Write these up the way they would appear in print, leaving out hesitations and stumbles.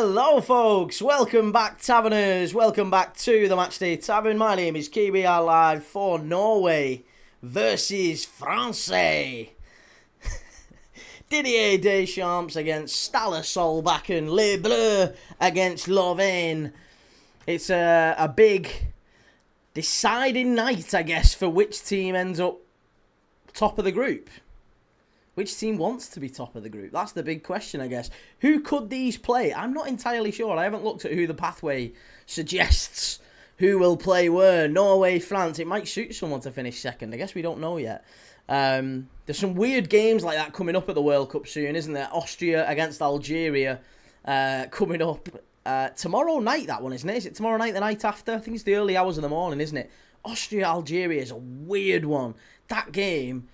Hello folks, welcome back Taverners, welcome back to the Matchday Tavern. My name is Key, we are live for Norway versus France. Didier Deschamps against Ståle Solbakken, Les Bleus against Lorraine. It's a big deciding night, I guess, for which team ends up top of the group. Which team wants to be top of the group? That's the big question, I guess. Who could these play? I'm not entirely sure. I haven't looked at who the pathway suggests who will play where. Norway, France. It might suit someone to finish second. I guess we don't know yet. There's some weird games like that coming up at the World Cup soon, isn't there? Austria against Algeria coming up tomorrow night, that one, isn't it? Is it tomorrow night, the night after? I think it's the early hours of the morning, isn't it? Austria-Algeria is a weird one. That game...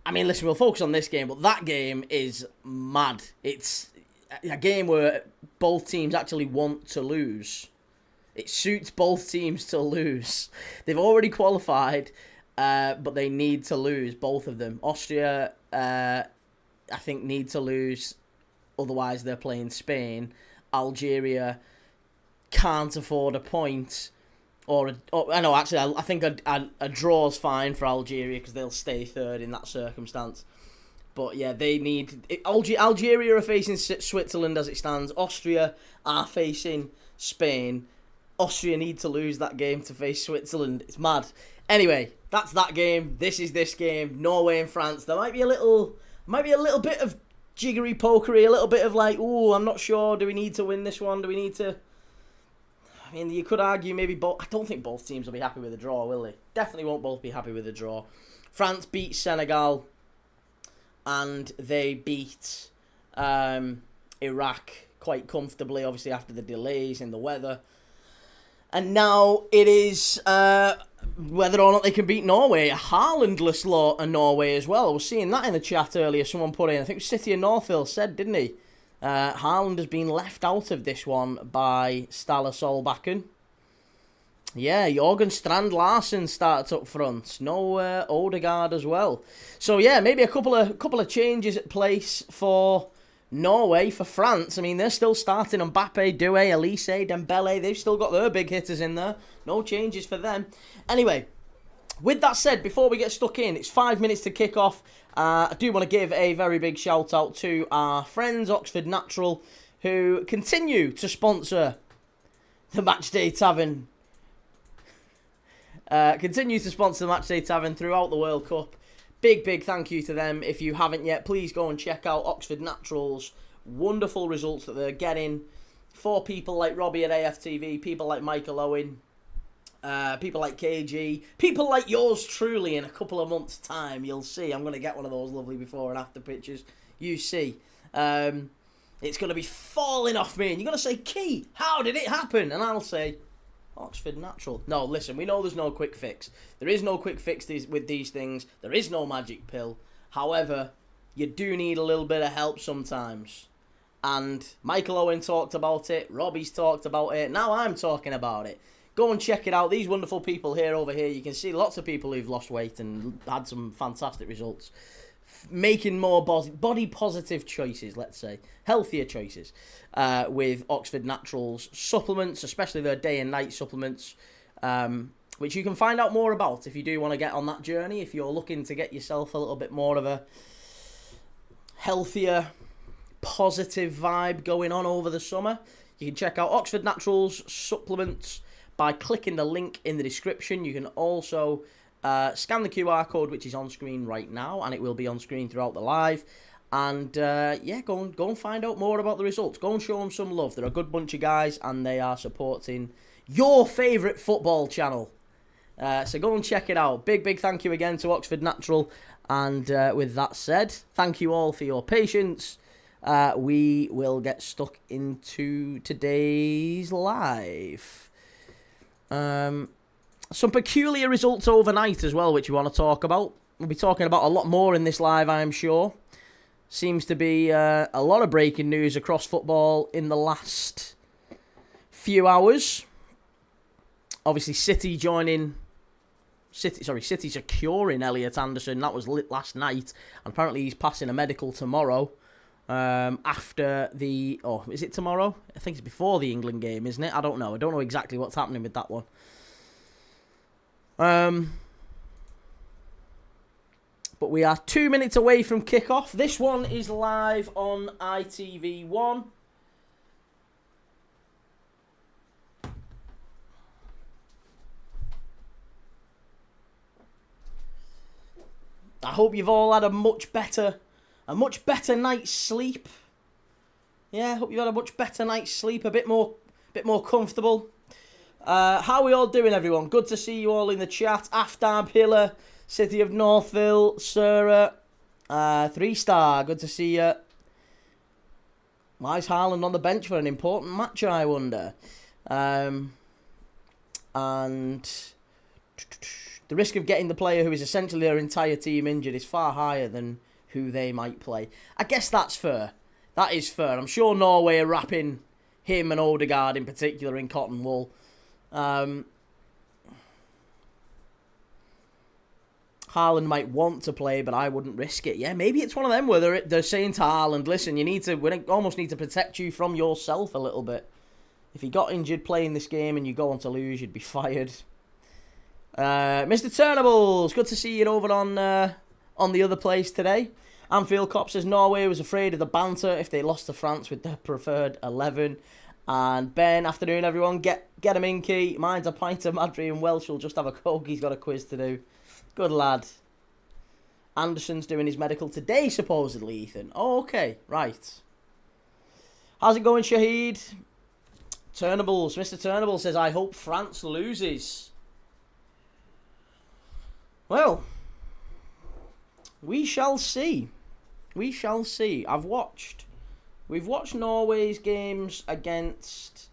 I mean, listen, we'll focus on this game, but that game is mad. It's a game where both teams actually want to lose. It suits both teams to lose. They've already qualified, but they need to lose, both of them. Austria, I think, need to lose, otherwise they're playing Spain. Algeria can't afford a point. I think a draw's fine for Algeria because they'll stay third in that circumstance. But yeah, they need... Algeria are facing Switzerland as it stands. Austria are facing Spain. Austria need to lose that game to face Switzerland. It's mad. Anyway, that's that game. This is this game. Norway and France. There might be a little bit of jiggery pokery, a little bit of like, ooh, I'm not sure. Do we need to win this one? Do we need to... I mean, you could argue maybe both... I don't think both teams will be happy with a draw, will they? Definitely won't both be happy with a draw. France beat Senegal, and they beat Iraq quite comfortably, obviously, after the delays in the weather. And now it is whether or not they can beat Norway. A Haaland-less Norway as well. I was seeing that in the chat earlier. Someone put in, I think it was City of Northville said, didn't he? Haaland has been left out of this one by Ståle Solbakken. Yeah, Jorgen Strand Larsen starts up front. No Odegaard as well. So yeah, maybe a couple of changes at place for Norway. For France, I mean, they're still starting Mbappe, Doué, Elise, Dembele. They've still got their big hitters in there. No changes for them. Anyway, with that said, before we get stuck in, it's 5 minutes to kick off. I do want to give a very big shout out to our friends Oxford Natural, who continue to sponsor the Matchday Tavern. Continue to sponsor the Matchday Tavern throughout the World Cup. Big thank you to them. If you haven't yet, please go and check out Oxford Natural's wonderful results that they're getting for people like Robbie at AFTV, people like Michael Owen, people like KG, people like yours truly. In a couple of months' time, you'll see. I'm going to get one of those lovely before and after pictures. You see. It's going to be falling off me. And you're going to say, Key, how did it happen? And I'll say, Oxford Natural. No, listen, we know there's no quick fix. There is no quick fix with these things. There is no magic pill. However, you do need a little bit of help sometimes. And Michael Owen talked about it. Robbie's talked about it. Now I'm talking about it. Go and check it out. These wonderful people over here. You can see lots of people who've lost weight and had some fantastic results. Making more body positive choices, let's say. Healthier choices with Oxford Natural's supplements, especially their day and night supplements, which you can find out more about if you do want to get on that journey. If you're looking to get yourself a little bit more of a healthier, positive vibe going on over the summer, you can check out Oxford Natural's supplements by clicking the link in the description. You can also scan the QR code, which is on screen right now, and it will be on screen throughout the live. And yeah, go and find out more about the results. Go and show them some love. They're a good bunch of guys, and they are supporting your favourite football channel. So go and check it out. Big thank you again to Oxford Natural. And with that said, thank you all for your patience. We will get stuck into today's live. Some peculiar results overnight as well, which we want to talk about. We'll be talking about a lot more in this live, I'm sure. Seems to be a lot of breaking news across football in the last few hours. Obviously, City securing Elliot Anderson. That was lit last night. And apparently he's passing a medical tomorrow. After the... Oh, is it tomorrow? I think it's before the England game, isn't it? I don't know. I don't know exactly what's happening with that one. But we are 2 minutes away from kickoff. This one is live on ITV1. I hope you've all had a much better night's sleep. Yeah, I hope you've had a much better night's sleep, a bit more comfortable. How are we all doing, everyone? Good to see you all in the chat. Aftab, Hiller, City of Northville, Surrey, 3-star, good to see you. Why is Haaland on the bench for an important match, I wonder? And the risk of getting the player who is essentially their entire team injured is far higher than who they might play. I guess that's fair. That is fair. I'm sure Norway are wrapping him and Odegaard in particular in cotton wool. Haaland might want to play, but I wouldn't risk it. Yeah, maybe it's one of them where they're saying to Haaland, listen, we almost need to protect you from yourself a little bit. If you got injured playing this game and you go on to lose, you'd be fired. Mr. Turnables, good to see you over on the other place today. Anfield Cop says Norway was afraid of the banter if they lost to France with their preferred 11. And Ben, afternoon everyone, get him in key. Mine's a pint of Madry and Welsh will just have a coke. He's got a quiz to do. Good lad. Anderson's doing his medical today, supposedly, Ethan. Oh, okay, right. How's it going, Shahid? Turnables, Mr. Turnable says, I hope France loses. Well, we shall see. We shall see. We've watched Norway's games against...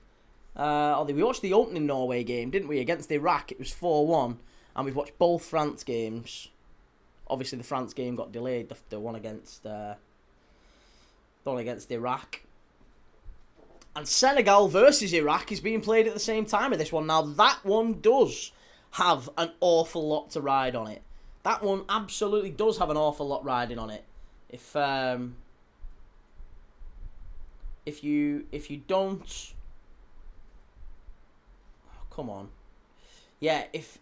we watched the opening Norway game, didn't we? Against Iraq, it was 4-1. And we've watched both France games. Obviously, the France game got delayed. The one against Iraq. And Senegal versus Iraq is being played at the same time of this one. Now, that one does have an awful lot to ride on it. That one absolutely does have an awful lot riding on it. If you don't... Oh, come on. Yeah, if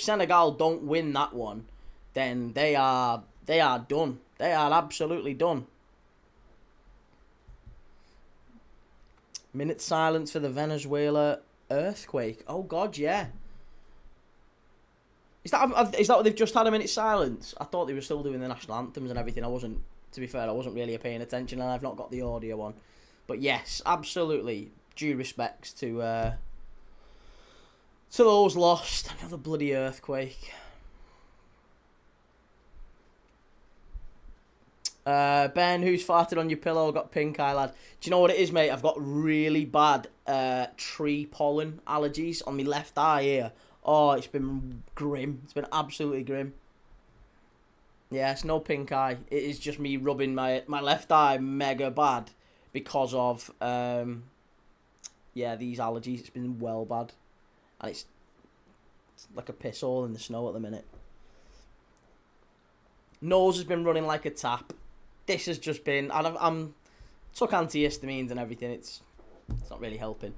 Senegal don't win that one, then they are done. They are absolutely done. Minute silence for the Venezuela earthquake. Oh God, yeah. Is that what they've just had, a minute silence? I thought they were still doing the national anthems and everything. To be fair, I wasn't really paying attention, and I've not got the audio on. But yes, absolutely, due respects to those lost. Another bloody earthquake. Ben, who's farted on your pillow, got pink eye, lad. Do you know what it is, mate? I've got really bad tree pollen allergies on my left eye here. Oh, it's been grim. It's been absolutely grim. Yeah, it's no pink eye. It is just me rubbing my left eye mega bad because of, these allergies. It's been well bad. And it's like a piss hole in the snow at the minute. Nose has been running like a tap. This has just been... I'm took antihistamines and everything. It's not really helping.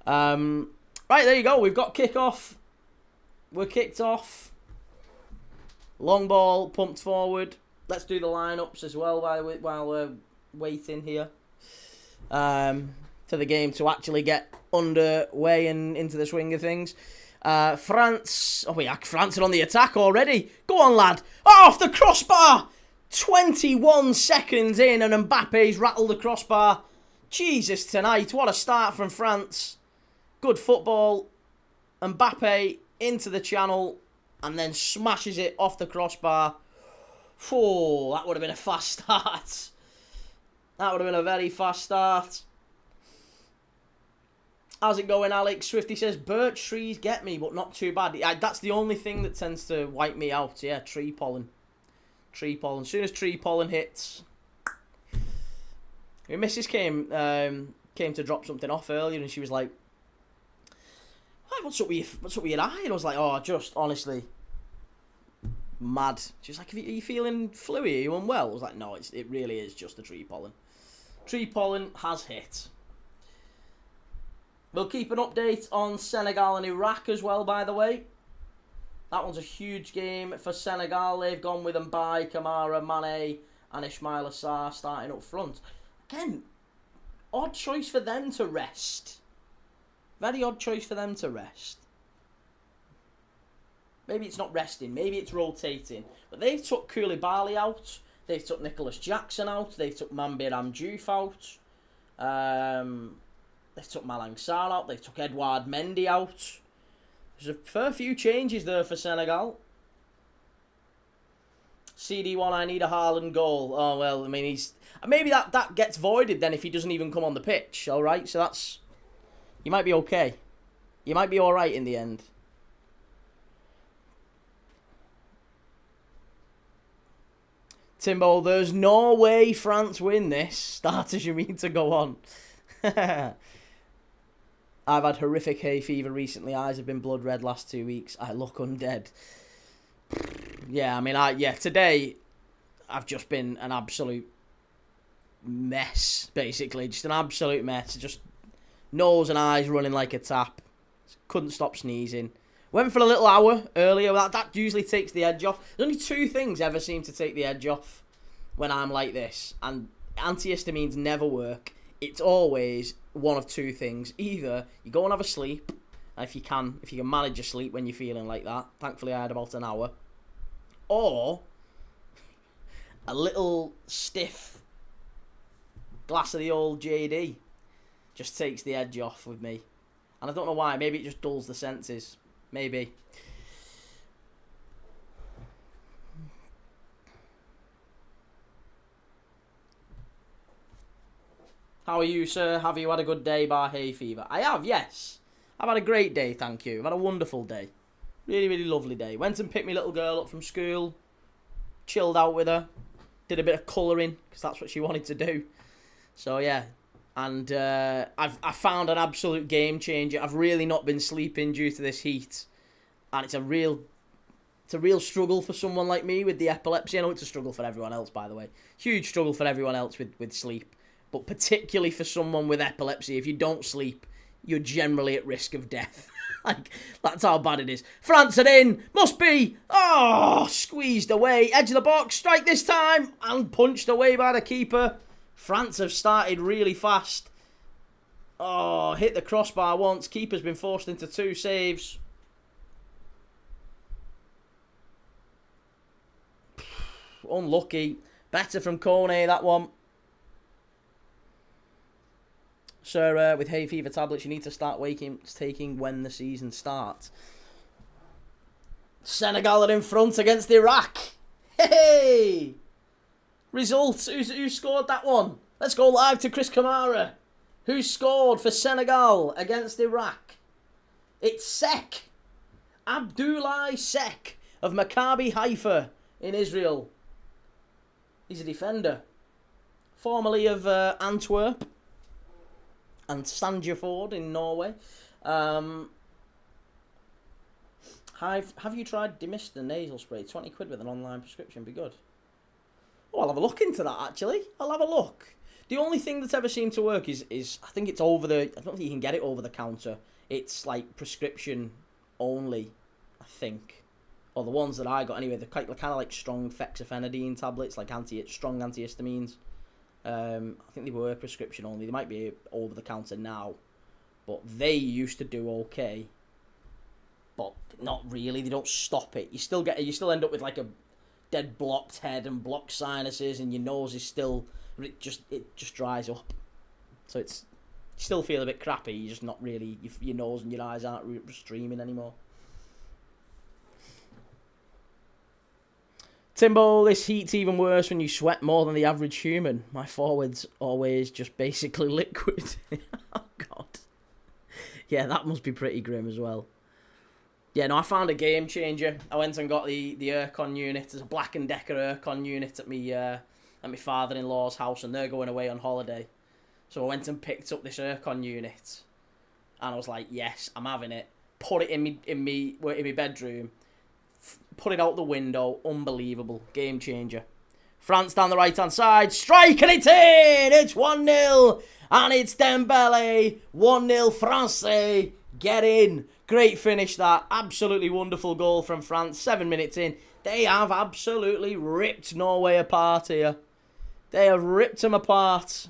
Right, there you go. We've got kick-off. We're kicked off. Long ball, pumped forward. Let's do the lineups as well while we're waiting here. For the game to actually get underway and into the swing of things. France. Oh, France are on the attack already. Go on, lad. Oh, off the crossbar. 21 seconds in and Mbappe's rattled the crossbar. Jesus, tonight. What a start from France. Good football. Mbappe into the channel and then smashes it off the crossbar. Oh, that would have been a fast start. That would have been a very fast start. How's it going, Alex? Swifty says, birch trees get me, but not too bad. That's the only thing that tends to wipe me out. Yeah, tree pollen. Tree pollen. As soon as tree pollen hits... My missus came to drop something off earlier and she was like, what's up with your eye? And I was like, oh, just, honestly, mad. She was like, are you feeling fluey? Are you unwell? I was like, no, it really is just the tree pollen. Tree pollen has hit. We'll keep an update on Senegal and Iraq as well, by the way. That one's a huge game for Senegal. They've gone with Mbaye, Kamara, Mane and Ismail Assar starting up front. Again, odd choice for them to rest. Very odd choice for them to rest. Maybe it's not resting. Maybe it's rotating. But they've took Koulibaly out. They've took Nicholas Jackson out. They've took Mambiram Diouf out. They've took Malang Sarr out. They've took Edouard Mendy out. There's a fair few changes there for Senegal. CD1, I need a Haaland goal. Oh, well, I mean, maybe that gets voided then if he doesn't even come on the pitch, all right? So that's... You might be okay. You might be all right in the end. Timbo, there's no way France win this. Starters, you mean to go on. I've had horrific hay fever recently. Eyes have been blood red last 2 weeks. I look undead. Yeah, I mean, today I've just been an absolute mess, basically. Just an absolute mess. Just nose and eyes running like a tap. Couldn't stop sneezing. Went for a little hour earlier. That usually takes the edge off. There's only 2 things ever seem to take the edge off when I'm like this. And antihistamines never work. It's always one of 2 things. Either you go and have a sleep, if you can manage your sleep when you're feeling like that. Thankfully, I had about an hour. Or a little stiff glass of the old JD just takes the edge off with me. And I don't know why. Maybe it just dulls the senses. Maybe. How are you, sir? Have you had a good day, bar hay fever? I have, yes. I've had a great day, thank you. I've had a wonderful day. Really, really lovely day. Went and picked my little girl up from school. Chilled out with her. Did a bit of colouring, because that's what she wanted to do. So, yeah. And I found an absolute game changer. I've really not been sleeping due to this heat. And it's a real struggle for someone like me with the epilepsy. I know it's a struggle for everyone else, by the way. Huge struggle for everyone else with sleep. But particularly for someone with epilepsy, if you don't sleep, you're generally at risk of death. Like, that's how bad it is. France are in. Must be. Oh, squeezed away. Edge of the box. Strike this time. And punched away by the keeper. France have started really fast. Oh, hit the crossbar once. Keeper's been forced into 2 saves. Unlucky. Better from Kone, that one. Sir, with hay fever tablets, you need to start taking when the season starts. Senegal are in front against Iraq. Hey! Results. Who scored that one? Let's go live to Chris Kamara. Who scored for Senegal against Iraq? It's Sek. Abdoulaye Sek of Maccabi Haifa in Israel. He's a defender. Formerly of Antwerp and Sandefjord in Norway. Have you tried Demister nasal spray? 20 quid with an online prescription. Be good. Oh, I'll have a look into that, actually. I'll have a look. The only thing that's ever seemed to work is I think it's over the... I don't think you can get it over the counter. It's like prescription only, I think. Or the ones that I got anyway. They're kind of like strong fexofenadine tablets, like strong antihistamines. I think they were prescription only. They might be over the counter now, but they used to do okay. But not really. They don't stop it. You still end up with like a dead blocked head and blocked sinuses, and your nose is still it just dries up. So you still feel a bit crappy. You're just not really your nose and your eyes aren't streaming anymore. Timbo, this heat's even worse when you sweat more than the average human. My forward's always just basically liquid. Oh, God. Yeah, that must be pretty grim as well. Yeah, no, I found a game changer. I went and got the aircon unit. There's a Black & Decker aircon unit at my father-in-law's house, and they're going away on holiday. So I went and picked up this aircon unit. And I was like, yes, I'm having it. Put it in my bedroom. put it out the window. Unbelievable. Game changer. France down the right-hand side. Strike and it's in! It's 1-0. And it's Dembele. 1-0 France. Get in. Great finish that. Absolutely wonderful goal from France. 7 minutes in. They have absolutely ripped Norway apart here. They have ripped them apart.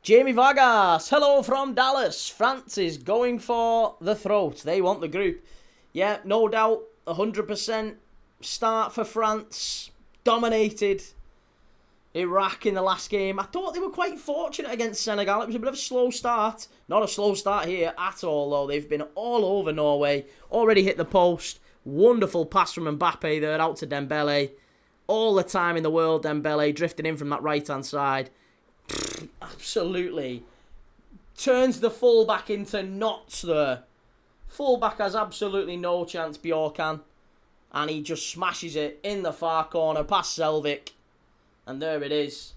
Jamie Vargas. Hello from Dallas. France is going for the throat. They want the group. Yeah, no doubt. 100% start for France. Dominated Iraq in the last game. I thought they were quite fortunate against Senegal. It was a bit of a slow start. Not a slow start here at all, though. They've been all over Norway. Already hit the post. Wonderful pass from Mbappe there out to Dembele. All the time in the world, Dembele drifting in from that right-hand side. Absolutely. Turns the fullback into knots there. Fullback has absolutely no chance, Bjorkan. And he just smashes it in the far corner past Selvik. And there it is.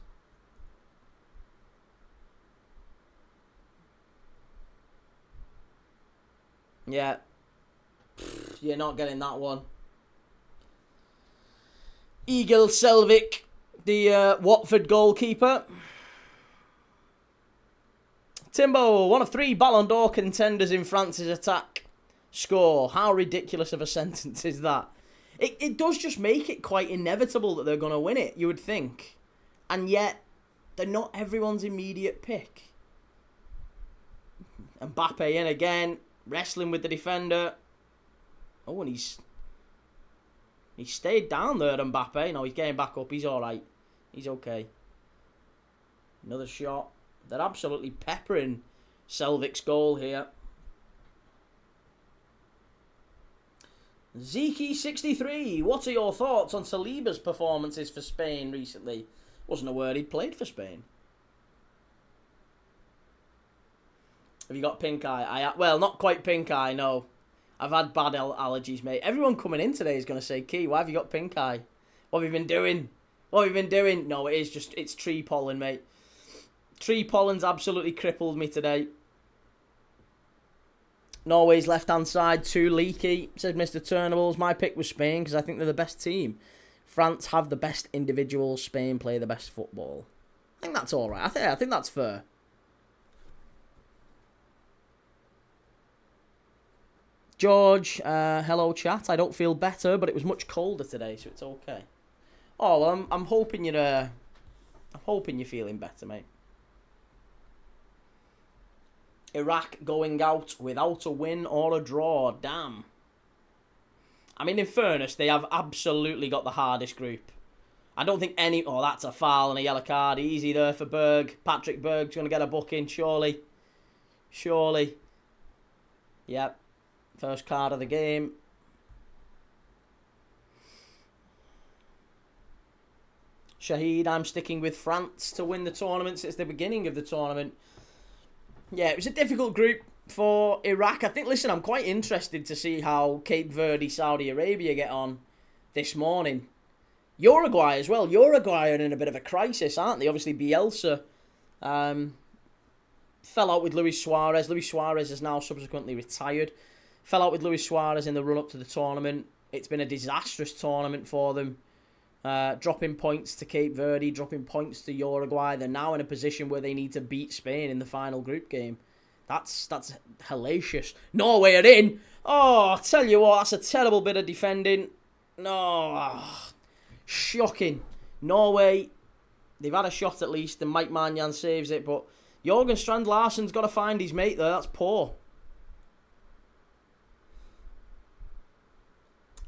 Yeah. You're not getting that one. Egil Selvik, the Watford goalkeeper. Timbo, one of 3 Ballon d'Or contenders in France's attack. Score. How ridiculous of a sentence is that? It does just make it quite inevitable that they're going to win it, you would think. And yet, they're not everyone's immediate pick. Mbappe in again, wrestling with the defender. Oh, and he's stayed down there, Mbappe. No, he's getting back up. He's all right. He's okay. Another shot. They're absolutely peppering Selvik's goal here. Zeki63, what are your thoughts on Saliba's performances for Spain recently? Wasn't aware he'd played for Spain. Have you got pink eye? Well, not quite pink eye, no. I've had bad allergies, mate. Everyone coming in today is going to say, Key, why have you got pink eye? What have you been doing? What have you been doing? No, it's tree pollen, mate. Tree pollen's absolutely crippled me today. Norway's left-hand side, too leaky, said Mr. Turnables. My pick was Spain because I think they're the best team. France have the best individuals. Spain play the best football. I think that's all right. I think that's fair. George, hello chat. I don't feel better, but it was much colder today, so it's okay. Oh, well, I'm hoping you're feeling better, mate. Iraq going out without a win or a draw. Damn. I mean, in fairness, they have absolutely got the hardest group. I don't think any... Oh, that's a foul and a yellow card. Easy there for Berg. Patrick Berg's going to get a booking, surely. Surely. Yep. First card of the game. Shahid, I'm sticking with France to win the tournament since the beginning of the tournament. Yeah, it was a difficult group for Iraq. I think, listen, I'm quite interested to see how Cape Verde, Saudi Arabia get on this morning. Uruguay as well. Uruguay are in a bit of a crisis, aren't they? Obviously, Bielsa fell out with Luis Suarez. Luis Suarez is now subsequently retired. Fell out with Luis Suarez in the run-up to the tournament. It's been a disastrous tournament for them. Dropping points to Cape Verde, dropping points to Uruguay. They're now in a position where they need to beat Spain in the final group game. That's hellacious. Norway are in. Oh, I tell you what, that's a terrible bit of defending. No, shocking. Norway, they've had a shot at least, and Mike Manjan saves it, but Jorgen Strand Larsen's got to find his mate there. That's poor.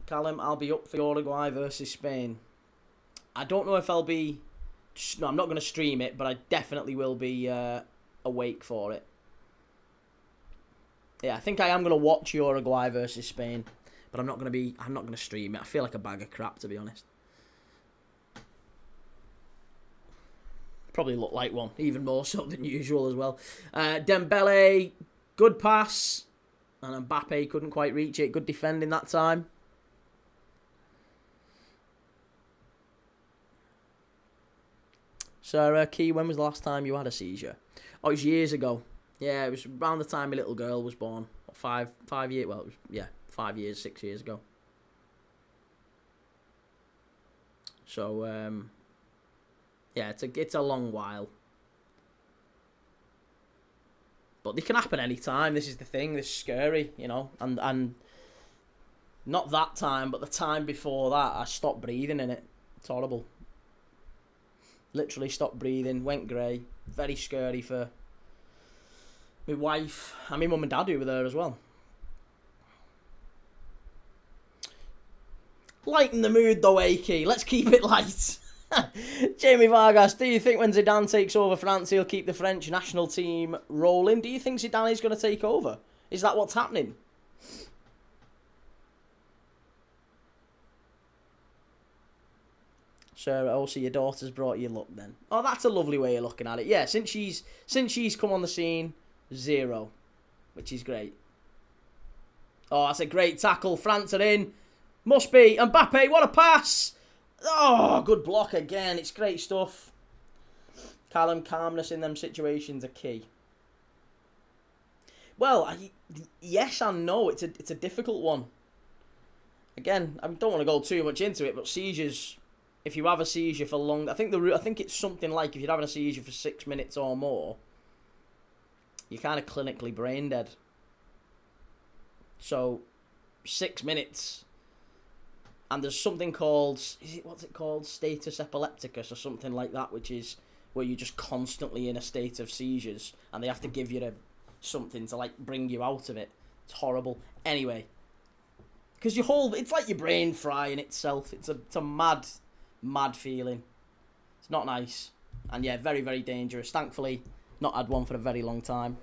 Callum, I'll be up for Uruguay versus Spain. I don't know if I'll be... No, I'm not going to stream it, but I definitely will be awake for it. Yeah, I think I am going to watch Uruguay versus Spain, but I'm not going to stream it. I feel like a bag of crap, to be honest. Probably look like one, even more so than usual as well. Dembele, good pass, and Mbappe couldn't quite reach it. Good defending that time. Sarah, Key, when was the last time you had a seizure? Oh, it was years ago. Yeah, it was around the time my little girl was born. 5 years, well, yeah, 5 years, 6 years ago. So, yeah, it's a long while. But they can happen any time. This is the thing. This is scary, you know. And not that time, but the time before that, I stopped breathing in it. It's horrible. Literally stopped breathing, went grey. Very scary for my wife and my mum and dad who were there as well. Lighten the mood though, Akey. Let's keep it light. Jamie Vargas, do you think when Zidane takes over France, he'll keep the French national team rolling? Do you think Zidane is going to take over? Is that what's happening? Sarah, also your daughter's brought you luck then. Oh, that's a lovely way of looking at it. Yeah, since she's come on the scene, 0, which is great. Oh, that's a great tackle. France are in. Must be. Mbappe, what a pass. Oh, good block again. It's great stuff. Callum, calmness in them situations are key. Well, yes and no. It's a difficult one. Again, I don't want to go too much into it, but seizures, if you have a seizure for long, I think it's something like if you're having a seizure for 6 minutes or more, you're kind of clinically brain dead. So, 6 minutes. And there's something called, what's it called? Status epilepticus or something like that, which is where you're just constantly in a state of seizures and they have to give you something to like bring you out of it. It's horrible. Anyway, because it's like your brain frying itself. It's a mad feeling. It's not nice. And yeah, very, very dangerous. Thankfully, not had one for a very long time.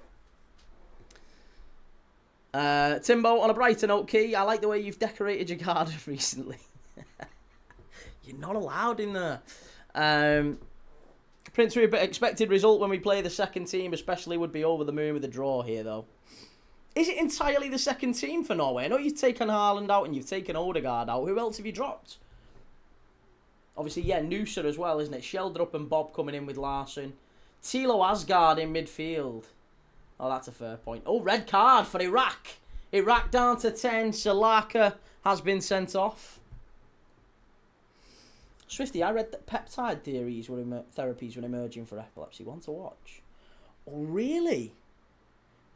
Timbo, on a brighter note, Key, I like the way you've decorated your garden recently. You're not allowed in there. Prince Rupert, expected result when we play the second team, especially would be over the moon with a draw here, though. Is it entirely the second team for Norway? I know you've taken Haaland out and you've taken Odegaard out. Who else have you dropped? Obviously, yeah, Noosa as well, isn't it? Sheldrup and Bob coming in with Larson. Tilo Asgard in midfield. Oh, that's a fair point. Oh, red card for Iraq. Iraq down to 10. Salaka has been sent off. Swifty, I read that peptide therapies were emerging for epilepsy. One to watch. Oh, really?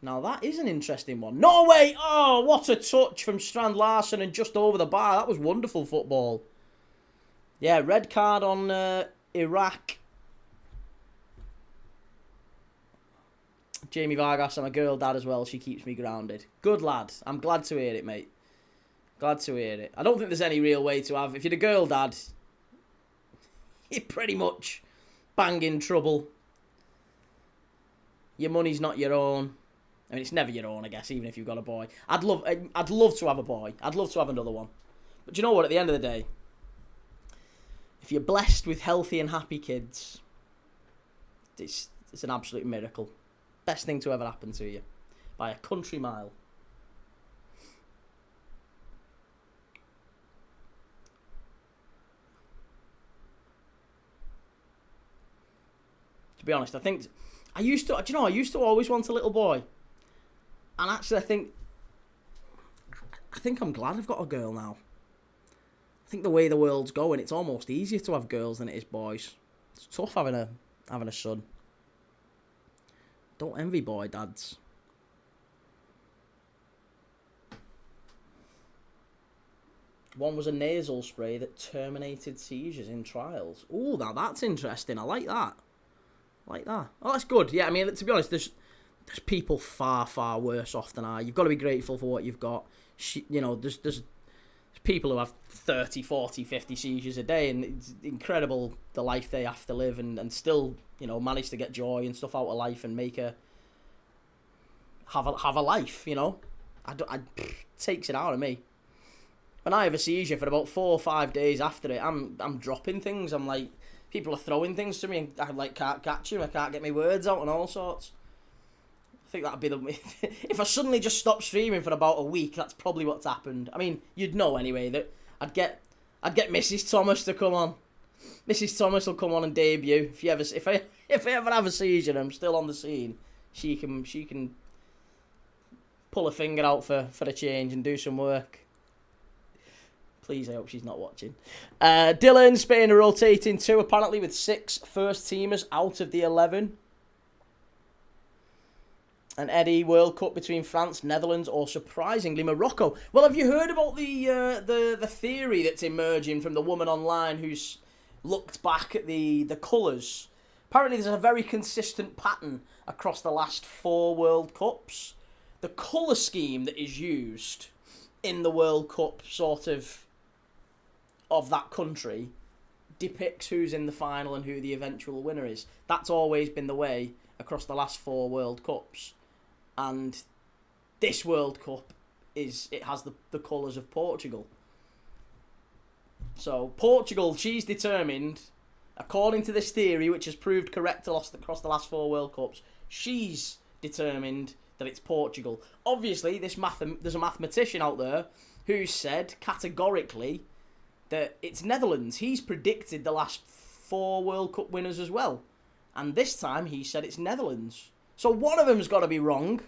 Now, that is an interesting one. Norway! Oh, what a touch from Strand Larsen and just over the bar. That was wonderful football. Yeah, red card on Iraq. Jamie Vargas, I'm a girl dad as well. She keeps me grounded. Good lad. I'm glad to hear it, mate. Glad to hear it. I don't think there's any real way to have... If you're a girl dad, you're pretty much banging trouble. Your money's not your own. I mean, it's never your own, I guess, even if you've got a boy. I'd love to have a boy. I'd love to have another one. But you know what? At the end of the day, if you're blessed with healthy and happy kids, it's an absolute miracle. Best thing to ever happen to you. By a country mile. To be honest, I think... I used to always want a little boy. And actually, I think I'm glad I've got a girl now. I think the way the world's going, it's almost easier to have girls than it is boys. It's tough having a son. Don't envy boy dads. One was a nasal spray that terminated seizures in trials. Ooh, now that's interesting. I like that. Oh, that's good. Yeah, I mean, to be honest, there's people far, far worse off than I. You've got to be grateful for what you've got. There's people who have 30, 40, 50 seizures a day, and it's incredible the life they have to live and still, manage to get joy and stuff out of life and have a life, it takes it out of me. When I have a seizure for about 4 or 5 days after it, I'm dropping things. I'm like, people are throwing things to me and I can't catch them. I can't get my words out and all sorts. I think that'd be if I suddenly just stopped streaming for about a week, that's probably what's happened. I mean, you'd know anyway that I'd get Mrs. Thomas to come on. Mrs. Thomas will come on and debut. If I ever have a seizure and I'm still on the scene, she can pull a finger out for a change and do some work. Please, I hope she's not watching. Dylan, Spain are rotating 2, apparently, with 6 first-teamers out of the 11. And Eddie, World Cup between France, Netherlands, or surprisingly Morocco. Well, have you heard about the theory that's emerging from the woman online who's looked back at the colours? Apparently, there's a very consistent pattern across the last 4 World Cups. The colour scheme that is used in the World Cup sort of that country depicts who's in the final and who the eventual winner is. That's always been the way across the last 4 World Cups. And this World Cup has the colours of Portugal. So Portugal, she's determined, according to this theory, which has proved correct across the last 4 World Cups, she's determined that it's Portugal. Obviously, there's a mathematician out there who said categorically that it's Netherlands. He's predicted the last 4 World Cup winners as well. And this time he said it's Netherlands. So one of them's got to be wrong.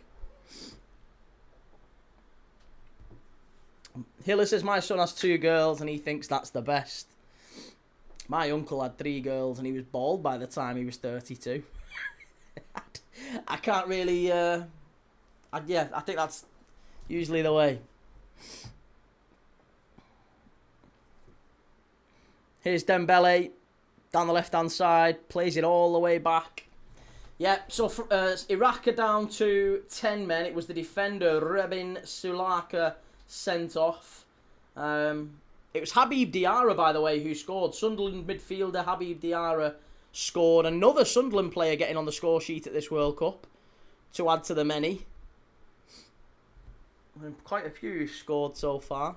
Hiller says, my son has 2 girls and he thinks that's the best. My uncle had 3 girls and he was bald by the time he was 32. I can't really... I think that's usually the way. Here's Dembele, down the left-hand side, plays it all the way back. Yeah, so Iraq are down to 10 men. It was the defender, Rebin Sulaka, sent off. It was Habib Diarra, by the way, who scored. Sunderland midfielder Habib Diarra scored. Another Sunderland player getting on the score sheet at this World Cup, to add to the many. Quite a few scored so far.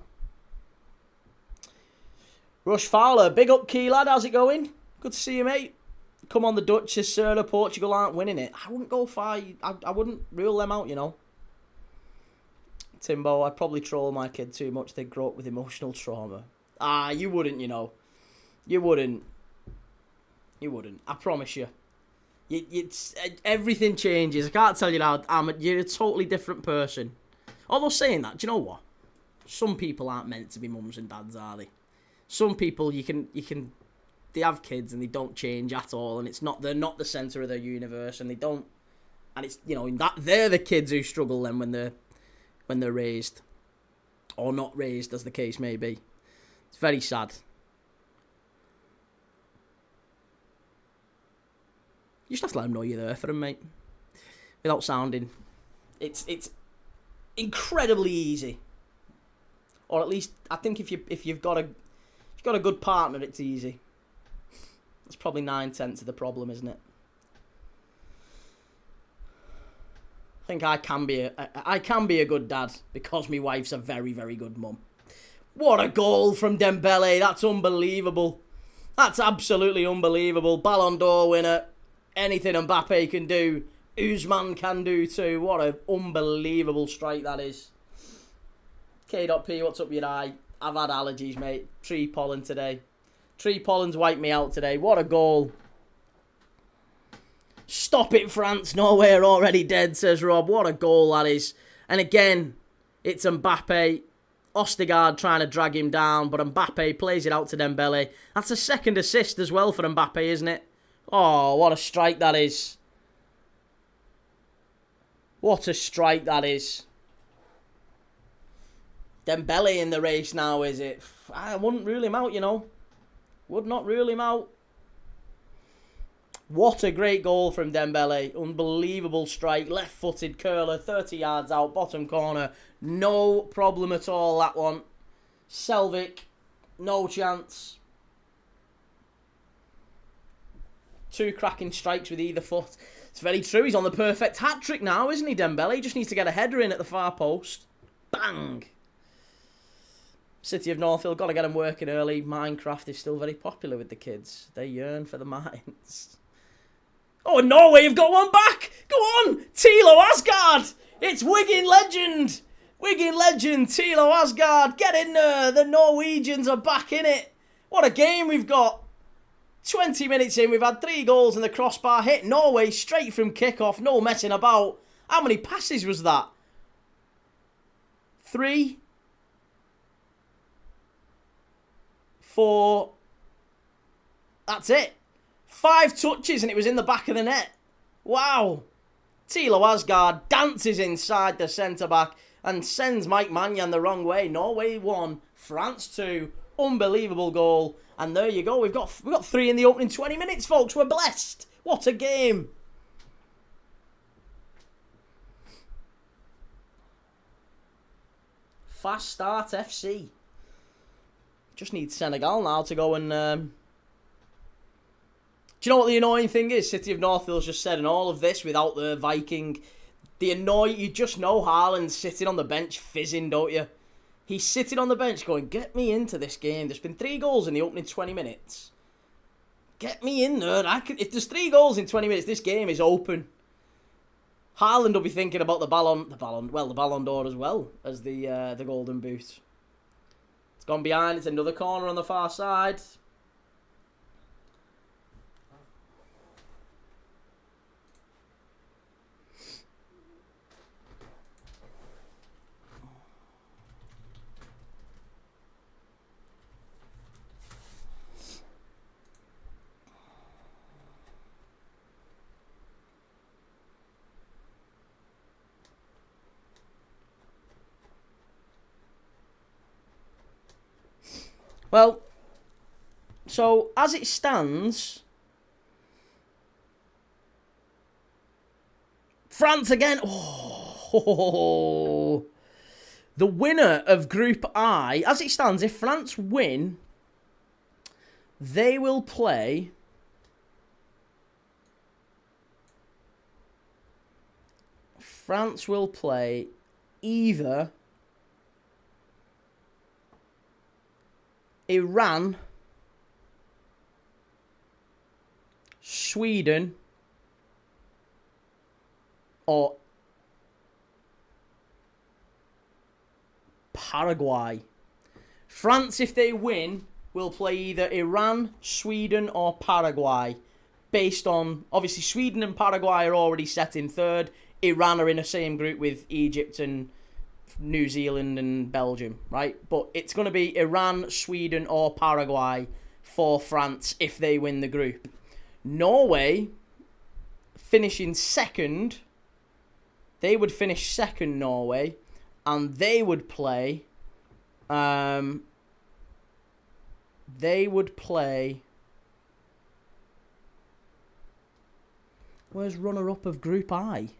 Rush Fowler, big up Key lad, how's it going? Good to see you, mate. Come on the Dutch, says Serna, Portugal aren't winning it. I wouldn't go far, I wouldn't rule them out, you know. Timbo, I'd probably troll my kid too much, they'd grow up with emotional trauma. You wouldn't, you know. You wouldn't. You wouldn't, I promise you. Everything changes, I can't tell you now, you're a totally different person. Although saying that, do you know what? Some people aren't meant to be mums and dads, are they? Some people they have kids and they don't change at all, and they're not the centre of their universe, and they don't, and it's, you know, they're the kids who struggle then when they're raised, or not raised, as the case may be. It's very sad. You just have to let them know you're there for them, mate, without sounding. It's incredibly easy, or at least I think if you've got a good partner, it's easy. That's probably 9/10 of the problem, isn't it? I think I can be a good dad because my wife's a very, very good mum. What a goal from Dembele! That's unbelievable. That's absolutely unbelievable. Ballon d'Or winner. Anything Mbappe can do, Usman can do too. What an unbelievable strike that is. K.P, what's up your eye? I've had allergies, mate. Tree pollen today. Tree pollen's wiped me out today. What a goal. Stop it, France. Norway are already dead, says Rob. What a goal that is. And again, it's Mbappe. Ostergaard trying to drag him down, but Mbappe plays it out to Dembele. That's a second assist as well for Mbappe, isn't it? Oh, what a strike that is. What a strike that is. Dembele in the race now, is it? I wouldn't rule him out, you know. Would not rule him out. What a great goal from Dembele. Unbelievable strike. Left-footed curler, 30 yards out, bottom corner. No problem at all, that one. Selvik, no chance. 2 cracking strikes with either foot. It's very true. He's on the perfect hat-trick now, isn't he, Dembele? He just needs to get a header in at the far post. Bang! City of Northfield, got to get them working early. Minecraft is still very popular with the kids. They yearn for the mines. Oh, Norway have got one back! Go on! Tilo Asgard! It's Wigan legend! Wigan legend, Tilo Asgard! Get in there! The Norwegians are back in it! What a game we've got! 20 minutes in, we've had 3 goals and the crossbar hit. Norway straight from kickoff, no messing about. How many passes was that? 3? for... That's it. 5 touches and it was in the back of the net. Wow. Tilo Asgard dances inside the centre-back and sends Mike Maignan the wrong way. Norway 1, France 2. Unbelievable goal. And there you go. We've got 3 in the opening 20 minutes, folks. We're blessed. What a game. Fast start FC. Just need Senegal now to go and... Do you know what the annoying thing is? City of Northfield's just said, and all of this without the Viking. You just know Haaland's sitting on the bench fizzing, don't you? He's sitting on the bench going, get me into this game. There's been 3 goals in the opening 20 minutes. Get me in there. If there's 3 goals in 20 minutes, this game is open. Haaland will be thinking about the Ballon d'Or as well as the Golden Boot. It's gone behind. It's another corner on the far side. Well, so as it stands, France again. Oh, the winner of Group I. As it stands, if France win, they will play either Iran, Sweden, or Paraguay. France, if they win, will play either Iran, Sweden, or Paraguay. Based on, obviously, Sweden and Paraguay are already set in third. Iran are in the same group with Egypt and New Zealand and Belgium, right? But it's going to be Iran, Sweden, or Paraguay for France if they win the group. Norway finishing second. They would finish second, Norway, and they would play. Where's runner-up of Group I?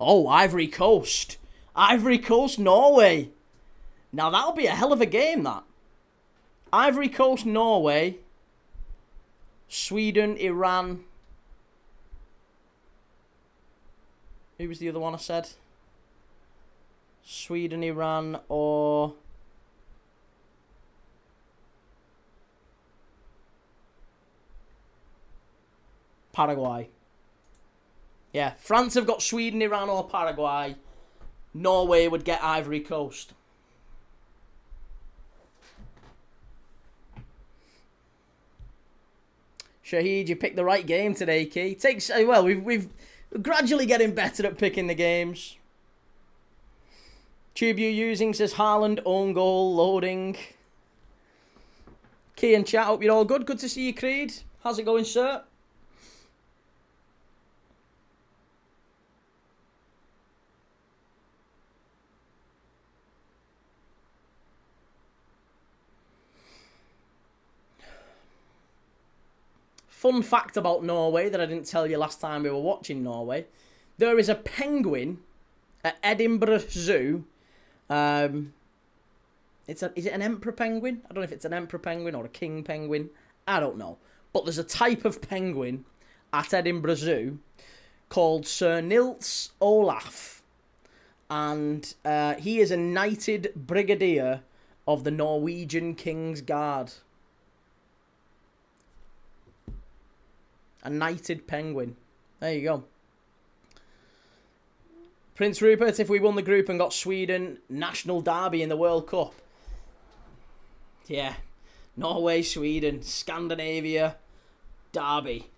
Oh, Ivory Coast. Ivory Coast, Norway. Now, that'll be a hell of a game, that. Ivory Coast, Norway. Sweden, Iran. Who was the other one I said? Sweden, Iran, or... Paraguay. Yeah, France have got Sweden, Iran, or Paraguay. Norway would get Ivory Coast. Shahid, you picked the right game today, Key. We've gradually getting better at picking the games. Tube you using says Haaland, own goal, loading. Key and chat, hope you're all good. Good to see you, Creed. How's it going, sir? Fun fact about Norway that I didn't tell you last time we were watching Norway. There is a penguin at Edinburgh Zoo. Is it an emperor penguin? I don't know if it's an emperor penguin or a king penguin. I don't know. But there's a type of penguin at Edinburgh Zoo called Sir Nils Olaf. And he is a knighted brigadier of the Norwegian King's Guard. A knighted penguin. There you go. Prince Rupert, if we won the group and got Sweden, national derby in the World Cup. Yeah. Norway, Sweden, Scandinavia, derby.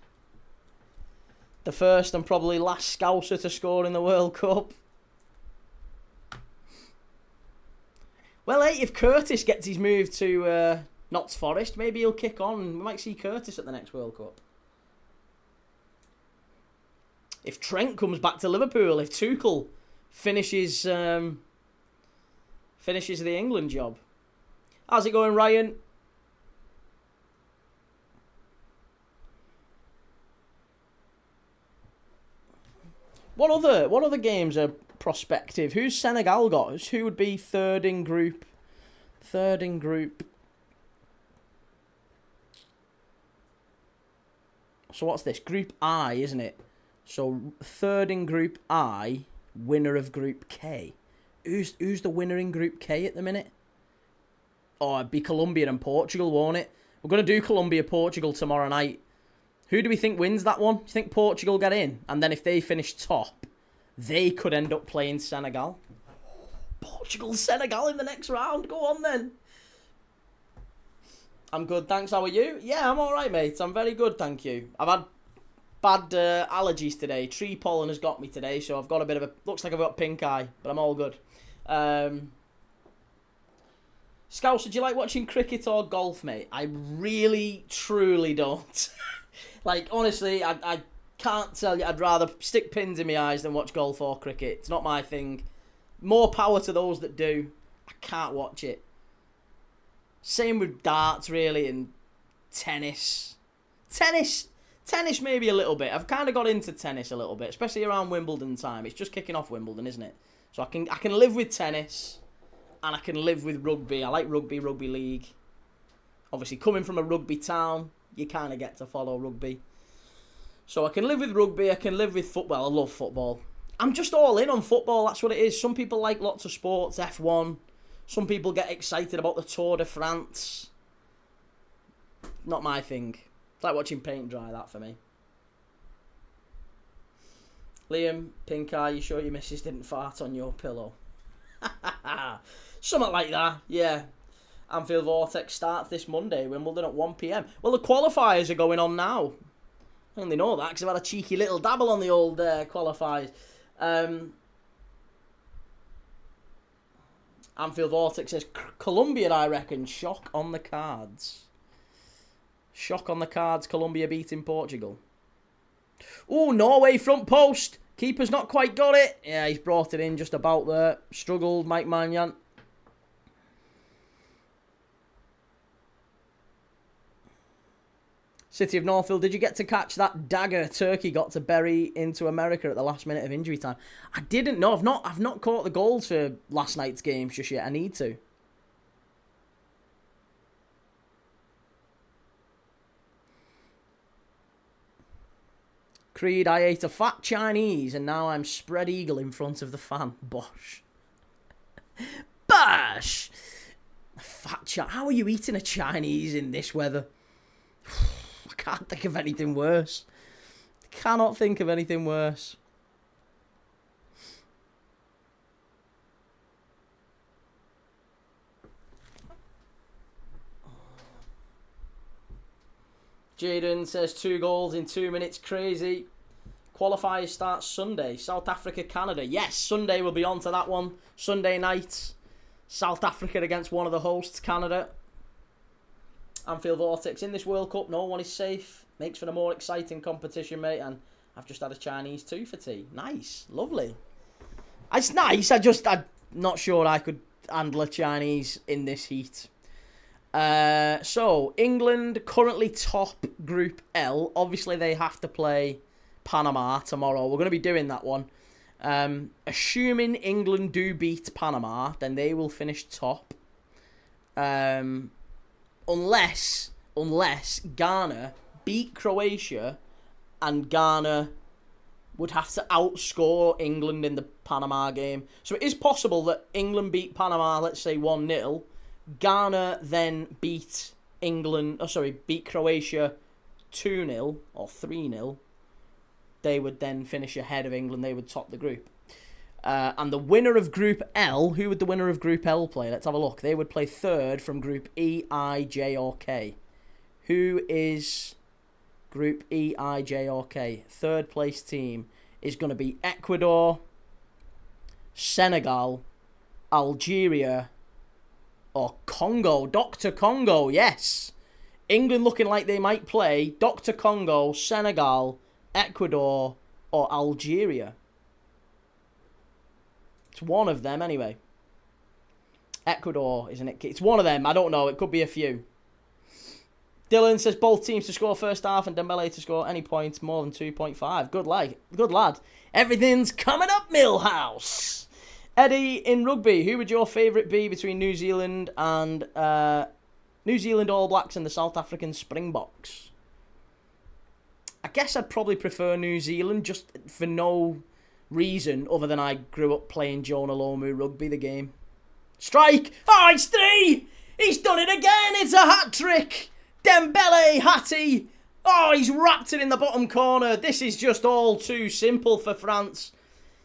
The first and probably last Scouser to score in the World Cup. Well, hey, if Curtis gets his move to Notts Forest, maybe he'll kick on. We might see Curtis at the next World Cup. If Trent comes back to Liverpool, if Tuchel finishes the England job. How's it going, Ryan? What other games are prospective? Who's Senegal got? Who would be third in group? Third in group. So what's this? Group I, isn't it? So third in Group I, winner of Group K. Who's the winner in Group K at the minute? Oh, it'd be Colombia and Portugal, won't it? We're going to do Colombia-Portugal tomorrow night. Who do we think wins that one? Do you think Portugal get in? And then if they finish top, they could end up playing Senegal. Portugal-Senegal in the next round. Go on then. I'm good, thanks. How are you? Yeah, I'm alright, mate. I'm very good, thank you. I've had bad allergies today. Tree pollen has got me today, so I've got a bit of a... Looks like I've got pink eye, but I'm all good. Scouse, do you like watching cricket or golf, mate? I really, truly don't. Like, honestly, I can't tell you. I'd rather stick pins in my eyes than watch golf or cricket. It's not my thing. More power to those that do. I can't watch it. Same with darts, really, and tennis. Tennis maybe a little bit. I've kind of got into tennis a little bit, especially around Wimbledon time. It's just kicking off Wimbledon, isn't it? So I can live with tennis, and I can live with rugby. I like rugby league. Obviously, coming from a rugby town, you kind of get to follow rugby. So I can live with rugby. I can live with football. I love football. I'm just all in on football. That's what it is. Some people like lots of sports, F1. Some people get excited about the Tour de France. Not my thing. It's like watching paint dry, that for me. Liam, pink eye, you sure your missus didn't fart on your pillow? Something like that, yeah. Anfield Vortex starts this Monday, Wimbledon at 1 PM. Well, the qualifiers are going on now. I only know that because I've had a cheeky little dabble on the old qualifiers. Anfield Vortex says, Colombia, I reckon, shock on the cards. Shock on the cards, Colombia beating Portugal. Oh, Norway front post. Keeper's not quite got it. Yeah, he's brought it in just about there. Struggled, Mike Maignan. City of Northfield, did you get to catch that dagger Turkey got to bury into America at the last minute of injury time? I didn't know. I've not caught the goals for last night's games just yet. I need to. Creed, I ate a fat Chinese and now I'm spread eagle in front of the fan. Bosh. Bosh! Fat Chinese. How are you eating a Chinese in this weather? I can't think of anything worse. Cannot think of anything worse. Jaden says 2 goals in 2 minutes. Crazy. Qualifiers start Sunday. South Africa, Canada. Yes, Sunday we'll be on to that one. Sunday night. South Africa against one of the hosts, Canada. Anfield Vortex in this World Cup. No one is safe. Makes for a more exciting competition, mate. And I've just had a Chinese too for tea. Nice. Lovely. It's nice. I'm not sure I could handle a Chinese in this heat. So, England currently top Group L. Obviously, they have to play Panama tomorrow. We're going to be doing that one. Assuming England do beat Panama, then they will finish top. Unless Ghana beat Croatia and Ghana would have to outscore England in the Panama game. So it is possible that England beat Panama, let's say 1-0. Ghana then beat Croatia 2-0 or 3-0. They would then finish ahead of England. They would top the group. And the winner of Group L, who would the winner of Group L play? Let's have a look. They would play third from Group E, I, J, or K. Who is Group E, I, J, or K? Third place team is going to be Ecuador, Senegal, Algeria, or Congo. Dr. Congo, yes. England looking like they might play Dr. Congo, Senegal, Ecuador, or Algeria. It's one of them anyway. Ecuador, isn't it? It's one of them. I don't know. It could be a few. Dylan says both teams to score first half and Dembele to score any points more than 2.5. Good lad. Everything's coming up, Millhouse. Eddie, in rugby, who would your favourite be between New Zealand and New Zealand All Blacks and the South African Springboks? I guess I'd probably prefer New Zealand just for no reason other than I grew up playing Jonah Lomu rugby, the game. Strike! Oh, it's 3! He's done it again! It's a hat-trick! Dembele, Hattie! Oh, he's wrapped it in the bottom corner. This is just all too simple for France.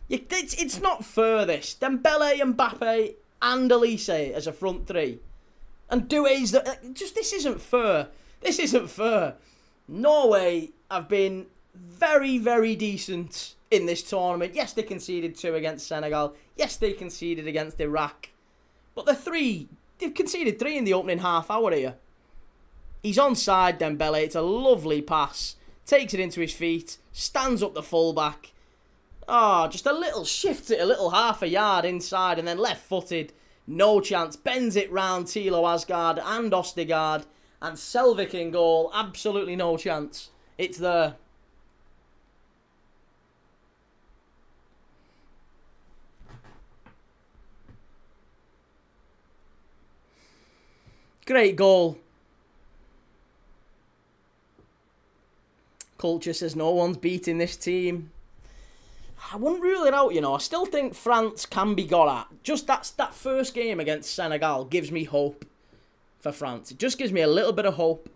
It's not fair, this. Dembele, Mbappe, and Elise as a front three. And Doué's... this isn't fair. This isn't fair. Norway have been very, very decent in this tournament. Yes, they conceded 2 against Senegal. Yes, they conceded against Iraq. But they've conceded 3 in the opening half hour here. He's onside, Dembele. It's a lovely pass. Takes it into his feet. Stands up the fullback. Oh, just a little shifts it a little half a yard inside and then left-footed. No chance. Bends it round Thilo Asgard and Ostigard. And Selvik in goal. Absolutely no chance. It's there. Great goal. Culture says no one's beating this team. I wouldn't rule it out, you know. I still think France can be got at. Just that first game against Senegal gives me hope for France. It just gives me a little bit of hope.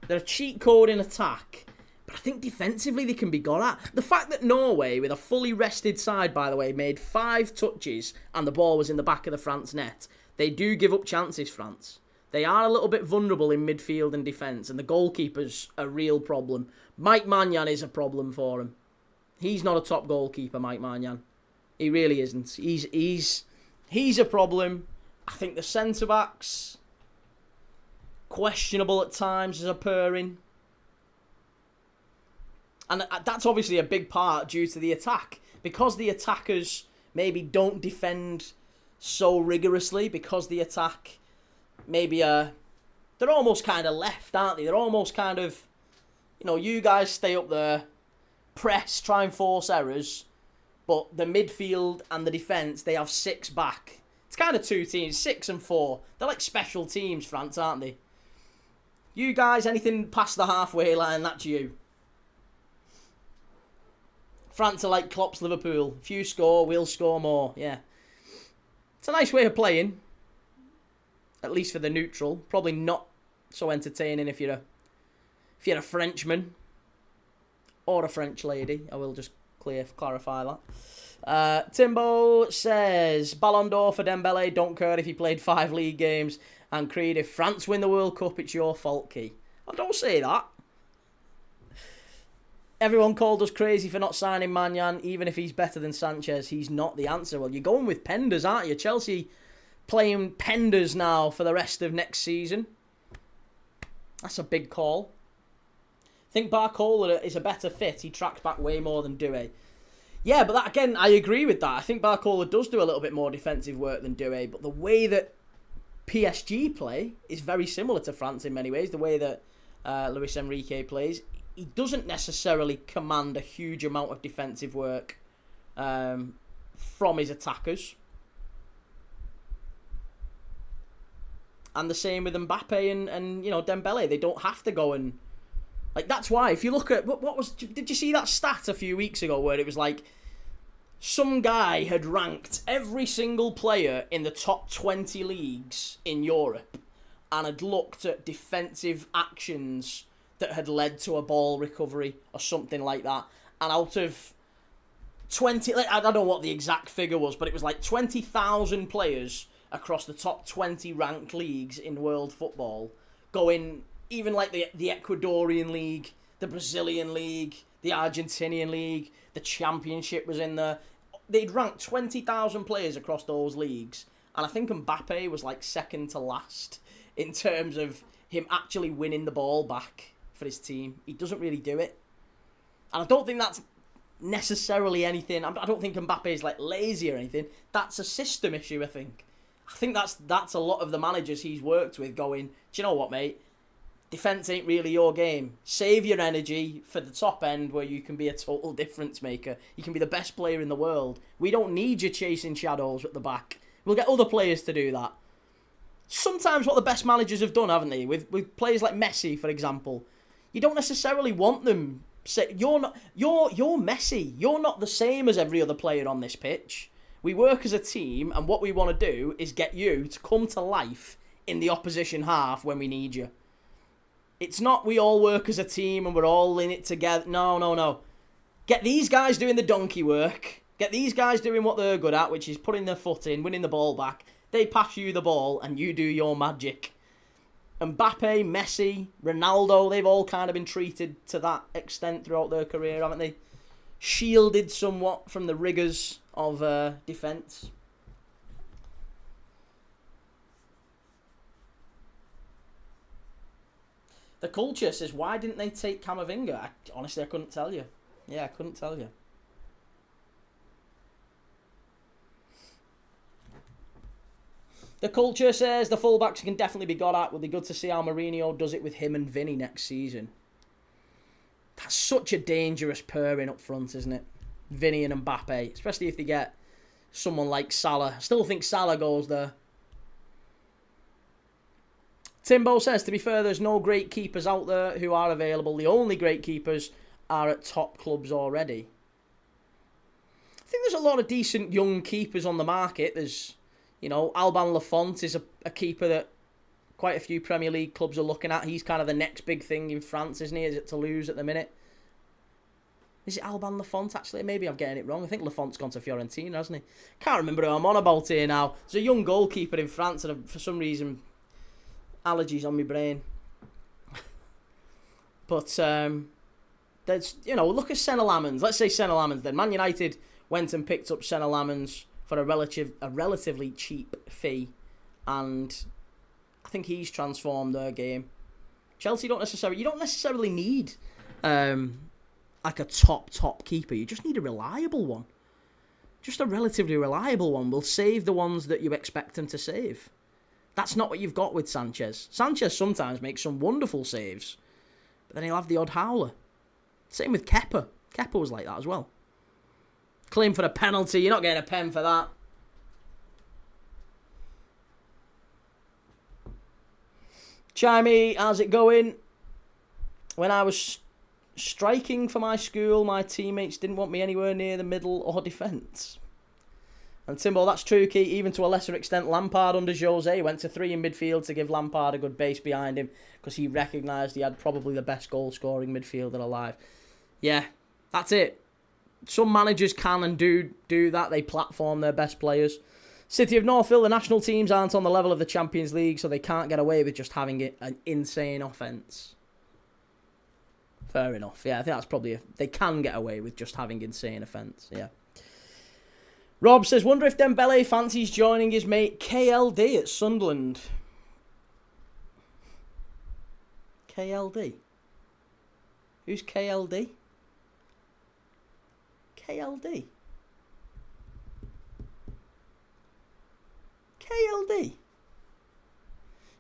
They're a cheat code in attack, but I think defensively they can be got at. The fact that Norway, with a fully rested side, by the way, made 5 touches and the ball was in the back of the France net, they do give up chances, France. They are a little bit vulnerable in midfield and defence, and the goalkeeper's a real problem. Mike Maignan is a problem for him. He's not a top goalkeeper, Mike Maignan. He really isn't. He's a problem. I think the centre-backs, questionable at times as a pairing. And that's obviously a big part due to the attack. Because the attackers maybe don't defend so rigorously, because the attack maybe they're almost kind of left, aren't they? They're almost kind of, you know, you guys stay up there, press, try and force errors, but the midfield and the defence, they have 6 back. It's kind of 2 teams, 6 and 4. They're like special teams, France, aren't they? You guys, anything past the halfway line, that's you. France are like Klopp's Liverpool. If you score, we'll score more. Yeah. It's a nice way of playing. At least for the neutral. Probably not so entertaining if you're a Frenchman. Or a French lady. I will just clarify that. Timbo says, Ballon d'Or for Dembele. Don't care if he played 5 league games. And Creed, if France win the World Cup, it's your fault, Key. Oh, don't say that. Everyone called us crazy for not signing Maignan. Even if he's better than Sanchez, he's not the answer. Well, you're going with Penders, aren't you? Chelsea playing Penders now for the rest of next season. That's a big call. I think Barcola is a better fit. He tracks back way more than Doué. Yeah, but that again, I agree with that. I think Barcola does do a little bit more defensive work than Doué, but the way that PSG play is very similar to France in many ways. The way that Luis Enrique plays, he doesn't necessarily command a huge amount of defensive work from his attackers. And the same with Mbappe and you know, Dembele. They don't have to go and... Like, that's why, if you look at... what was... Did you see that stat a few weeks ago where it was like... Some guy had ranked every single player in the top 20 leagues in Europe and had looked at defensive actions that had led to a ball recovery or something like that. And out of 20... I don't know what the exact figure was, but it was like 20,000 players across the top 20 ranked leagues in world football, going even like the Ecuadorian league, the Brazilian league, the Argentinian league, the championship was in there. They'd ranked 20,000 players across those leagues, And I think Mbappe was like second to last in terms of him actually winning the ball back for his team. He doesn't really do it. And I don't think that's necessarily anything. I don't think Mbappe is like lazy or anything. That's a system issue, I think. I think that's a lot of the managers he's worked with going, do you know what, mate? Defence ain't really your game. Save your energy for the top end where you can be a total difference maker. You can be the best player in the world. We don't need you chasing shadows at the back. We'll get other players to do that. Sometimes what the best managers have done, haven't they? With players like Messi, for example. You don't necessarily want them. You're Messi. You're not the same as every other player on this pitch. We work as a team, and what we want to do is get you to come to life in the opposition half when we need you. It's not we all work as a team and we're all in it together. No. Get these guys doing the donkey work. Get these guys doing what they're good at, which is putting their foot in, winning the ball back. They pass you the ball and you do your magic. Mbappe, Messi, Ronaldo, they've all kind of been treated to that extent throughout their career, haven't they? Shielded somewhat from the rigours of defence. The culture says, why didn't they take Camavinga? Honestly, I couldn't tell you. Yeah, I couldn't tell you. The culture says the fullbacks can definitely be got at. Will be good to see how Mourinho does it with him and Vinny next season. That's such a dangerous pairing up front, isn't it? Vinny and Mbappe, especially if they get someone like Salah. I still think Salah goes there. Timbo says, to be fair, there's no great keepers out there who are available. The only great keepers are at top clubs already. I think there's a lot of decent young keepers on the market. There's, Alban Lafont is a keeper that quite a few Premier League clubs are looking at. He's kind of the next big thing in France, isn't he? Is it Toulouse at the minute? Is it Alban Lafont, actually? Maybe I'm getting it wrong. I think Lafont's gone to Fiorentina, hasn't he? Can't remember who I'm on about here now. There's a young goalkeeper in France, and for some reason, allergies on my brain. But, there's, look at Senna Lamens. Let's say Senna Lamens then. Man United went and picked up Senna Lamens for a relatively cheap fee, and I think he's transformed their game. Chelsea you don't necessarily need like a top keeper. You just need a reliable one. Just a relatively reliable one will save the ones that you expect him to save. That's not what you've got with Sanchez. Sanchez sometimes makes some wonderful saves, but then he'll have the odd howler. Same with Kepa. Kepa was like that as well. Claim for a penalty. You're not getting a pen for that. Chimey, how's it going? When I was striking for my school, my teammates didn't want me anywhere near the middle or defence. And Timbo, that's true, Keith. Even to a lesser extent, Lampard under Jose went to 3 in midfield to give Lampard a good base behind him because he recognised he had probably the best goal-scoring midfielder alive. Yeah, that's it. Some managers can and do that. They platform their best players. City of Northville, the national teams aren't on the level of the Champions League, so they can't get away with just having an insane offence. Fair enough. Yeah, I think that's probably... they can get away with just having insane offence. Yeah. Rob says, wonder if Dembele fancies joining his mate KLD at Sunderland. KLD? Who's KLD? KLD? KLD?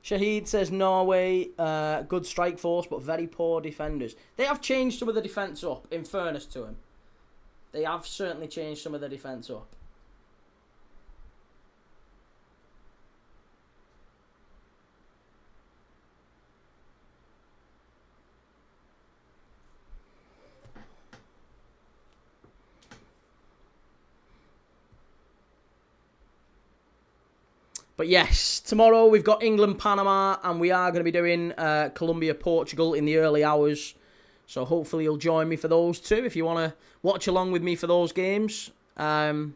Shahid says Norway, good strike force, but very poor defenders. They have changed some of the defence up, in fairness to him. They have certainly changed some of the defence up. But yes, tomorrow we've got England-Panama, and we are going to be doing Colombia-Portugal in the early hours. So hopefully you'll join me for those two if you want to watch along with me for those games. I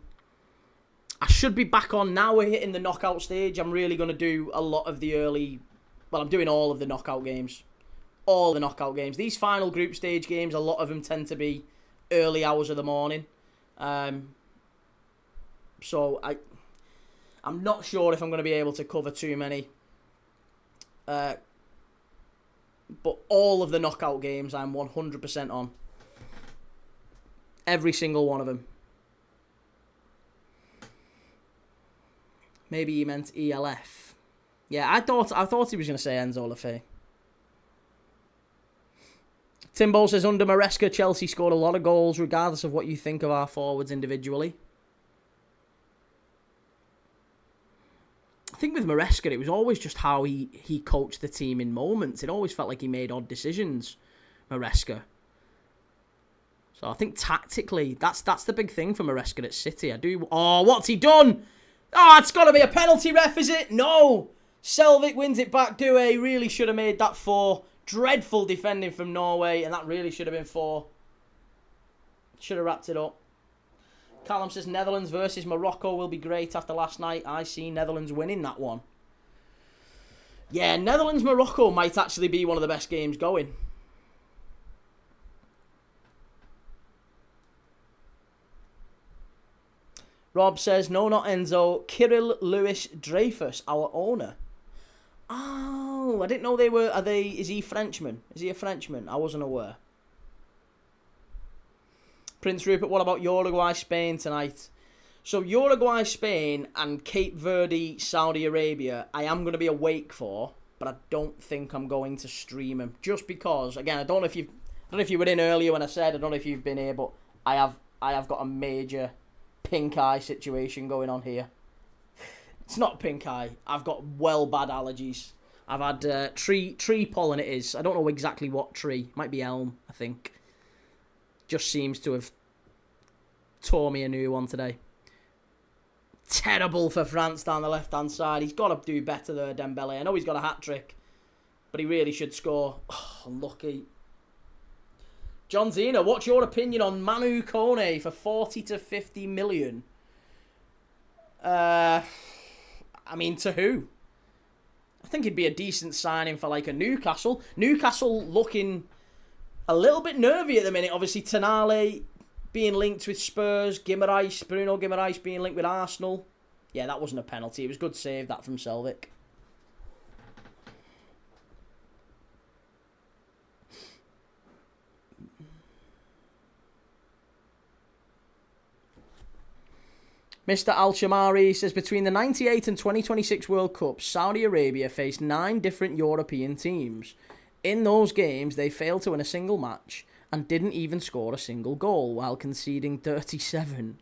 should be back on now. We're hitting the knockout stage. I'm really going to do a lot of the early... well, I'm doing all of the knockout games. All the knockout games. These final group stage games, a lot of them tend to be early hours of the morning. So I'm not sure if I'm going to be able to cover too many. But all of the knockout games I'm 100% on. Every single one of them. Maybe he meant ELF. Yeah, I thought he was going to say Enzo Lefebvre. Timbo says, under Maresca, Chelsea scored a lot of goals, regardless of what you think of our forwards individually. I think with Maresca, it was always just how he coached the team in moments. It always felt like he made odd decisions, Maresca. So I think tactically, that's the big thing for Maresca at City. Oh, what's he done? Oh, it's got to be a penalty, ref, is it? No. Selvik wins it back. Doué really should have made that 4. Dreadful defending from Norway, and that really should have been 4. Should have wrapped it up. Callum says Netherlands versus Morocco will be great after last night. I see Netherlands winning that one. Yeah, Netherlands-Morocco might actually be one of the best games going. Rob says, no, not Enzo. Kirill Lewis Dreyfus, our owner. Oh, I didn't know they were... Is he Frenchman? Is he a Frenchman? I wasn't aware. Prince Rupert, what about Uruguay-Spain tonight? So Uruguay-Spain and Cape Verde, Saudi Arabia, I am going to be awake for, but I don't think I'm going to stream them. Just because, again, I don't know if you were in earlier when I said, I don't know if you've been here, but I have got a major pink eye situation going on here. It's not pink eye. I've got bad allergies. I've had tree pollen it is. I don't know exactly what tree. Might be elm, I think. Just seems to have tore me a new one today. Terrible for France down the left-hand side. He's got to do better there, Dembele. I know he's got a hat-trick, but he really should score. Oh, unlucky. John Zena, what's your opinion on Manu Kone for 40 to 50 million? I mean, to who? I think it'd be a decent signing for like a Newcastle. Newcastle looking a little bit nervy at the minute. Obviously, Tonali being linked with Spurs. Bruno Guimaraes being linked with Arsenal. Yeah, that wasn't a penalty. It was a good save, that from Selvik. Mr. Al-Shamari says, between the 98 and 2026 World Cups, Saudi Arabia faced 9 different European teams. In those games, they failed to win a single match and didn't even score a single goal while conceding 37.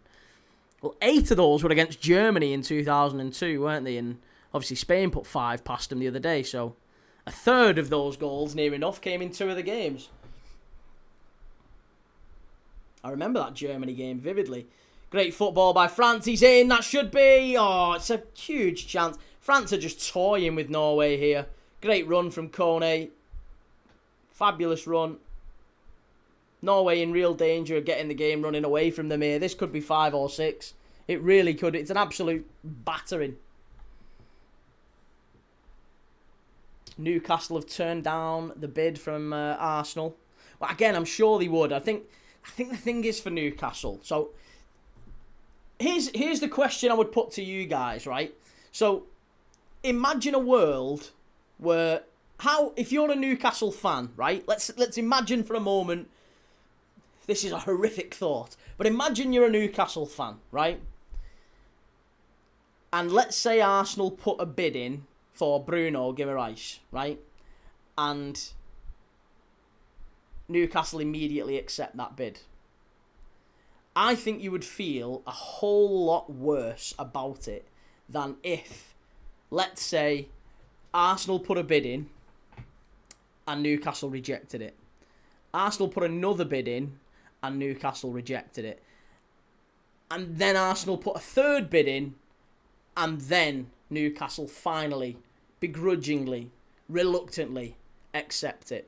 Well, 8 of those were against Germany in 2002, weren't they? And obviously Spain put 5 past them the other day, so a third of those goals, near enough, came in 2 of the games. I remember that Germany game vividly. Great football by France. He's in. That should be. Oh, it's a huge chance. France are just toying with Norway here. Great run from Kone. Fabulous run. Norway in real danger of getting the game running away from them here. This could be 5 or 6. It really could. It's an absolute battering. Newcastle have turned down the bid from Arsenal. Well, again, I'm sure they would. I think the thing is for Newcastle. So here's the question I would put to you guys, right? So imagine a world where if you're a Newcastle fan, right? Let's imagine for a moment. This is a horrific thought, but imagine you're a Newcastle fan, right? And let's say Arsenal put a bid in for Bruno Guimaraes, right? And Newcastle immediately accept that bid. I think you would feel a whole lot worse about it than if, let's say, Arsenal put a bid in and Newcastle rejected it. Arsenal put another bid in and Newcastle rejected it. And then Arsenal put a third bid in and then Newcastle finally, begrudgingly, reluctantly accept it.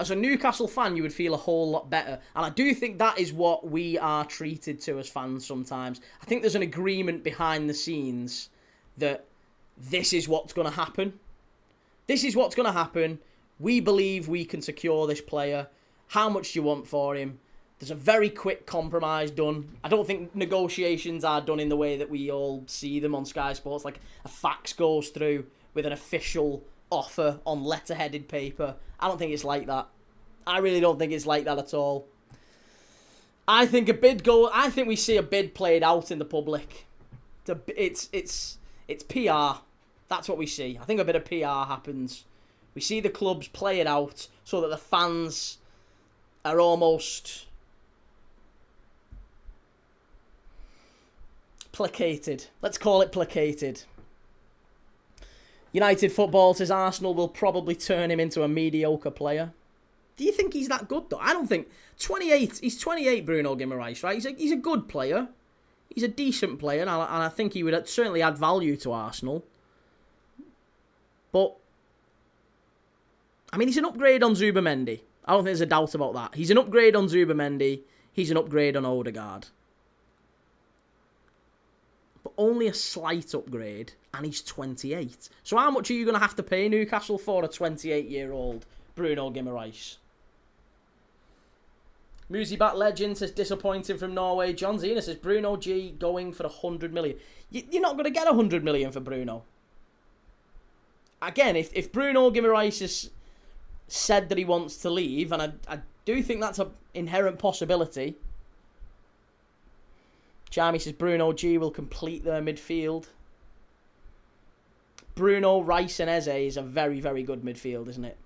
As a Newcastle fan, you would feel a whole lot better. And I do think that is what we are treated to as fans sometimes. I think there's an agreement behind the scenes that this is what's going to happen. This is what's going to happen. We believe we can secure this player. How much do you want for him? There's a very quick compromise done. I don't think negotiations are done in the way that we all see them on Sky Sports. Like a fax goes through with an official offer on letterheaded paper. I don't think it's like that. I really don't think it's like that at all. I think we see a bid played out in the public. It's PR. That's what we see. I think a bit of PR happens. We see the clubs play it out so that the fans are almost placated. Let's call it placated. United Football says Arsenal will probably turn him into a mediocre player. Do you think he's that good, though? I don't think. 28. He's 28, Bruno Guimaraes, right? He's a good player. He's a decent player, and I think he would certainly add value to Arsenal. But, I mean, he's an upgrade on Zubimendi. I don't think there's a doubt about that. He's an upgrade on Zubimendi. He's an upgrade on Odegaard. But only a slight upgrade, and he's 28. So how much are you going to have to pay Newcastle for a 28-year-old Bruno Guimaraes? Musibat Legend says disappointing from Norway. John Zena says Bruno G going for 100 million. You're not going to get 100 million for Bruno. Again, if Bruno Guimaraes has said that he wants to leave, and I do think that's an inherent possibility. Jamie says Bruno G will complete their midfield. Bruno, Rice and Eze is a very, very good midfield, isn't it?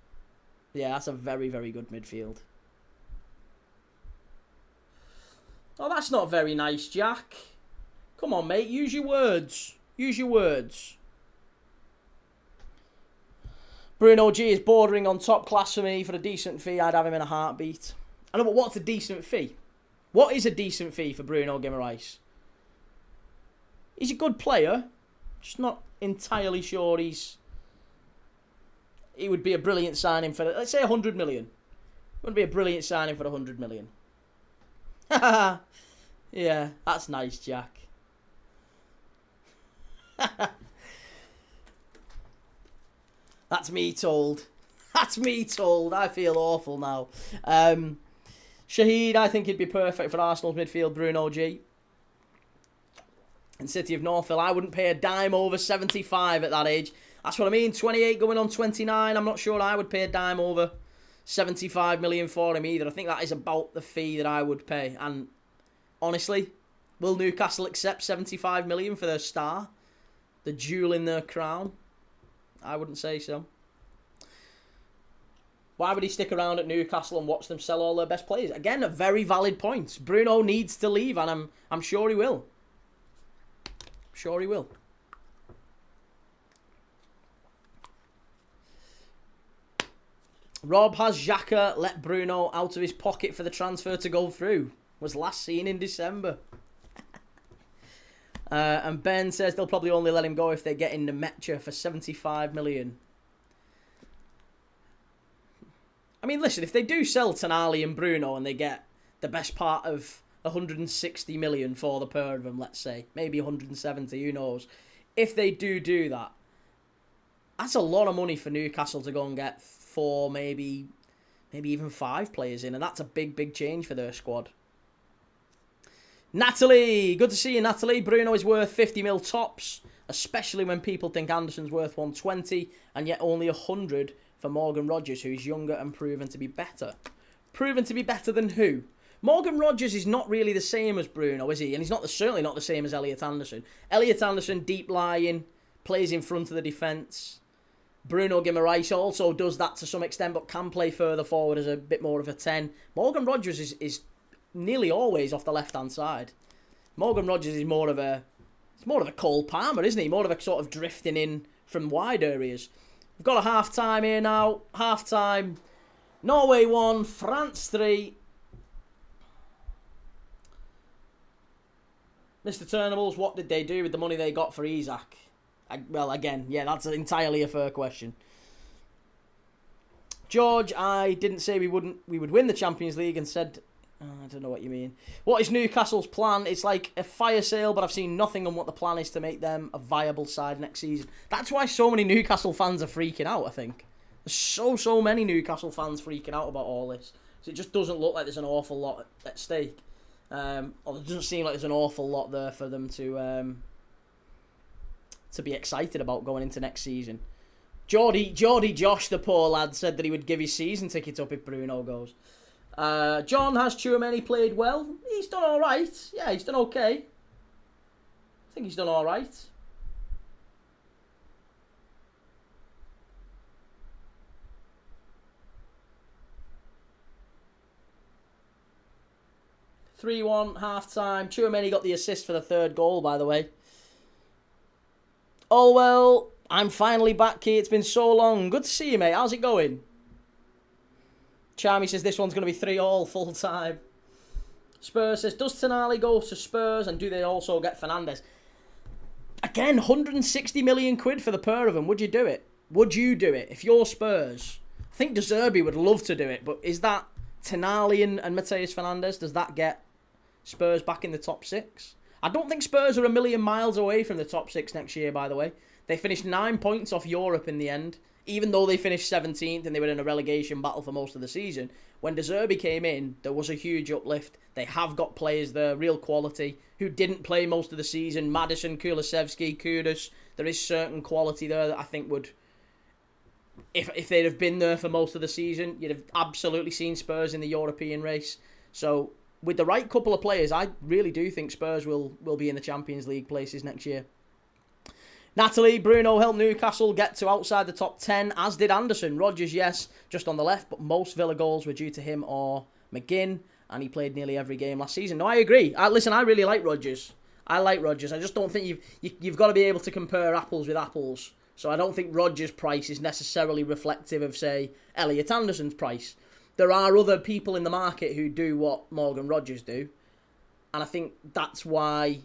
Yeah, that's a very, very good midfield. Oh, that's not very nice, Jack. Come on, mate. Use your words. Use your words. Bruno G is bordering on top class for me. For a decent fee, I'd have him in a heartbeat. I know, but what's a decent fee? What is a decent fee for Bruno Guimaraes? He's a good player. Just not entirely sure he would be a brilliant signing for, let's say, 100 million. Would be a brilliant signing for 100 million. Yeah, that's nice, Jack. That's me told. That's me told. I feel awful now. Shahid, I think he'd be perfect for Arsenal's midfield, Bruno G. And City of Northville, I wouldn't pay a dime over 75 at that age. That's what I mean, 28 going on 29. I'm not sure I would pay a dime over 75 million for him either. I think that is about the fee that I would pay. And honestly, will Newcastle accept 75 million for their star? The jewel in their crown? I wouldn't say so. Why would he stick around at Newcastle and watch them sell all their best players? Again, a very valid point. Bruno needs to leave, and I'm sure he will. Sure he will. Rob has Xhaka let Bruno out of his pocket for the transfer to go through. Was last seen in December. And Ben says they'll probably only let him go if they get in the Metcha for 75 million. I mean, listen, if they do sell Tonali and Bruno and they get the best part of 160 million for the pair of them, let's say, maybe 170, who knows. If they do that, that's a lot of money for Newcastle to go and get 4, maybe even 5 players in, and that's a big, big change for their squad. Natalie, good to see you, Natalie. Bruno is worth 50 mil tops, especially when people think Anderson's worth 120, and yet only 100 for Morgan Rogers, who's younger and proven to be better. Proven to be better than who? Morgan Rogers is not really the same as Bruno, is he? And he's certainly not the same as Elliot Anderson. Elliot Anderson, deep lying, plays in front of the defence. Bruno Guimaraes also does that to some extent, but can play further forward as a bit more of a 10. Morgan Rogers is nearly always off the left-hand side. Morgan Rogers is more of a Cole Palmer, isn't he? More of a sort of drifting in from wide areas. We've got a half-time here now. Half-time. Norway 1, France 3. Mr. Turnables, what did they do with the money they got for Isak? Well, again, yeah, that's entirely a fair question. George, I didn't say we would win the Champions League and said... I don't know what you mean. What is Newcastle's plan? It's like a fire sale, but I've seen nothing on what the plan is to make them a viable side next season. That's why so many Newcastle fans are freaking out, I think. There's so many Newcastle fans freaking out about all this. So it just doesn't look like there's an awful lot at stake. Or it doesn't seem like there's an awful lot there for them to be excited about going into next season. Geordie Josh, the poor lad, said that he would give his season ticket up if Bruno goes. John, has Tchouaméni played well? He's done all right. Yeah, he's done okay. I think he's done all right. (3-1) half-time. Tchouaméni got the assist for the third goal, by the way. Oh, well, I'm finally back here. It's been so long. Good to see you, mate. How's it going? Charmy says this one's going to be 3-3 full-time. Spurs says, does Tonali go to Spurs and do they also get Fernandes? Again, 160 million quid for the pair of them. Would you do it? Would you do it? If you're Spurs, I think De Zerbi would love to do it, but is that Tonali and Matheus Fernandes? Does that get Spurs back in the top 6? I don't think Spurs are a million miles away from the top 6 next year, by the way. They finished 9 points off Europe in the end, even though they finished 17th and they were in a relegation battle for most of the season. When De Zerbi came in, there was a huge uplift. They have got players there, real quality, who didn't play most of the season. Maddison, Kulusevski, Kudus. There is certain quality there that I think would... If they'd have been there for most of the season, you'd have absolutely seen Spurs in the European race. So, with the right couple of players, I really do think Spurs will be in the Champions League places next year. Natalie, Bruno helped Newcastle get to outside the top 10, as did Anderson. Rodgers, yes, just on the left, but most Villa goals were due to him or McGinn, and he played nearly every game last season. No, I agree. Listen, I really like Rodgers. I like Rodgers. I just don't think you've got to be able to compare apples with apples. So I don't think Rodgers' price is necessarily reflective of, say, Elliot Anderson's price. There are other people in the market who do what Morgan Rodgers do, and I think that's why...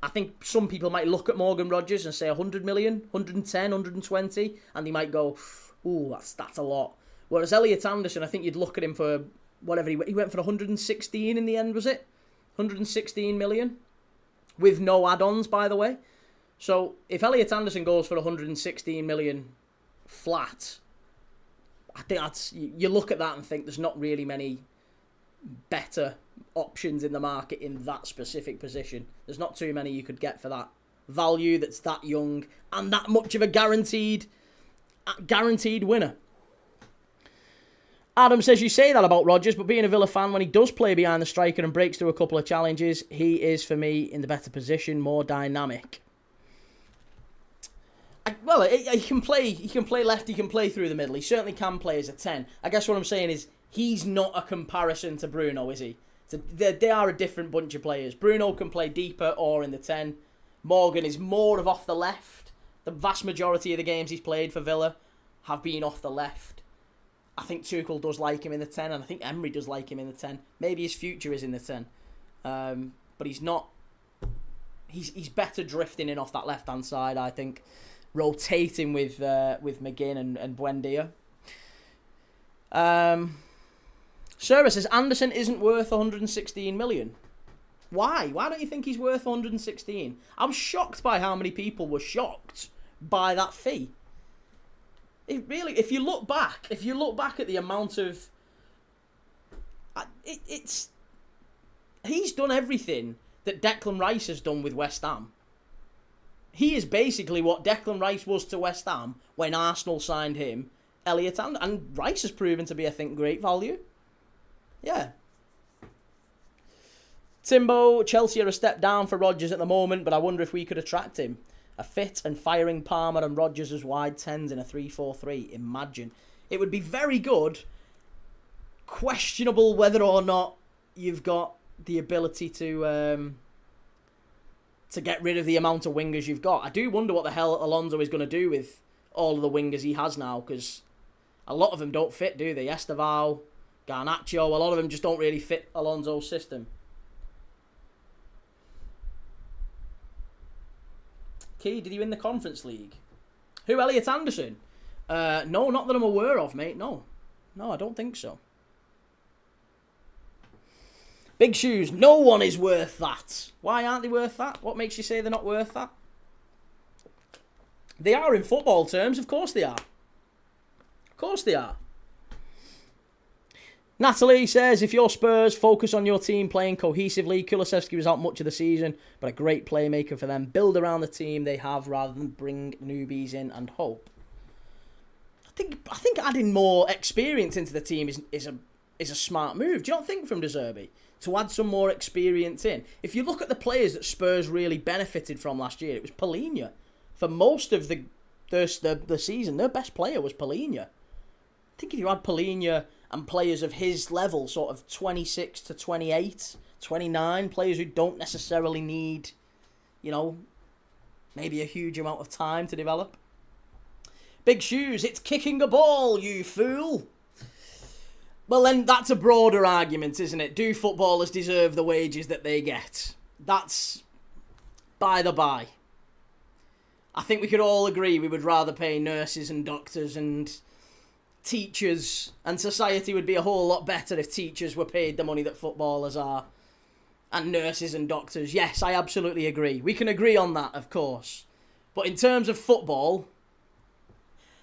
I think some people might look at Morgan Rodgers and say 100 million, 110, 120, and they might go, ooh, that's a lot. Whereas Elliot Anderson, I think you'd look at him for whatever he went for 116 in the end, was it? 116 million? With no add-ons, by the way. So if Elliot Anderson goes for 116 million flat, I think you look at that and think there's not really many better options in the market in that specific position. There's not too many you could get for that value that's that young and that much of a guaranteed winner. Adam says, you say that about Rodgers, but being a Villa fan, when he does play behind the striker and breaks through a couple of challenges, he is, for me, in the better position, more dynamic. He can play left, he can play through the middle. He certainly can play as a 10. I guess what I'm saying is, he's not a comparison to Bruno, is he? So they are a different bunch of players. Bruno can play deeper or in the 10. Morgan is more of off the left. The vast majority of the games he's played for Villa have been off the left. I think Tuchel does like him in the 10, and I think Emery does like him in the 10. Maybe his future is in the 10. But he's not... He's better drifting in off that left-hand side, I think. Rotating with McGinn and Buendia. Sarah says, Anderson isn't worth 116 million. Why? Why don't you think he's worth 116? I'm shocked by how many people were shocked by that fee. If you look back at the amount of... He's done everything that Declan Rice has done with West Ham. He is basically what Declan Rice was to West Ham when Arsenal signed him. Elliot and Rice has proven to be, I think, great value. Yeah. Timbo, Chelsea are a step down for Rodgers at the moment, but I wonder if we could attract him. A fit and firing Palmer and Rodgers as wide 10s in a 3-4-3. Imagine. It would be very good. Questionable whether or not you've got the ability to get rid of the amount of wingers you've got. I do wonder what the hell Alonso is going to do with all of the wingers he has now, because a lot of them don't fit, do they? Estevao, Garnacho, a lot of them just don't really fit Alonso's system. Key, did he win the Conference League? Who, Elliot Anderson? No, not that I'm aware of, mate. No, I don't think so. Big Shoes, no one is worth that. Why aren't they worth that? What makes you say they're not worth that? They are in football terms, of course they are. Of course they are. Natalie says, if you're Spurs, focus on your team playing cohesively. Kulusevski was out much of the season, but a great playmaker for them. Build around the team they have rather than bring newbies in and hope. I think adding more experience into the team is a smart move. Do you not think, from De Zerbi, to add some more experience in? If you look at the players that Spurs really benefited from last year, it was Palhinha. For most of the season, their best player was Palhinha. I think if you add Palhinha and players of his level, sort of 26 to 28, 29, players who don't necessarily need, maybe a huge amount of time to develop. Big Shoes, it's kicking a ball, you fool. Well, then that's a broader argument, isn't it? Do footballers deserve the wages that they get? That's by the by. I think we could all agree we would rather pay nurses and doctors and teachers, and society would be a whole lot better if teachers were paid the money that footballers are, and nurses and doctors. Yes, I absolutely agree. We can agree on that, of course. But in terms of football,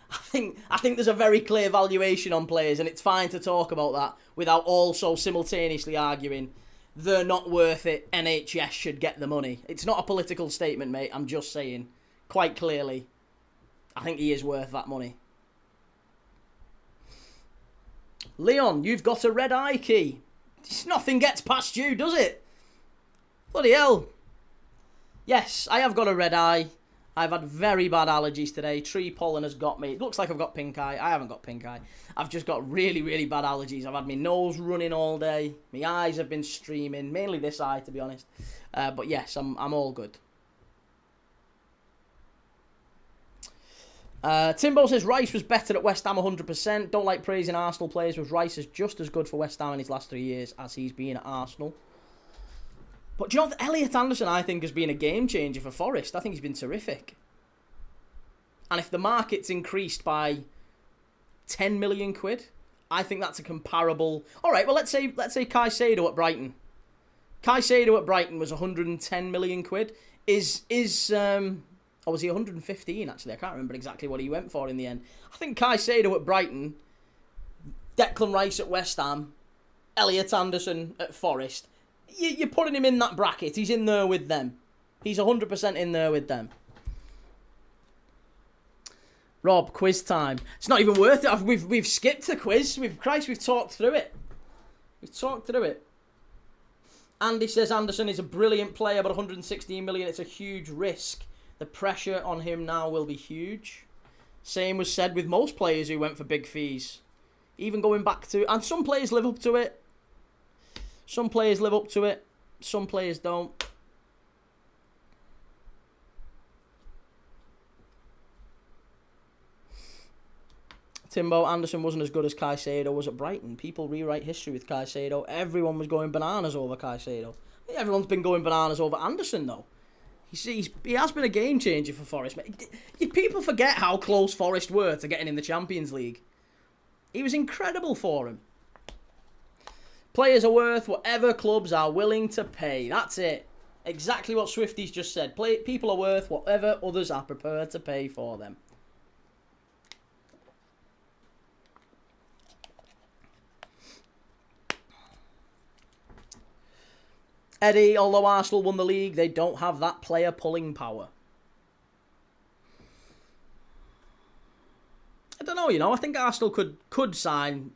I think there's a very clear valuation on players, and it's fine to talk about that without also simultaneously arguing they're not worth it, NHS should get the money. It's not a political statement, mate. I'm just saying, quite clearly, I think he is worth that money. Leon, you've got a red eye key. Nothing gets past you, does it? Bloody hell. Yes, I have got a red eye. I've had very bad allergies today. Tree pollen has got me. It looks like I've got pink eye. I haven't got pink eye. I've just got really, really bad allergies. I've had my nose running all day. My eyes have been streaming. Mainly this eye, to be honest. But yes, I'm all good. Timbo says Rice was better at West Ham 100%. Don't like praising Arsenal players, with Rice is just as good for West Ham in his last 3 years as he's been at Arsenal. But do you know what? Elliot Anderson, I think, has been a game changer for Forest. I think he's been terrific. And if the market's increased by 10 million quid, I think that's a comparable. All right, well, let's say Caicedo at Brighton. Caicedo at Brighton was 110 million quid. Or was he 115, actually? I can't remember exactly what he went for in the end. I think Caicedo at Brighton, Declan Rice at West Ham, Elliot Anderson at Forest. You're putting him in that bracket. He's in there with them. He's 100% in there with them. Rob, quiz time. It's not even worth it. We've skipped the quiz. We've talked through it. Andy says Anderson is a brilliant player, but 116 million, it's a huge risk. The pressure on him now will be huge. Same was said with most players who went for big fees. Even going back to... And some players live up to it. Some players don't. Timbo, Anderson wasn't as good as Caicedo was at Brighton. People rewrite history with Caicedo. Everyone was going bananas over Caicedo. Everyone's been going bananas over Anderson, though. He has been a game changer for Forest. People forget how close Forest were to getting in the Champions League. He was incredible for him. Players are worth whatever clubs are willing to pay. That's it. Exactly what Swifties just said. People are worth whatever others are prepared to pay for them. Eddie, although Arsenal won the league, they don't have that player pulling power. I don't know, I think Arsenal could sign,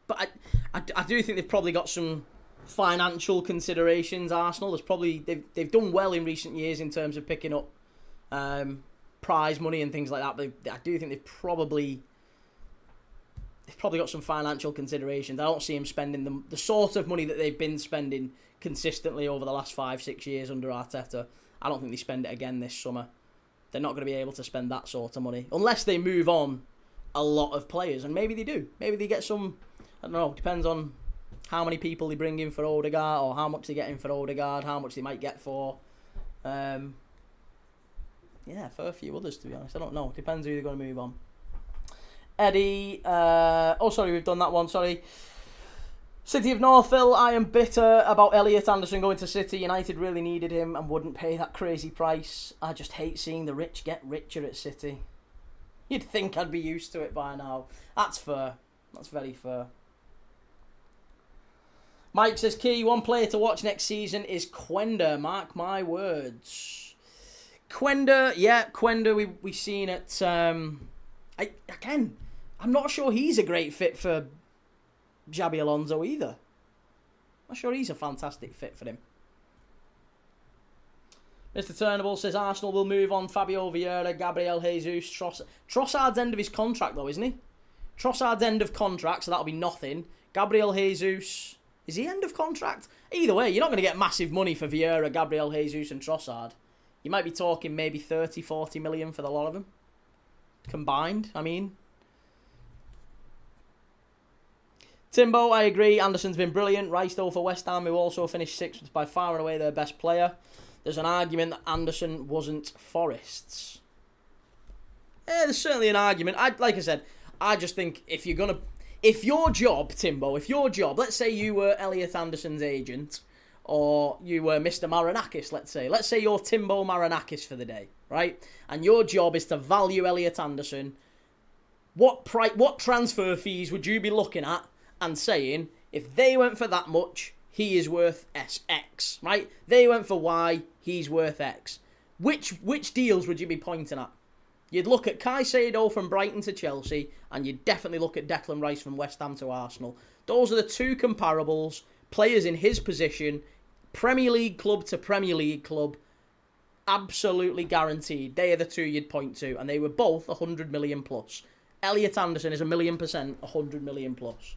but I do think they've probably got some financial considerations. Arsenal, they've done well in recent years in terms of picking up prize money and things like that. But I do think they've probably got some financial considerations. I don't see them spending the sort of money that they've been spending consistently over the last 5-6 years under Arteta. I don't think they spend it again this summer. They're not going to be able to spend that sort of money unless they move on a lot of players, and maybe they do. Maybe they get some. I don't know. Depends on how many people they bring in for Odegaard, or how much they get in for Odegaard, how much they might get for. For a few others, to be honest. I don't know. Depends who they're going to move on. Eddie. Sorry, we've done that one. Sorry. City of Northville, I am bitter about Elliot Anderson going to City. United really needed him and wouldn't pay that crazy price. I just hate seeing the rich get richer at City. You'd think I'd be used to it by now. That's fair. That's very fair. Mike says, key, one player to watch next season is Quenda. Mark my words. Quenda, we've seen it. Again, I'm not sure he's a great fit for Xabi Alonso either. I'm not sure he's a fantastic fit for him. Mr. Turnbull says Arsenal will move on Fabio Vieira, Gabriel Jesus, Trossard's end of his contract though, isn't he? Trossard's end of contract, so that'll be nothing. Gabriel Jesus, is he end of contract? Either way, you're not going to get massive money for Vieira, Gabriel Jesus and Trossard. You might be talking maybe 30, 40 million for the lot of them. Combined, I mean. Timbo, I agree. Anderson's been brilliant. Rice, though, for West Ham, who also finished 6th, was by far and away their best player. There's an argument that Anderson wasn't Forest's. There's certainly an argument. Like I said, I just think if your job, Timbo, let's say you were Elliot Anderson's agent, or you were Mr. Marinakis, let's say you're Timbo Marinakis for the day, right? And your job is to value Elliot Anderson. What transfer fees would you be looking at and saying, if they went for that much, he is worth X, right? They went for Y, he's worth X. Which deals would you be pointing at? You'd look at Caicedo from Brighton to Chelsea, and you'd definitely look at Declan Rice from West Ham to Arsenal. Those are the two comparables, players in his position, Premier League club to Premier League club, absolutely guaranteed. They are the two you'd point to, and they were both 100 million plus. Elliot Anderson is 1,000,000% 100 million plus.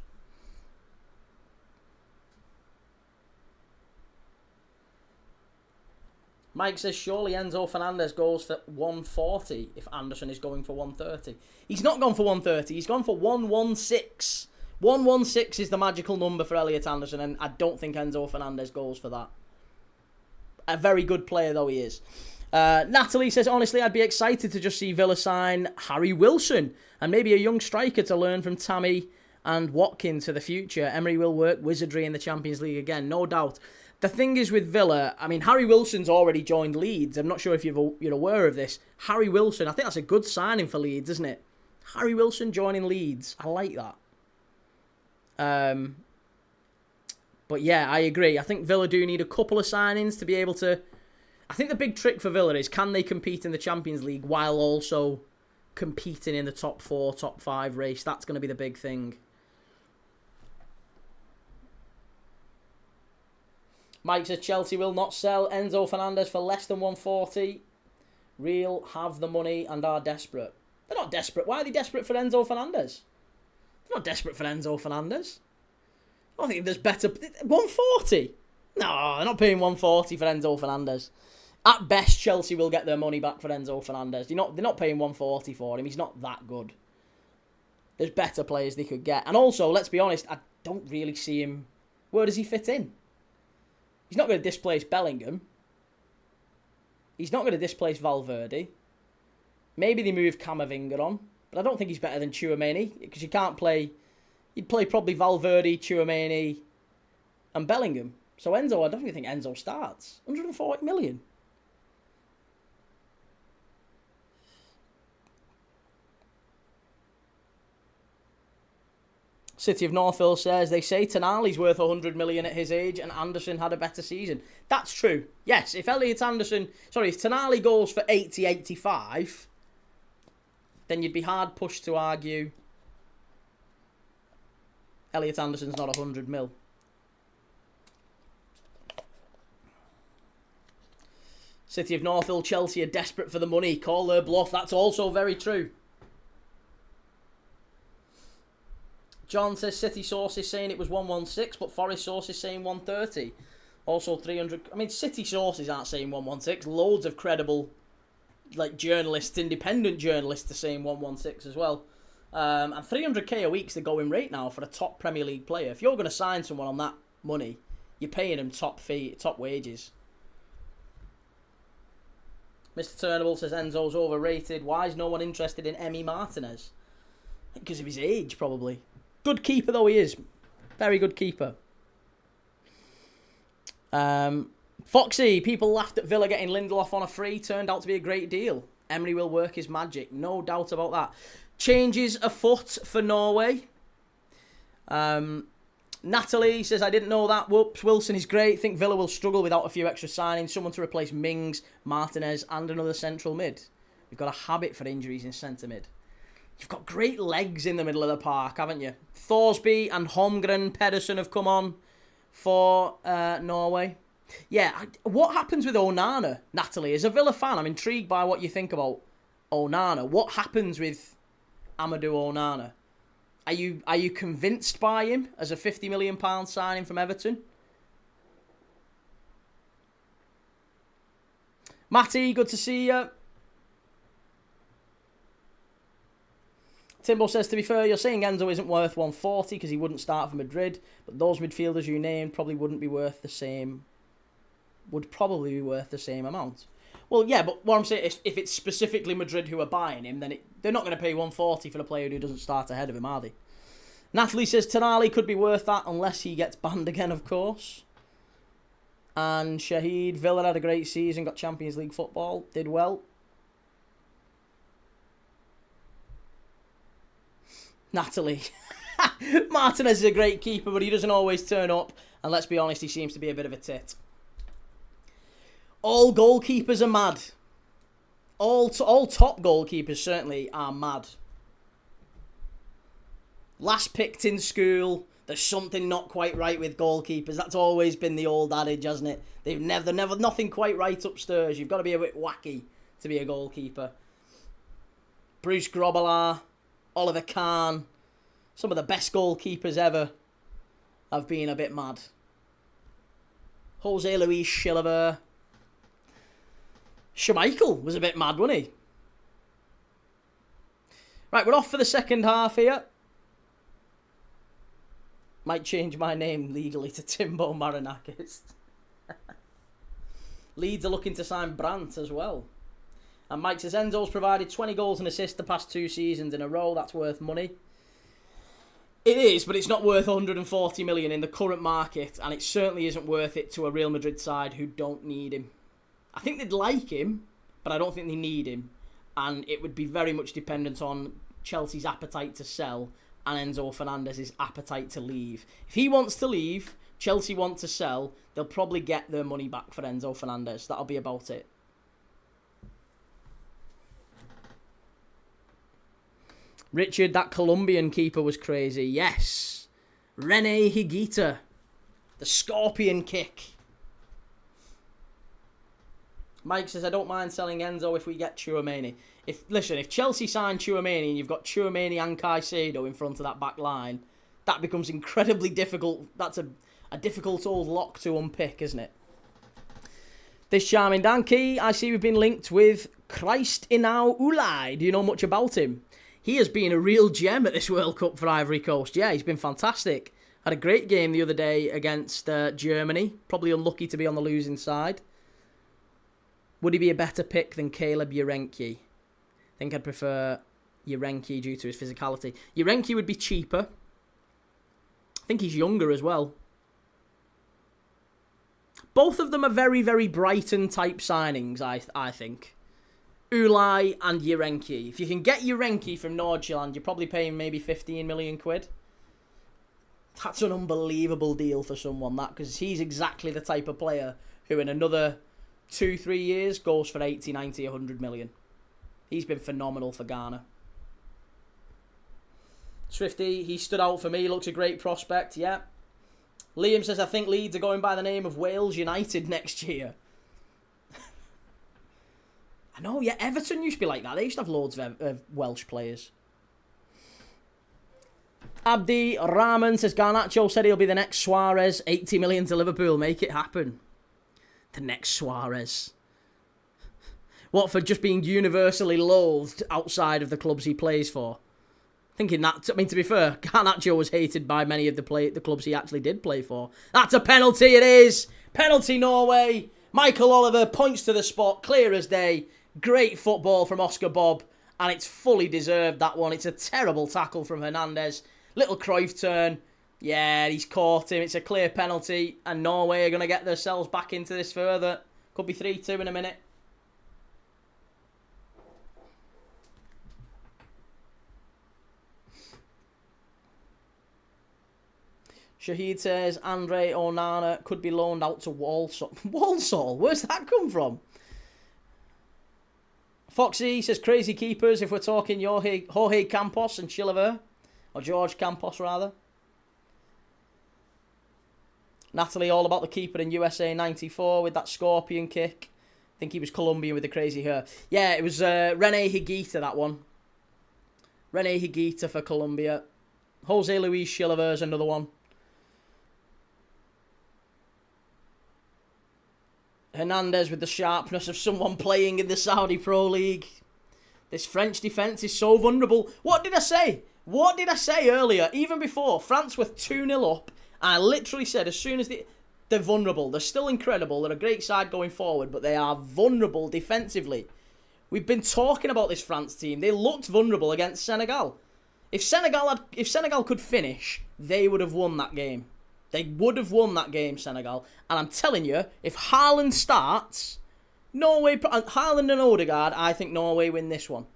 Mike says, surely Enzo Fernandez goes for 140 if Anderson is going for 130. He's not gone for 130, he's gone for 116. 116 is the magical number for Elliot Anderson, and I don't think Enzo Fernandez goes for that. A very good player, though he is. Natalie says, honestly, I'd be excited to just see Villa sign Harry Wilson, and maybe a young striker to learn from Tammy and Watkins for the future. Emery will work wizardry in the Champions League again, no doubt. The thing is with Villa, I mean, Harry Wilson's already joined Leeds. I'm not sure if you're aware of this. Harry Wilson, I think that's a good signing for Leeds, isn't it? Harry Wilson joining Leeds. I like that. But yeah, I agree. I think Villa do need a couple of signings to be able to... I think the big trick for Villa is, can they compete in the Champions League while also competing in the top 4, top 5 race? That's going to be the big thing. Mike says Chelsea will not sell Enzo Fernandez for less than 140. Real have the money and are desperate. They're not desperate. Why are they desperate for Enzo Fernandez? They're not desperate for Enzo Fernandez. I think there's better... 140? No, they're not paying 140 for Enzo Fernandez. At best, Chelsea will get their money back for Enzo Fernandez. They're not paying 140 for him. He's not that good. There's better players they could get. And also, let's be honest, I don't really see him... Where does he fit in? He's not going to displace Bellingham. He's not going to displace Valverde. Maybe they move Camavinga on. But I don't think he's better than Tchouaméni. Because you can't play... You'd play probably Valverde, Tchouaméni and Bellingham. So Enzo, I don't even think Enzo starts. 140 million. City of Northville says, they say Tonali's worth 100 million at his age and Anderson had a better season. That's true. Yes, if Tonali goes for 80, 85, then you'd be hard pushed to argue Elliot Anderson's not 100 mil. City of Northville, Chelsea are desperate for the money. Call their bluff. That's also very true. John says City sources saying it was 116, but Forest sources saying 130. Also 300. I mean, City sources aren't saying 116. Loads of credible, journalists, independent journalists are saying 116 as well. And 300k a week's the going rate now for a top Premier League player. If you're going to sign someone on that money, you're paying them top wages. Mr. Turnbull says Enzo's overrated. Why is no one interested in Emi Martinez? Because of his age, probably. Good keeper, though, he is. Very good keeper. Foxy, people laughed at Villa getting Lindelof on a free. Turned out to be a great deal. Emery will work his magic. No doubt about that. Changes afoot for Norway. Natalie says, I didn't know that. Whoops. Wilson is great. Think Villa will struggle without a few extra signings. Someone to replace Mings, Martinez, and another central mid. We've got a habit for injuries in centre mid. You've got great legs in the middle of the park, haven't you? Thorsby and Holmgren Pedersen have come on for Norway. Yeah, what happens with Onana, Natalie? As a Villa fan, I'm intrigued by what you think about Onana. What happens with Amadou Onana? Are you convinced by him as a £50 million signing from Everton? Matty, good to see you. Timbo says, to be fair, you're saying Enzo isn't worth 140 because he wouldn't start for Madrid, but those midfielders you named probably wouldn't be worth the same. Would probably be worth the same amount. Well, yeah, but what I'm saying is, if it's specifically Madrid who are buying him, then they're not going to pay 140 for a player who doesn't start ahead of him, are they? Natalie says Tonali could be worth that unless he gets banned again, of course. And Shahid, Villa had a great season, got Champions League football, did well. Natalie. Martinez is a great keeper, but he doesn't always turn up. And let's be honest, he seems to be a bit of a tit. All goalkeepers are mad. All top goalkeepers certainly are mad. Last picked in school. There's something not quite right with goalkeepers. That's always been the old adage, hasn't it? They've never nothing quite right upstairs. You've got to be a bit wacky to be a goalkeeper. Bruce Grobbelaar, Oliver Kahn, some of the best goalkeepers ever have been a bit mad. Jose Luis Chilavert. Schmeichel was a bit mad, wasn't he? Right, we're off for the second half here. Might change my name legally to Timbo Marinakis. Leeds are looking to sign Brandt as well. And Mike says, Enzo's provided 20 goals and assists the past 2 seasons in a row. That's worth money. It is, but it's not worth 140 million in the current market. And it certainly isn't worth it to a Real Madrid side who don't need him. I think they'd like him, but I don't think they need him. And it would be very much dependent on Chelsea's appetite to sell and Enzo Fernandez's appetite to leave. If he wants to leave, Chelsea want to sell, they'll probably get their money back for Enzo Fernandez. That'll be about it. Richard, that Colombian keeper was crazy. Yes. Rene Higuita. The scorpion kick. Mike says, I don't mind selling Enzo if we get Tchouaméni. If Chelsea sign Tchouaméni and you've got Tchouaméni and Caicedo in front of that back line, that becomes incredibly difficult. That's a difficult old lock to unpick, isn't it? This charming Danke, I see we've been linked with Christ Inau Ulai. Do you know much about him? He has been a real gem at this World Cup for Ivory Coast. Yeah, he's been fantastic. Had a great game the other day against Germany. Probably unlucky to be on the losing side. Would he be a better pick than Caleb Yarenki? I think I'd prefer Yarenki due to his physicality. Yarenki would be cheaper. I think he's younger as well. Both of them are very, very Brighton-type signings, I think. Ulai and Yarenki. If you can get Yarenki from Nordjylland, you're probably paying maybe 15 million quid. That's an unbelievable deal for someone, that, because he's exactly the type of player who in another 2-3 years goes for 80, 90, 100 million. He's been phenomenal for Ghana. Swifty, he stood out for me. Looks a great prospect, yeah. Liam says, I think Leeds are going by the name of Wales United next year. I know, yeah, Everton used to be like that. They used to have loads of Welsh players. Abdi Rahman says, Garnacho said he'll be the next Suarez. 80 million to Liverpool. Make it happen. The next Suarez. What, for just being universally loathed outside of the clubs he plays for? Thinking that, I mean, to be fair, Garnacho was hated by many of the clubs he actually did play for. That's a penalty, it is! Penalty, Norway! Michael Oliver points to the spot, clear as day. Great football from Oscar Bob, and it's fully deserved, that one. It's a terrible tackle from Hernandez. Little Cruyff turn. Yeah, he's caught him. It's a clear penalty, and Norway are going to get themselves back into this further. Could be 3-2 in a minute. Shahid says Andre Onana could be loaned out to Walsall. Walsall? Where's that come from? Foxy says crazy keepers if we're talking Jorge Campos and Chilavert. Or George Campos, rather. Natalie, all about the keeper in USA 94 with that scorpion kick. I think he was Colombian with the crazy hair. Yeah, it was Rene Higuita, that one. Rene Higuita for Colombia. Jose Luis Chilavert's another one. Hernandez with the sharpness of someone playing in the Saudi Pro League. This French defence is so vulnerable. What did I say? What did I say earlier? Even before France were 2-0 up, I literally said as soon as they're vulnerable. They're still incredible. They're a great side going forward, but they are vulnerable defensively. We've been talking about this France team. They looked vulnerable against Senegal. If Senegal could finish, they would have won that game. They would have won that game, Senegal. And I'm telling you, if Haaland starts, Haaland and Odegaard, I think Norway win this one.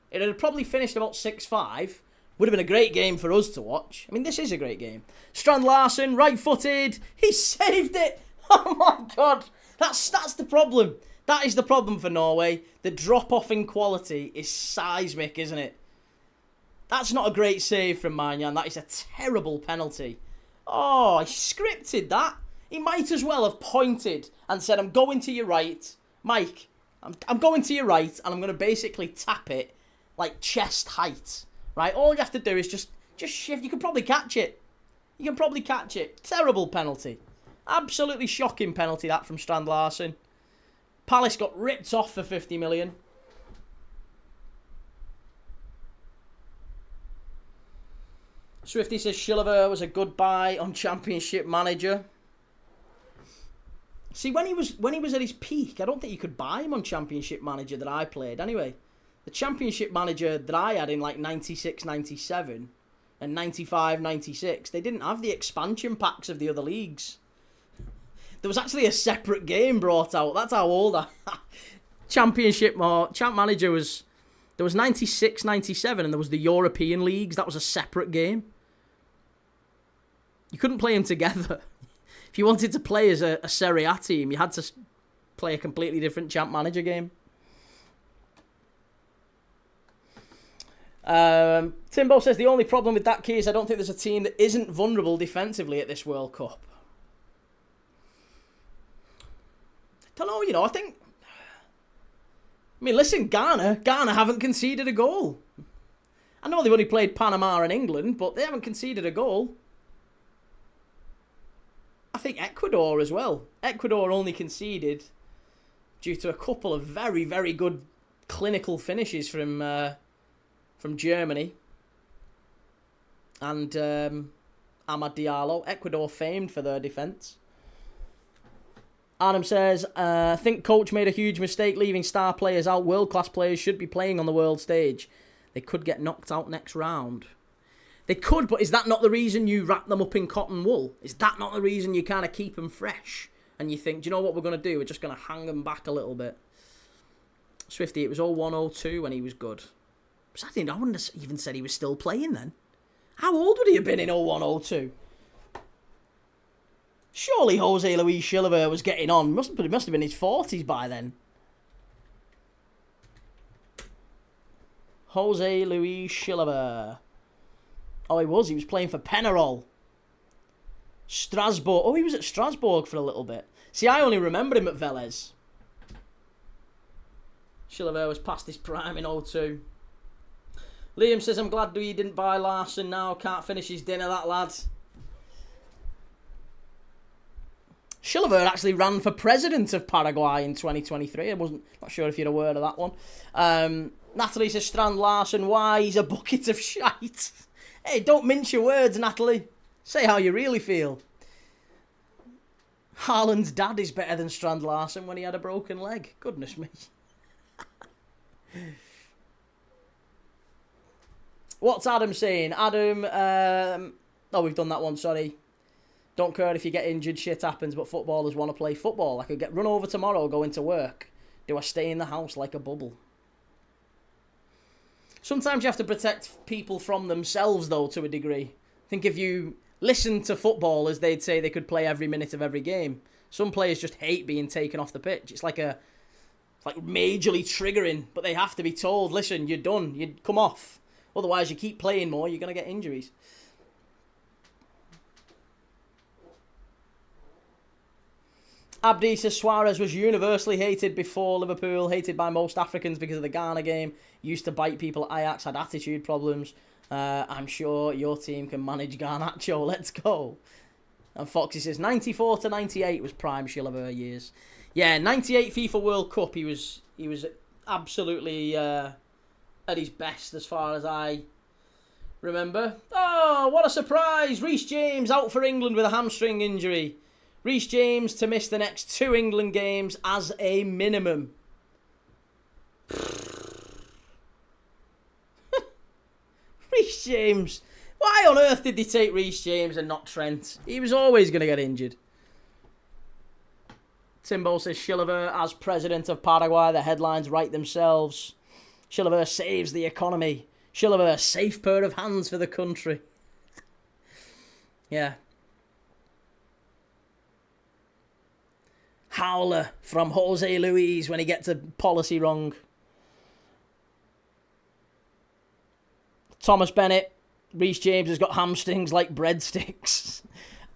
It would have probably finished about 6-5. Would have been a great game for us to watch. I mean, this is a great game. Strand Larsen, right-footed. He saved it. Oh, my God. That's the problem. That is the problem for Norway. The drop-off in quality is seismic, isn't it? That's not a great save from Magnan. That is a terrible penalty. Oh, he scripted that. He might as well have pointed and said, I'm going to your right. Mike, I'm going to your right, and I'm going to basically tap it like chest height. Right? All you have to do is just shift. You can probably catch it. You can probably catch it. Terrible penalty. Absolutely shocking penalty, that from Strand Larsen. Palace got ripped off for 50 million. Swifty says Chilavert was a good buy on Championship Manager. See, when he was at his peak, I don't think you could buy him on Championship Manager that I played anyway. The Championship Manager that I had in like 96, 97 and 95, 96, they didn't have the expansion packs of the other leagues. There was actually a separate game brought out. That's how old I Champ Manager was... There was 96, 97 and there was the European leagues. That was a separate game. You couldn't play them together. If you wanted to play as a Serie A team, you had to play a completely different Champ Manager game. Timbo says the only problem with that key is I don't think there's a team that isn't vulnerable defensively at this World Cup. I don't know, I think... I mean, listen, Ghana haven't conceded a goal. I know they've only played Panama and England, but they haven't conceded a goal. I think Ecuador as well. Ecuador only conceded due to a couple of very, very good clinical finishes from Germany and Amad Diallo. Ecuador famed for their defence. Adam says, I think coach made a huge mistake leaving star players out. World-class players should be playing on the world stage. They could get knocked out next round. They could, but is that not the reason you wrap them up in cotton wool? Is that not the reason you kind of keep them fresh? And you think, do you know what we're going to do? We're just going to hang them back a little bit. Swifty, it was 01-02 when he was good. I wouldn't have even said he was still playing then. How old would he have been in 01-02? Surely Jose Luis Chilavert was getting on. He must have been in his 40s by then. Jose Luis Chilavert. Oh, he was. He was playing for Penarol. Strasbourg. Oh, he was at Strasbourg for a little bit. See, I only remember him at Vélez. Chilavert was past his prime in 02. Liam says, I'm glad he didn't buy Larsen now. Can't finish his dinner, that lad. Chilavert actually ran for president of Paraguay in 2023. Not sure if you're aware of that one. Natalie says, Strand Larsen, why? He's a bucket of shite. Hey, don't mince your words, Natalie. Say how you really feel. Haaland's dad is better than Strand Larsen when he had a broken leg. Goodness me. What's Adam saying? Adam, oh, we've done that one, sorry. Don't care if you get injured, shit happens, but footballers want to play football. I could get run over tomorrow going to work. Do I stay in the house like a bubble? Sometimes you have to protect people from themselves, though, to a degree. I think if you Listen to footballers, they'd say they could play every minute of every game. Some players just hate being taken off the pitch. It's like majorly triggering, but they have to be told, listen, you're done, you come off. Otherwise, you keep playing more, you're going to get injuries. Abdi says Suarez was universally hated before Liverpool, hated by most Africans because of the Ghana game, used to bite people at Ajax, had attitude problems. I'm sure your team can manage Garnacho, let's go. And Foxy says 94 to 98 was prime Chilavert years. Yeah, 98 FIFA World Cup, he was absolutely at his best as far as I remember. Oh, what a surprise! Reece James out for England with a hamstring injury. Reece James to miss the next 2 England games as a minimum. Reece James. Why on earth did they take Reece James and not Trent? He was always going to get injured. Timbo says Chilavert as president of Paraguay. The headlines write themselves. Chilavert saves the economy. Chilavert, safe pair of hands for the country. Yeah. Howler from Jose Luis when he gets a policy wrong. Thomas Bennett. Reece James has got hamstrings like breadsticks.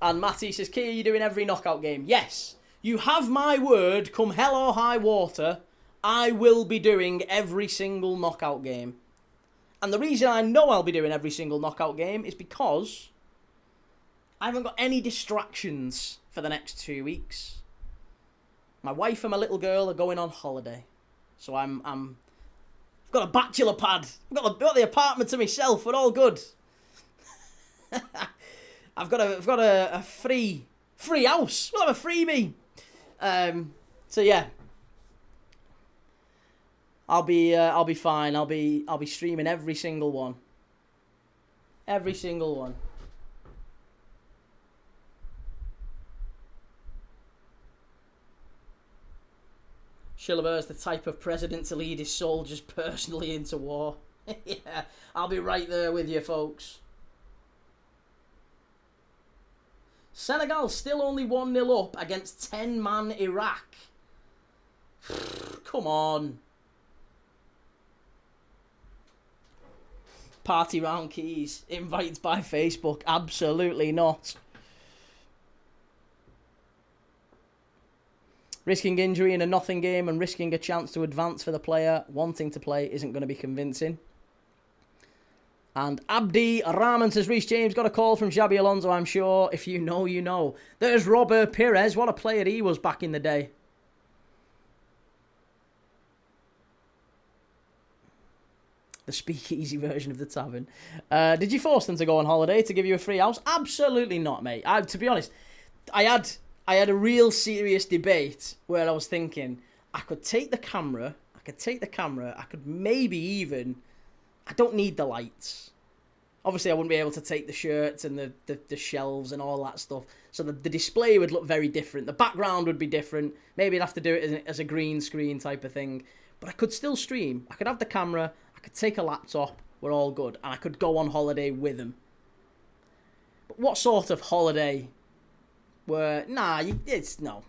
And Matty says, Key, are you doing every knockout game? Yes. You have my word, come hell or high water, I will be doing every single knockout game. And the reason I know I'll be doing every single knockout game is because I haven't got any distractions for the next 2 weeks. My wife and my little girl are going on holiday. So I've got a bachelor pad. I've got the apartment to myself. We're all good. I've got a free house. We'll have a freebie. So yeah. I'll be fine. I'll be streaming every single one. Every single one. Chilavert's the type of president to lead his soldiers personally into war. Yeah, I'll be right there with you, folks. Senegal still only 1-0 up against 10-man Iraq. Come on. Party round keys. Invites by Facebook. Absolutely not. Risking injury in a nothing game and risking a chance to advance for the player wanting to play isn't going to be convincing. And Abdi Rahman says, Reece James got a call from Xabi Alonso, I'm sure. If you know, you know. There's Robert Pires. What a player he was back in the day. The speakeasy version of the Tavern. Did you force them to go on holiday to give you a free house? Absolutely not, mate. To be honest, I had a real serious debate where I was thinking, I could take the camera, I could maybe even, I don't need the lights. Obviously, I wouldn't be able to take the shirts and the shelves and all that stuff. So the display would look very different. The background would be different. Maybe I'd have to do it as a green screen type of thing. But I could still stream. I could have the camera, I could take a laptop, we're all good. And I could go on holiday with them. But what sort of holiday? No.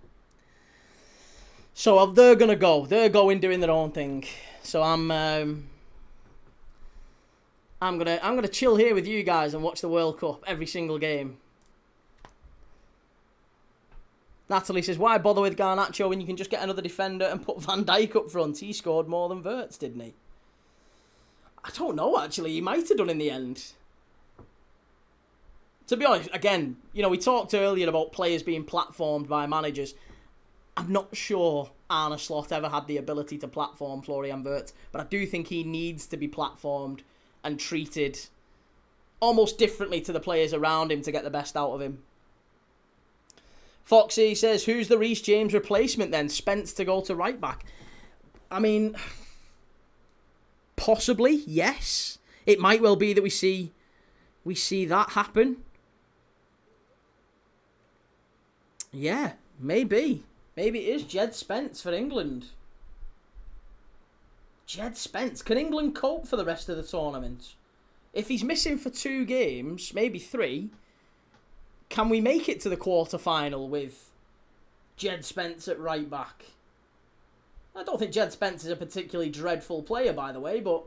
So they're gonna go. They're going doing their own thing. So I'm gonna chill here with you guys and watch the World Cup every single game. Natalie says, why bother with Garnacho when you can just get another defender and put Van Dijk up front? He scored more than Wirtz, didn't he? I don't know, actually. He might have done in the end. To be honest, again, we talked earlier about players being platformed by managers. I'm not sure Arne Slot ever had the ability to platform Florian Wirtz, but I do think he needs to be platformed and treated almost differently to the players around him to get the best out of him. Foxy says, who's the Reece James replacement then? Spence to go to right back. I mean, possibly, yes. It might well be that we see that happen. Yeah, maybe. Maybe it is Jed Spence for England. Jed Spence. Can England cope for the rest of the tournament? If he's missing for 2 games, maybe 3, can we make it to the quarter-final with Jed Spence at right back? I don't think Jed Spence is a particularly dreadful player, by the way, but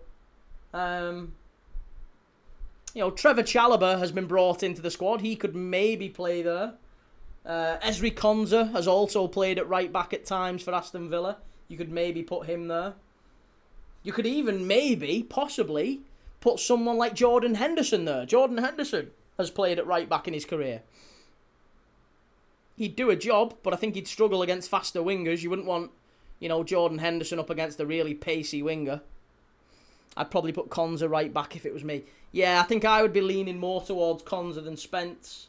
Trevor Chalobah has been brought into the squad. He could maybe play there. Ezri Konsa has also played at right back at times for Aston Villa. You could maybe put him there. You could even possibly, put someone like Jordan Henderson there. Jordan Henderson has played at right back in his career. He'd do a job, but I think he'd struggle against faster wingers. You wouldn't want, Jordan Henderson up against a really pacey winger. I'd probably put Konsa right back if it was me. Yeah, I think I would be leaning more towards Konsa than Spence.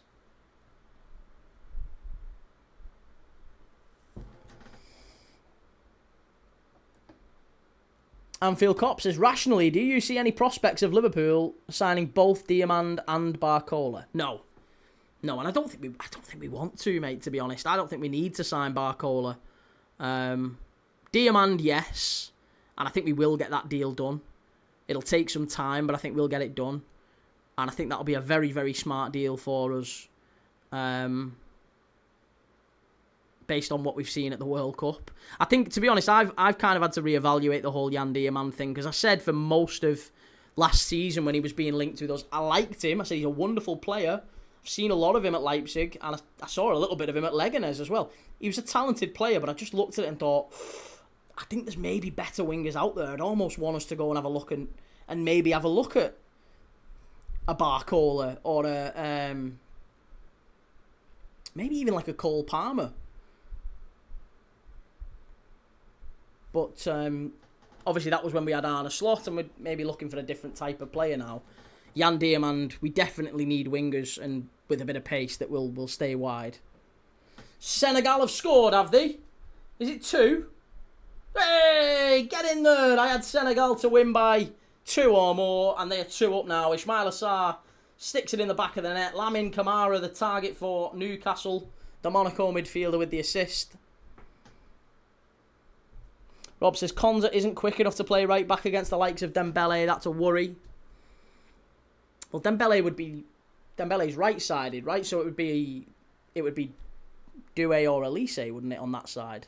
Anfield Cop says, rationally, do you see any prospects of Liverpool signing both Diamand and Barcola? No, and I don't think we want to, mate. To be honest, I don't think we need to sign Barcola. Diamand, yes, and I think we will get that deal done. It'll take some time, but I think we'll get it done, and I think that'll be a very, very smart deal for us. Based on what we've seen at the World Cup. I think, to be honest, I've kind of had to reevaluate the whole Jan Diamand thing, because I said for most of last season when he was being linked with us, I liked him. I said he's a wonderful player. I've seen a lot of him at Leipzig, and I saw a little bit of him at Leganes as well. He was a talented player, but I just looked at it and thought, I think there's maybe better wingers out there. I'd almost want us to go and have a look and maybe have a look at a Barcola or a maybe even like a Cole Palmer. But obviously that was when we had Arne Slot, and we're maybe looking for a different type of player now. Jan Diamand, we definitely need wingers and with a bit of pace that will stay wide. Senegal have scored, have they? Is it 2? Hey, get in there! I had Senegal to win by 2 or more, and they are 2 up now. Ismail Assar sticks it in the back of the net. Lamine Camara, the target for Newcastle. The Monaco midfielder with the assist. Rob says, Konsa isn't quick enough to play right back against the likes of Dembele. That's a worry. Well, Dembele's right-sided, right? So it would be Doué or Elise, wouldn't it, on that side?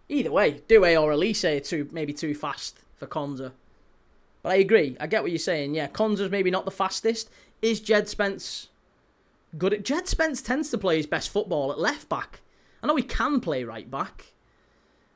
Either way, Doué or Elise are maybe too fast for Konsa. But I agree. I get what you're saying. Yeah, Konsa's maybe not the fastest. Is Jed Spence good at... Jed Spence tends to play his best football at left back. I know he can play right back.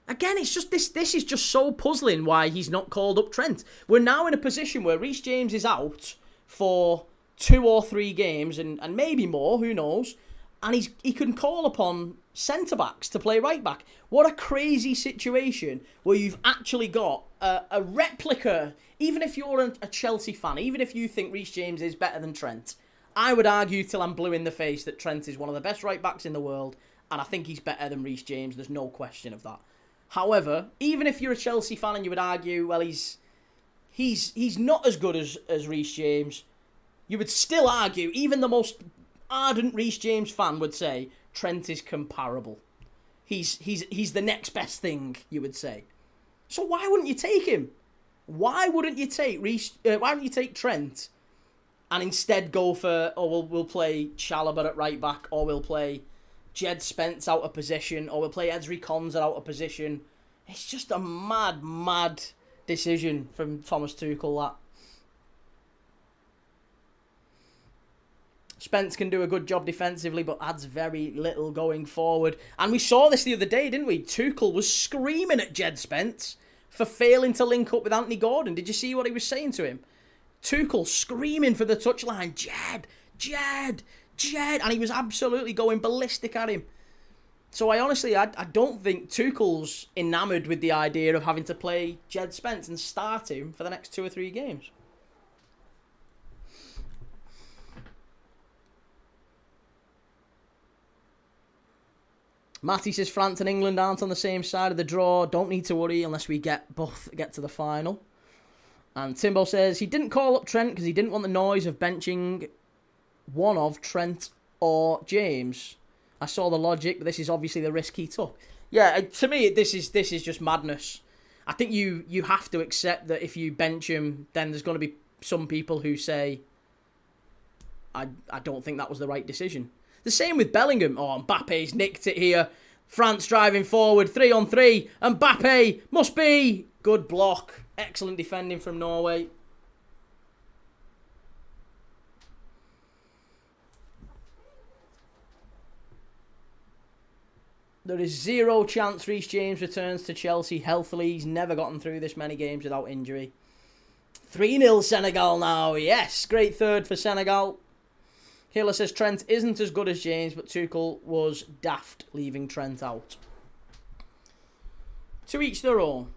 Again, it's just this is just so puzzling why he's not called up Trent. We're now in a position where Reece James is out for 2 or 3 games and maybe more, who knows, and he can call upon centre-backs to play right back. What a crazy situation where you've actually got a replica. Even if you're a Chelsea fan, even if you think Reece James is better than Trent, I would argue till I'm blue in the face that Trent is one of the best right backs in the world, and I think he's better than Reece James. There's no question of that. However, even if you're a Chelsea fan and you would argue, well, he's not as good as Reece James, you would still argue, even the most ardent Reece James fan would say, Trent is comparable. He's the next best thing, you would say. So why wouldn't you take him? Why wouldn't you take why wouldn't you take Trent and instead go for, we'll play Chalobah at right back, or we'll play Jed Spence out of position, or we'll play Ezri Konsa out of position. It's just a mad decision from Thomas Tuchel, that. Spence can do a good job defensively, but adds very little going forward. And we saw this the other day, didn't we? Tuchel was screaming at Jed Spence for failing to link up with Anthony Gordon. Did you see what he was saying to him? Tuchel screaming for the touchline, Jed, and he was absolutely going ballistic at him. So I don't think Tuchel's enamoured with the idea of having to play Jed Spence and start him for the next 2 or 3 games. Matty says France and England aren't on the same side of the draw. Don't need to worry unless we get to the final. And Timbo says he didn't call up Trent because he didn't want the noise of benching one of Trent or James. I saw the logic, but this is obviously the risk he took. Yeah, to me, this is just madness. I think you have to accept that if you bench him, then there's going to be some people who say, I don't think that was the right decision. The same with Bellingham. Oh, Mbappe's nicked it here. France driving forward, 3-on-3. Mbappe must be. Good block. Excellent defending from Norway. There is zero chance Reece James returns to Chelsea healthily. He's never gotten through this many games without injury. 3-0 Senegal now. Yes, great third for Senegal. Hiller says Trent isn't as good as James, but Tuchel was daft leaving Trent out. To each their own.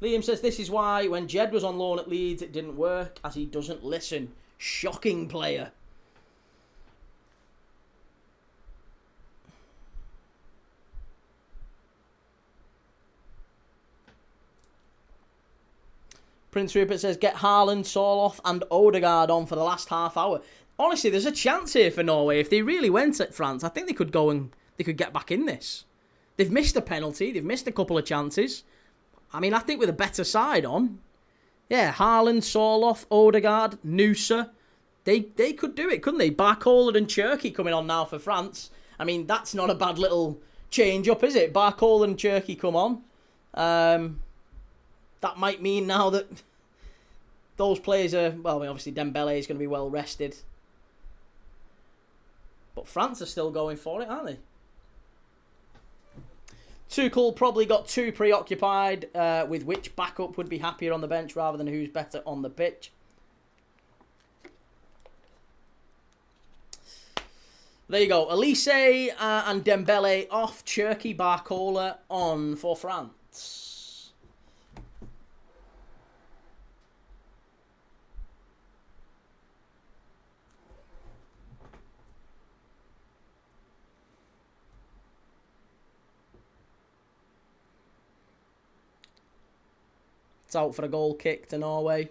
Liam says this is why when Jed was on loan at Leeds it didn't work, as he doesn't listen. Shocking player. Prince Rupert says, get Haaland, Soloff and Odegaard on for the last half hour. Honestly, there's a chance here for Norway. If they really went at France, I think they could go and they could get back in this. They've missed a penalty. They've missed a couple of chances. I mean, I think with a better side on, yeah, Haaland, Soloff, Odegaard, Noosa, they could do it, couldn't they? Barcola and Cherki coming on now for France. I mean, that's not a bad little change-up, is it? Barcola and Cherki come on. That might mean now that those players are... Well, I mean, obviously Dembele is going to be well rested. But France are still going for it, aren't they? Tuchel probably got too preoccupied with which backup would be happier on the bench rather than who's better on the pitch. There you go. Elise and Dembele off. Cherki, Barcola on for France. It's out for a goal kick to Norway.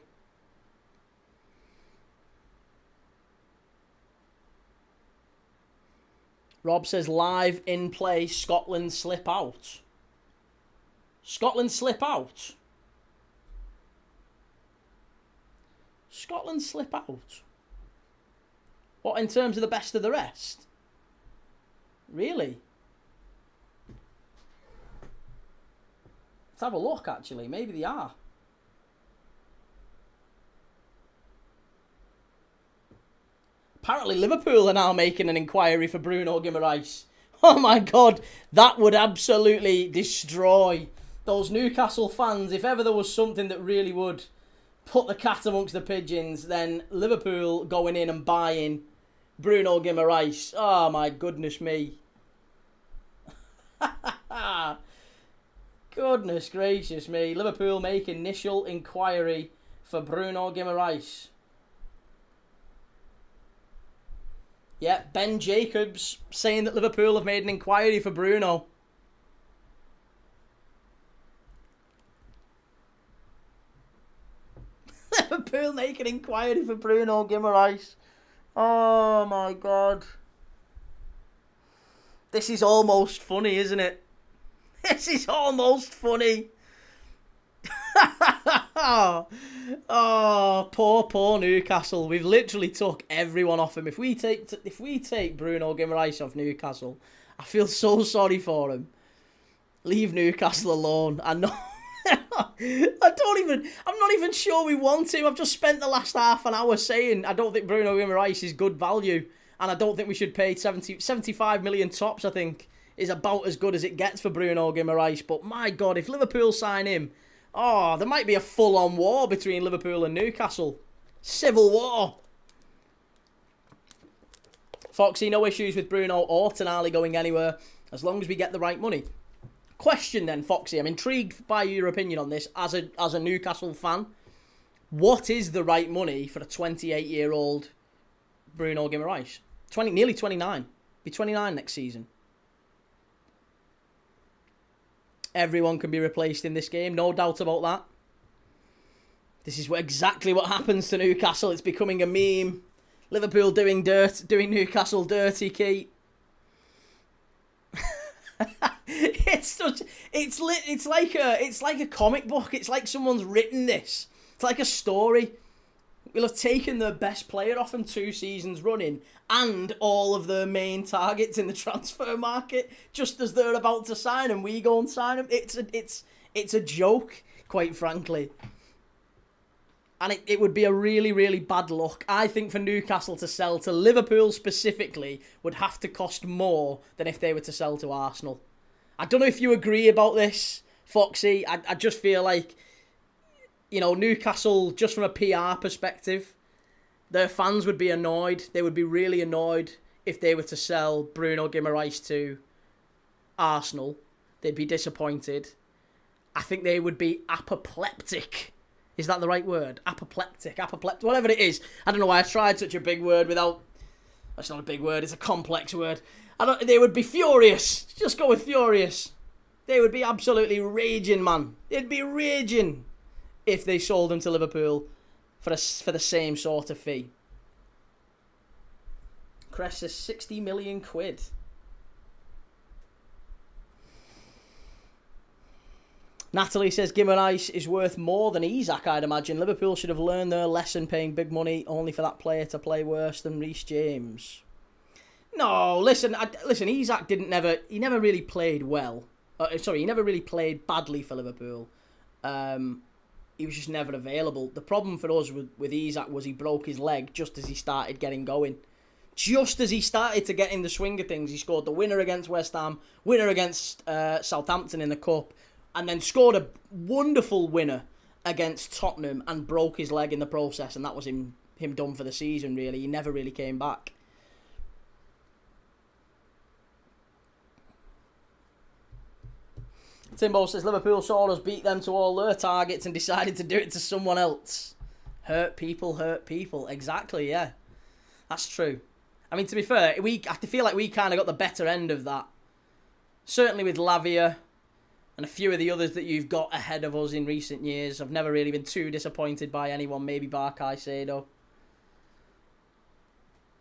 Rob says live in play, Scotland slip out. Scotland slip out? Scotland slip out? What, in terms of the best of the rest? Really? Let's have a look, actually. Maybe they are. Apparently Liverpool are now making an inquiry for Bruno Guimaraes. Oh my God, that would absolutely destroy those Newcastle fans. If ever there was something that really would put the cat amongst the pigeons, then Liverpool going in and buying Bruno Guimaraes. Oh my goodness me. Goodness gracious me. Liverpool make initial inquiry for Bruno Guimaraes. Yeah, Ben Jacobs saying that Liverpool have made an inquiry for Bruno. Liverpool make an inquiry for Bruno Guimaraes. Oh my God. This is almost funny, isn't it? This is almost funny. Oh, poor Newcastle. We've literally took everyone off him. If we take Bruno Guimaraes off Newcastle, I feel so sorry for him. Leave Newcastle alone. I'm not even sure we want him. I've just spent the last half an hour saying I don't think Bruno Guimaraes is good value, and I don't think we should pay 75 million tops. I think is about as good as it gets for Bruno Guimaraes. But my God, if Liverpool sign him, oh, there might be a full-on war between Liverpool and Newcastle. Civil war. Foxy, no issues with Bruno or Tonali going anywhere as long as we get the right money. Question then, Foxy. I'm intrigued by your opinion on this as a Newcastle fan. What is the right money for a 28-year-old Bruno Guimaraes? Nearly 29. Be 29 next season. Everyone can be replaced in this game, no doubt about that. This is exactly what happens to Newcastle. It's becoming a meme. Liverpool doing Newcastle dirty, Keith. It's like a comic book. It's like someone's written this. It's like a story. We'll have taken their best player off them 2 seasons running and all of their main targets in the transfer market just as they're about to sign them. We go and sign them. It's a joke, quite frankly. And it would be a really, really bad look. I think for Newcastle to sell to Liverpool specifically would have to cost more than if they were to sell to Arsenal. I don't know if you agree about this, Foxy. I just feel like, you know, Newcastle, just from a PR perspective, their fans would be annoyed. They would be really annoyed if they were to sell Bruno Guimaraes to Arsenal. They'd be disappointed. I think they would be apoplectic. Is that the right word? Apoplectic, whatever it is. I don't know why I tried such a big word without... That's not a big word, it's a complex word. They would be furious. Just go with furious. They would be absolutely raging, man. They'd be raging if they sold him to Liverpool for the same sort of fee. Cress says 60 million quid. Natalie says Guimaraes is worth more than Isak, I'd imagine. Liverpool should have learned their lesson paying big money only for that player to play worse than Reece James. No, listen, Isak he never really played well. He never really played badly for Liverpool. He was just never available. The problem for us with Isak was he broke his leg just as he started getting going. Just as he started to get in the swing of things, he scored the winner against West Ham, winner against Southampton in the Cup, and then scored a wonderful winner against Tottenham and broke his leg in the process, and that was him done for the season, really. He never really came back. Timbo says Liverpool saw us beat them to all their targets and decided to do it to someone else. Hurt people. Exactly, yeah. That's true. I mean, to be fair, I feel like we kind of got the better end of that. Certainly with Lavia and a few of the others that you've got ahead of us in recent years. I've never really been too disappointed by anyone, maybe bar Caicedo.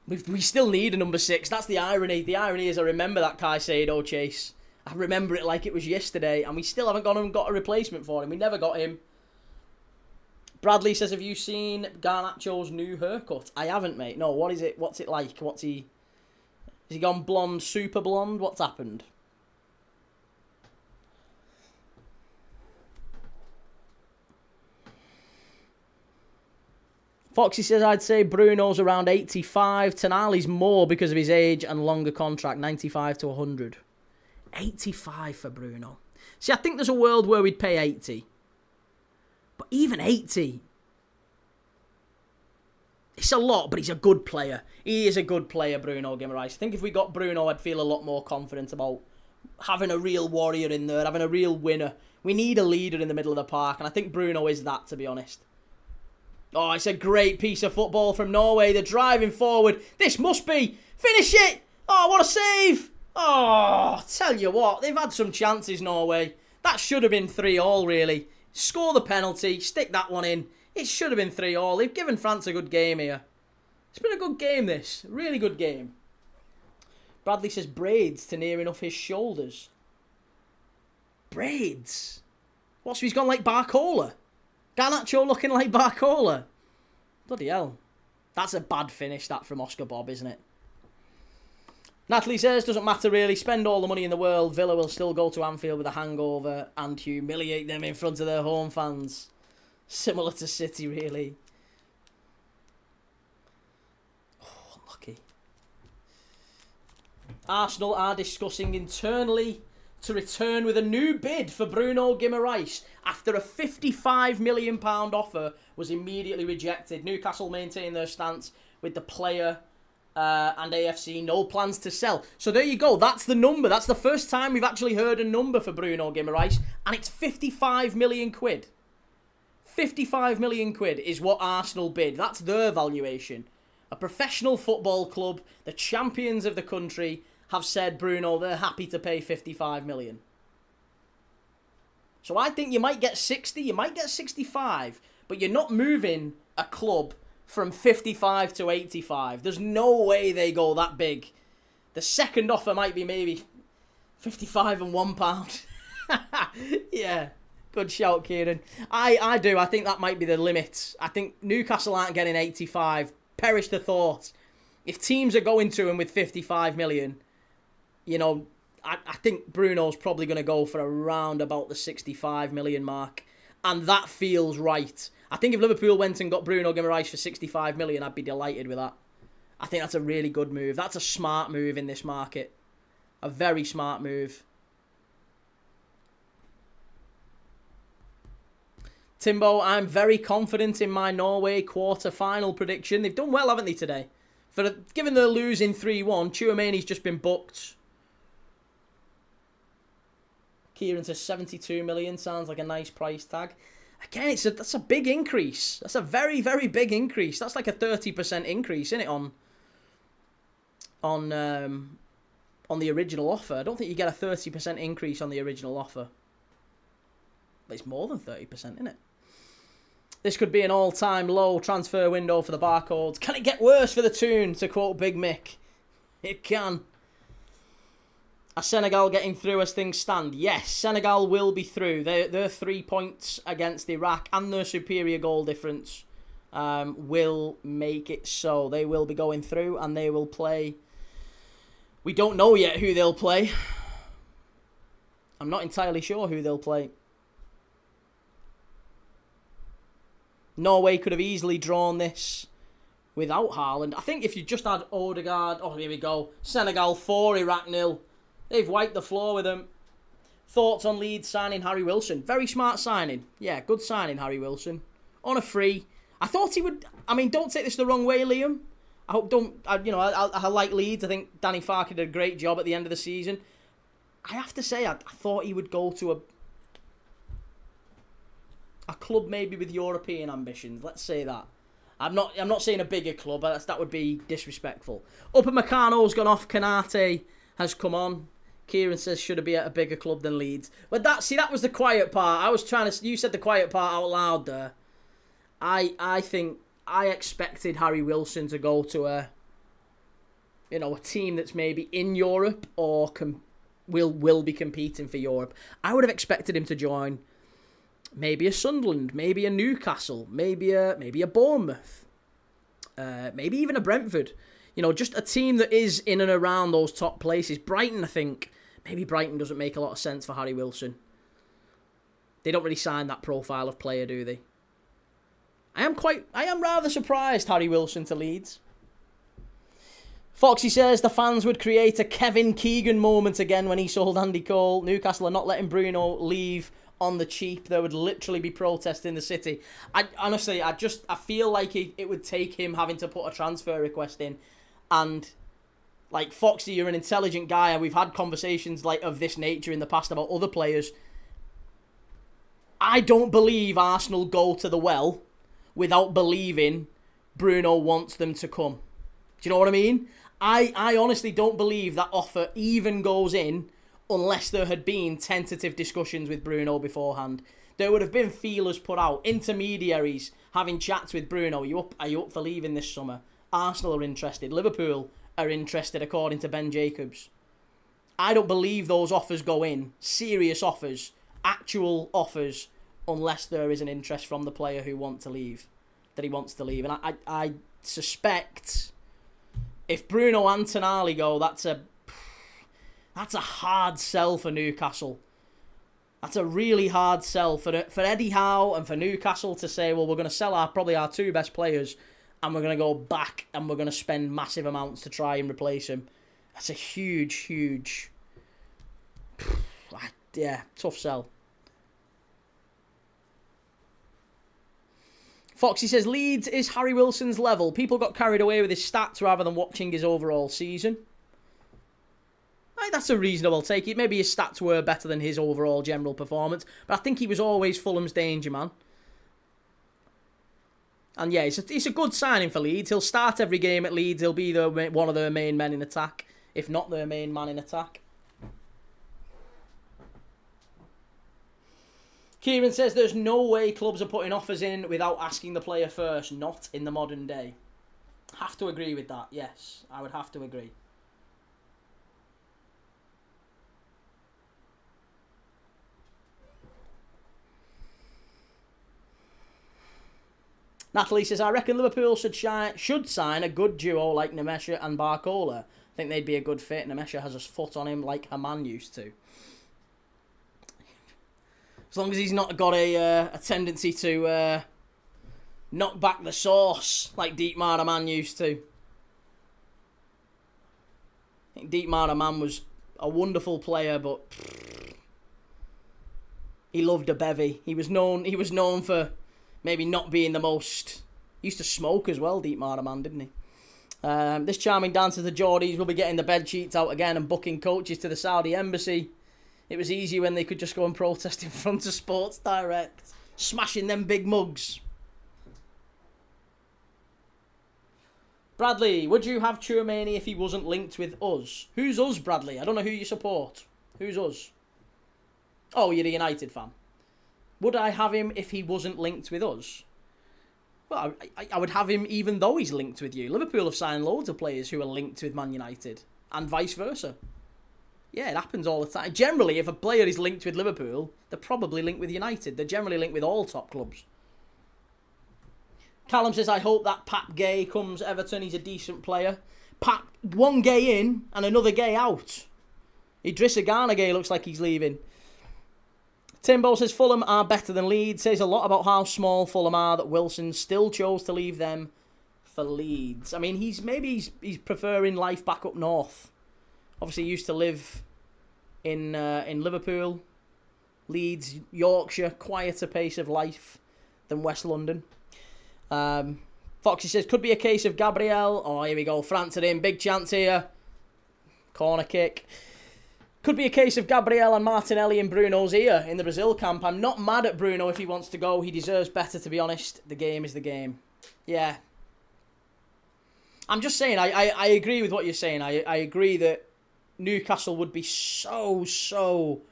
We still need a number 6. That's the irony. The irony is I remember that Caicedo chase. I remember it like it was yesterday, and we still haven't gone and got a replacement for him. We never got him. Bradley says, have you seen Garnacho's new haircut? I haven't, mate. No, what is it? What's it like? Has he gone blonde, super blonde? What's happened? Foxy says, I'd say Bruno's around 85. Tonali's more because of his age and longer contract, 95 to 100. 85 for Bruno. See, I think there's a world where we'd pay 80. But even 80, it's a lot, but he's a good player. He is a good player, Bruno Guimaraes. I think if we got Bruno, I'd feel a lot more confident about having a real warrior in there, having a real winner. We need a leader in the middle of the park, and I think Bruno is that, to be honest. Oh, it's a great piece of football from Norway. They're driving forward. This must be. Finish it. Oh, what a save. Oh, tell you what. They've had some chances, Norway. That should have been 3-3, really. Score the penalty. Stick that one in. It should have been 3-3. They've given France a good game here. It's been a good game, this. Really good game. Bradley says braids to near enough his shoulders. Braids? What, so he's gone like Barcola? Garnacho looking like Barcola. Bloody hell. That's a bad finish, that, from Oscar Bob, isn't it? Natalie says, doesn't matter really. Spend all the money in the world. Villa will still go to Anfield with a hangover and humiliate them in front of their home fans. Similar to City, really. Oh, unlucky. Arsenal are discussing internally to return with a new bid for Bruno Guimaraes after a £55 million offer was immediately rejected. Newcastle maintain their stance with the player and AFC no plans to sell. So there you go. That's the number. That's the first time we've actually heard a number for Bruno Guimaraes, and it's 55 million quid. 55 million quid is what Arsenal bid. That's their valuation. A professional football club, the champions of the country, have said, Bruno, they're happy to pay 55 million. So I think you might get 60, you might get 65, but you're not moving a club from 55 to 85. There's no way they go that big. The second offer might be maybe 55 and £1. Yeah, Good shout, Kieran. I do. I think that might be the limit. I think Newcastle aren't getting 85. Perish the thought. If teams are going to him with 55 million, you know, I think Bruno's probably going to go for around about the 65 million mark. And that feels right. I think if Liverpool went and got Bruno Guimaraes for 65 million, I'd be delighted with that. I think that's a really good move. That's a smart move in this market. A very smart move. Timbo, I'm very confident in my Norway quarter-final prediction. They've done well, haven't they, today? Given they're losing 3-1, Tchouaméni's just been booked. Kieran says 72 million. Sounds like a nice price tag. Again, that's a big increase. That's a very, very big increase. That's like a 30% increase, isn't it, on the original offer? I don't think you get a 30% increase on the original offer. But it's more than 30%, isn't it? This could be an all-time low transfer window for the Barcodes. Can it get worse for the Toon, to quote Big Mick? It can. Are Senegal getting through as things stand? Yes, Senegal will be through. Their 3 points against Iraq and their superior goal difference will make it so. They will be going through and they will play. We don't know yet who they'll play. I'm not entirely sure who they'll play. Norway could have easily drawn this without Haaland. I think if you just had Odegaard... Oh, here we go. Senegal 4, Iraq 0. They've wiped the floor with them. Thoughts on Leeds signing Harry Wilson? Very smart signing. Yeah, good signing, Harry Wilson. On a free. I thought he would... I mean, don't take this the wrong way, Liam. I hope I like Leeds. I think Danny Farker did a great job at the end of the season. I have to say, I thought he would go to a club maybe with European ambitions. Let's say that. I'm not saying a bigger club. That would be disrespectful. Upper Meccano's gone off. Canate has come on. Kieran says, should it be at a bigger club than Leeds? But that was the quiet part. I was trying to... You said the quiet part out loud there. I think I expected Harry Wilson to go to a team that's maybe in Europe or will be competing for Europe. I would have expected him to join maybe a Sunderland, maybe a Newcastle, maybe a Bournemouth, maybe even a Brentford. You know, just a team that is in and around those top places. Brighton, I think. Maybe Brighton doesn't make a lot of sense for Harry Wilson. They don't really sign that profile of player, do they? I am rather surprised, Harry Wilson to Leeds. Foxy says the fans would create a Kevin Keegan moment again when he sold Andy Cole. Newcastle are not letting Bruno leave on the cheap. There would literally be protests in the city. I feel like it would take him having to put a transfer request in. And, like, Foxy, you're an intelligent guy, and we've had conversations like of this nature in the past about other players. I don't believe Arsenal go to the well without believing Bruno wants them to come. Do you know what I mean? I honestly don't believe that offer even goes in unless there had been tentative discussions with Bruno beforehand. There would have been feelers put out, intermediaries having chats with Bruno. Are you up for leaving this summer? Arsenal are interested. Liverpool are interested, according to Ben Jacobs. I don't believe those offers go in, serious offers, actual offers, unless there is an interest from the player who wants to leave. And I suspect if Bruno and Tonali go, that's a hard sell for Newcastle. That's a really hard sell for Eddie Howe and for Newcastle to say, well, we're going to sell probably our two best players and we're going to go back and we're going to spend massive amounts to try and replace him. That's a huge, tough sell. Foxy says, Leeds is Harry Wilson's level. People got carried away with his stats rather than watching his overall season. I think that's a reasonable take. Maybe his stats were better than his overall general performance, but I think he was always Fulham's danger man. And yeah, it's a good signing for Leeds. He'll start every game at Leeds. He'll be one of their main men in attack, if not their main man in attack. Kieran says there's no way clubs are putting offers in without asking the player first. Not in the modern day. Have to agree with that. Yes, I would have to agree. Natalie says, I reckon Liverpool should sign a good duo like Nemesha and Barcola. I think they'd be a good fit. Nemesha has a foot on him like Haman used to. As long as he's not got a tendency to knock back the sauce like Dietmar Haman used to. I think Dietmar Haman was a wonderful player, but he loved a bevy. He was known for maybe not being the most... He used to smoke as well, Dietmar Haman, didn't he? This charming dancer, the Geordies, will be getting the bed sheets out again and booking coaches to the Saudi embassy. It was easy when they could just go and protest in front of Sports Direct. Smashing them big mugs. Bradley, would you have Tchouaméni if he wasn't linked with us? Who's us, Bradley? I don't know who you support. Who's us? Oh, you're a United fan. Would I have him if he wasn't linked with us? Well, I would have him even though he's linked with you. Liverpool have signed loads of players who are linked with Man United. And vice versa. Yeah, it happens all the time. Generally, if a player is linked with Liverpool, they're probably linked with United. They're generally linked with all top clubs. Callum says, I hope that Pat Gay comes Everton. He's a decent player. Pat, one Gay in and another Gay out. Idrissa Gana Gay looks like he's leaving. Timbo says, Fulham are better than Leeds. Says a lot about how small Fulham are that Wilson still chose to leave them for Leeds. I mean, he's preferring life back up north. Obviously, he used to live in Liverpool, Leeds, Yorkshire. Quieter pace of life than West London. Foxy says, could be a case of Gabriel. Oh, here we go. France are in. Big chance here. Corner kick. Could be a case of Gabriel and Martinelli and Bruno's ear in the Brazil camp. I'm not mad at Bruno if he wants to go. He deserves better, to be honest. The game is the game. Yeah. I'm just saying, I agree with what you're saying. I agree that Newcastle would be so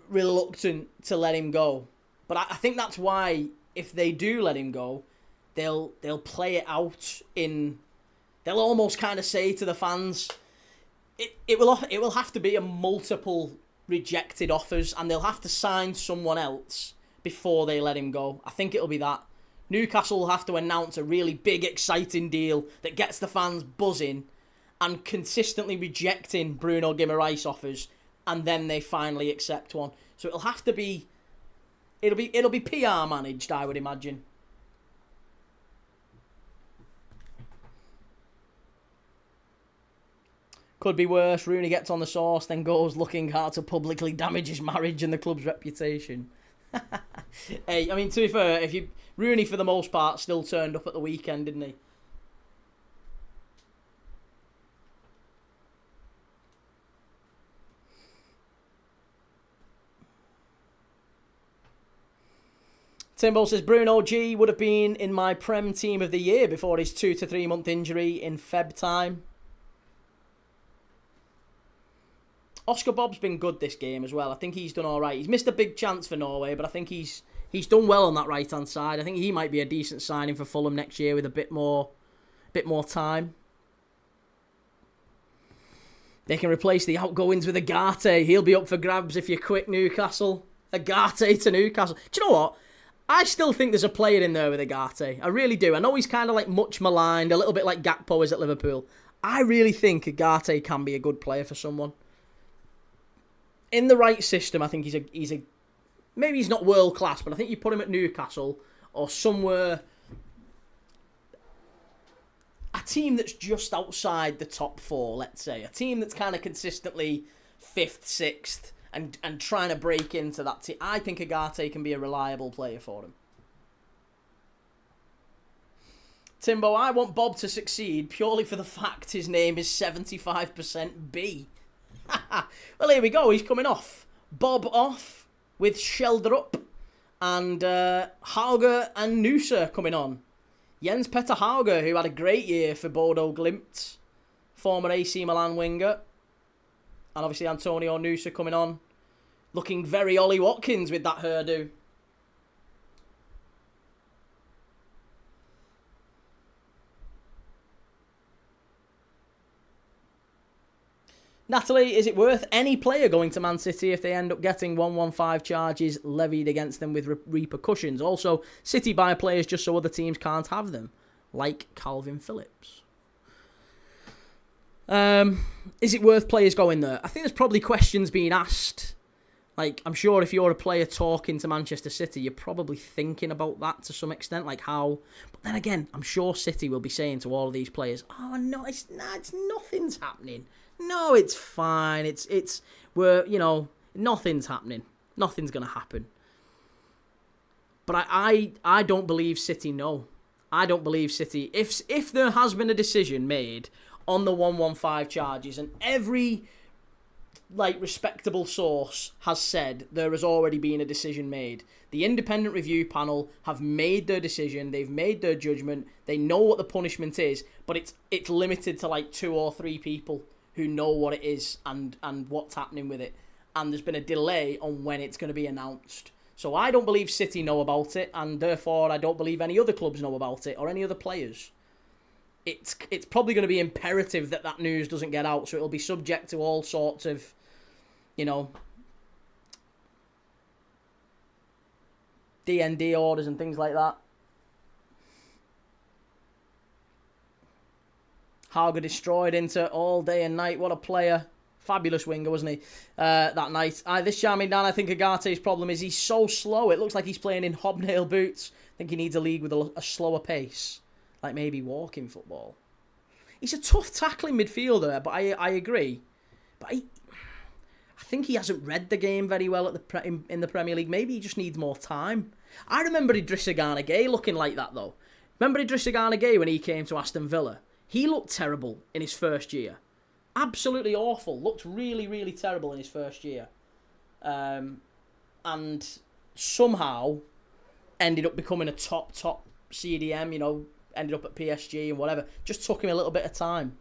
reluctant to let him go. But I think that's why, if they do let him go, they'll play it out in... They'll almost kind of say to the fans... It will have to be a multiple rejected offers, and they'll have to sign someone else before they let him go. I think it'll be that. Newcastle will have to announce a really big, exciting deal that gets the fans buzzing and consistently rejecting Bruno Guimaraes offers, and then they finally accept one. So it'll have to be... It'll be PR managed, I would imagine. Could be worse. Rooney gets on the sauce, then goes looking hard to publicly damage his marriage and the club's reputation. Hey, I mean, to be fair, Rooney, for the most part, still turned up at the weekend, didn't he? Timbo says, Bruno G would have been in my Prem team of the year before his 2 to 3 month injury in Feb time. Oscar Bob's been good this game as well. I think he's done all right. He's missed a big chance for Norway, but I think he's done well on that right-hand side. I think he might be a decent signing for Fulham next year with a bit more time. They can replace the outgoings with Agate. He'll be up for grabs if you're quick, Newcastle. Agate to Newcastle. Do you know what? I still think there's a player in there with Agate. I really do. I know he's kind of like much maligned, a little bit like Gakpo is at Liverpool. I really think Agate can be a good player for someone. In the right system, I think he's a maybe he's not world class, but I think you put him at Newcastle or somewhere, a team that's just outside the top 4, let's say, a team that's kind of consistently 5th, 6th, and trying to break into that team. I think Agate can be a reliable player for him. Timbo, I want Bob to succeed purely for the fact his name is 75% B. Well, here we go. He's coming off. Bob off with Sheldrup and Hauger and Noosa coming on. Jens Petter Hauger, who had a great year for Bodo Glimt, former AC Milan winger. And obviously Antonio Noosa coming on, looking very Ollie Watkins with that hairdo. Natalie, is it worth any player going to Man City if they end up getting 115 charges levied against them with repercussions? Also, City buy players just so other teams can't have them, like Calvin Phillips. Is it worth players going there? I think there's probably questions being asked. Like, I'm sure if you're a player talking to Manchester City, you're probably thinking about that to some extent, like how... But then again, I'm sure City will be saying to all of these players, oh, no, it's nothing's happening. No, it's fine. Nothing's happening. Nothing's going to happen. But I don't believe City know. I don't believe City... If there has been a decision made on the 115 charges and every... respectable source has said there has already been a decision made. The independent review panel have made their decision. They've made their judgment. They know what the punishment is, but it's limited to 2 or 3 people who know what it is and what's happening with it. And there's been a delay on when it's going to be announced. So I don't believe City know about it, and therefore I don't believe any other clubs know about it or any other players. It's probably going to be imperative that news doesn't get out, so it'll be subject to all sorts of, DND orders and things like that. Harger destroyed Inter all day and night. What a player. Fabulous winger, wasn't he, that night? This charming Dan, I think Agate's problem is he's so slow. It looks like he's playing in hobnail boots. I think he needs a league with a slower pace. Like maybe walking football. He's a tough tackling midfielder, but I agree. But I think he hasn't read the game very well in the Premier League. Maybe he just needs more time. I remember Idrissa Gana Gueye looking like that, though. Remember Idrissa Gana Gueye when he came to Aston Villa? He looked terrible in his first year. Absolutely awful. Looked really, really terrible in his first year. And somehow ended up becoming a top CDM, ended up at PSG and whatever. Just took him a little bit of time.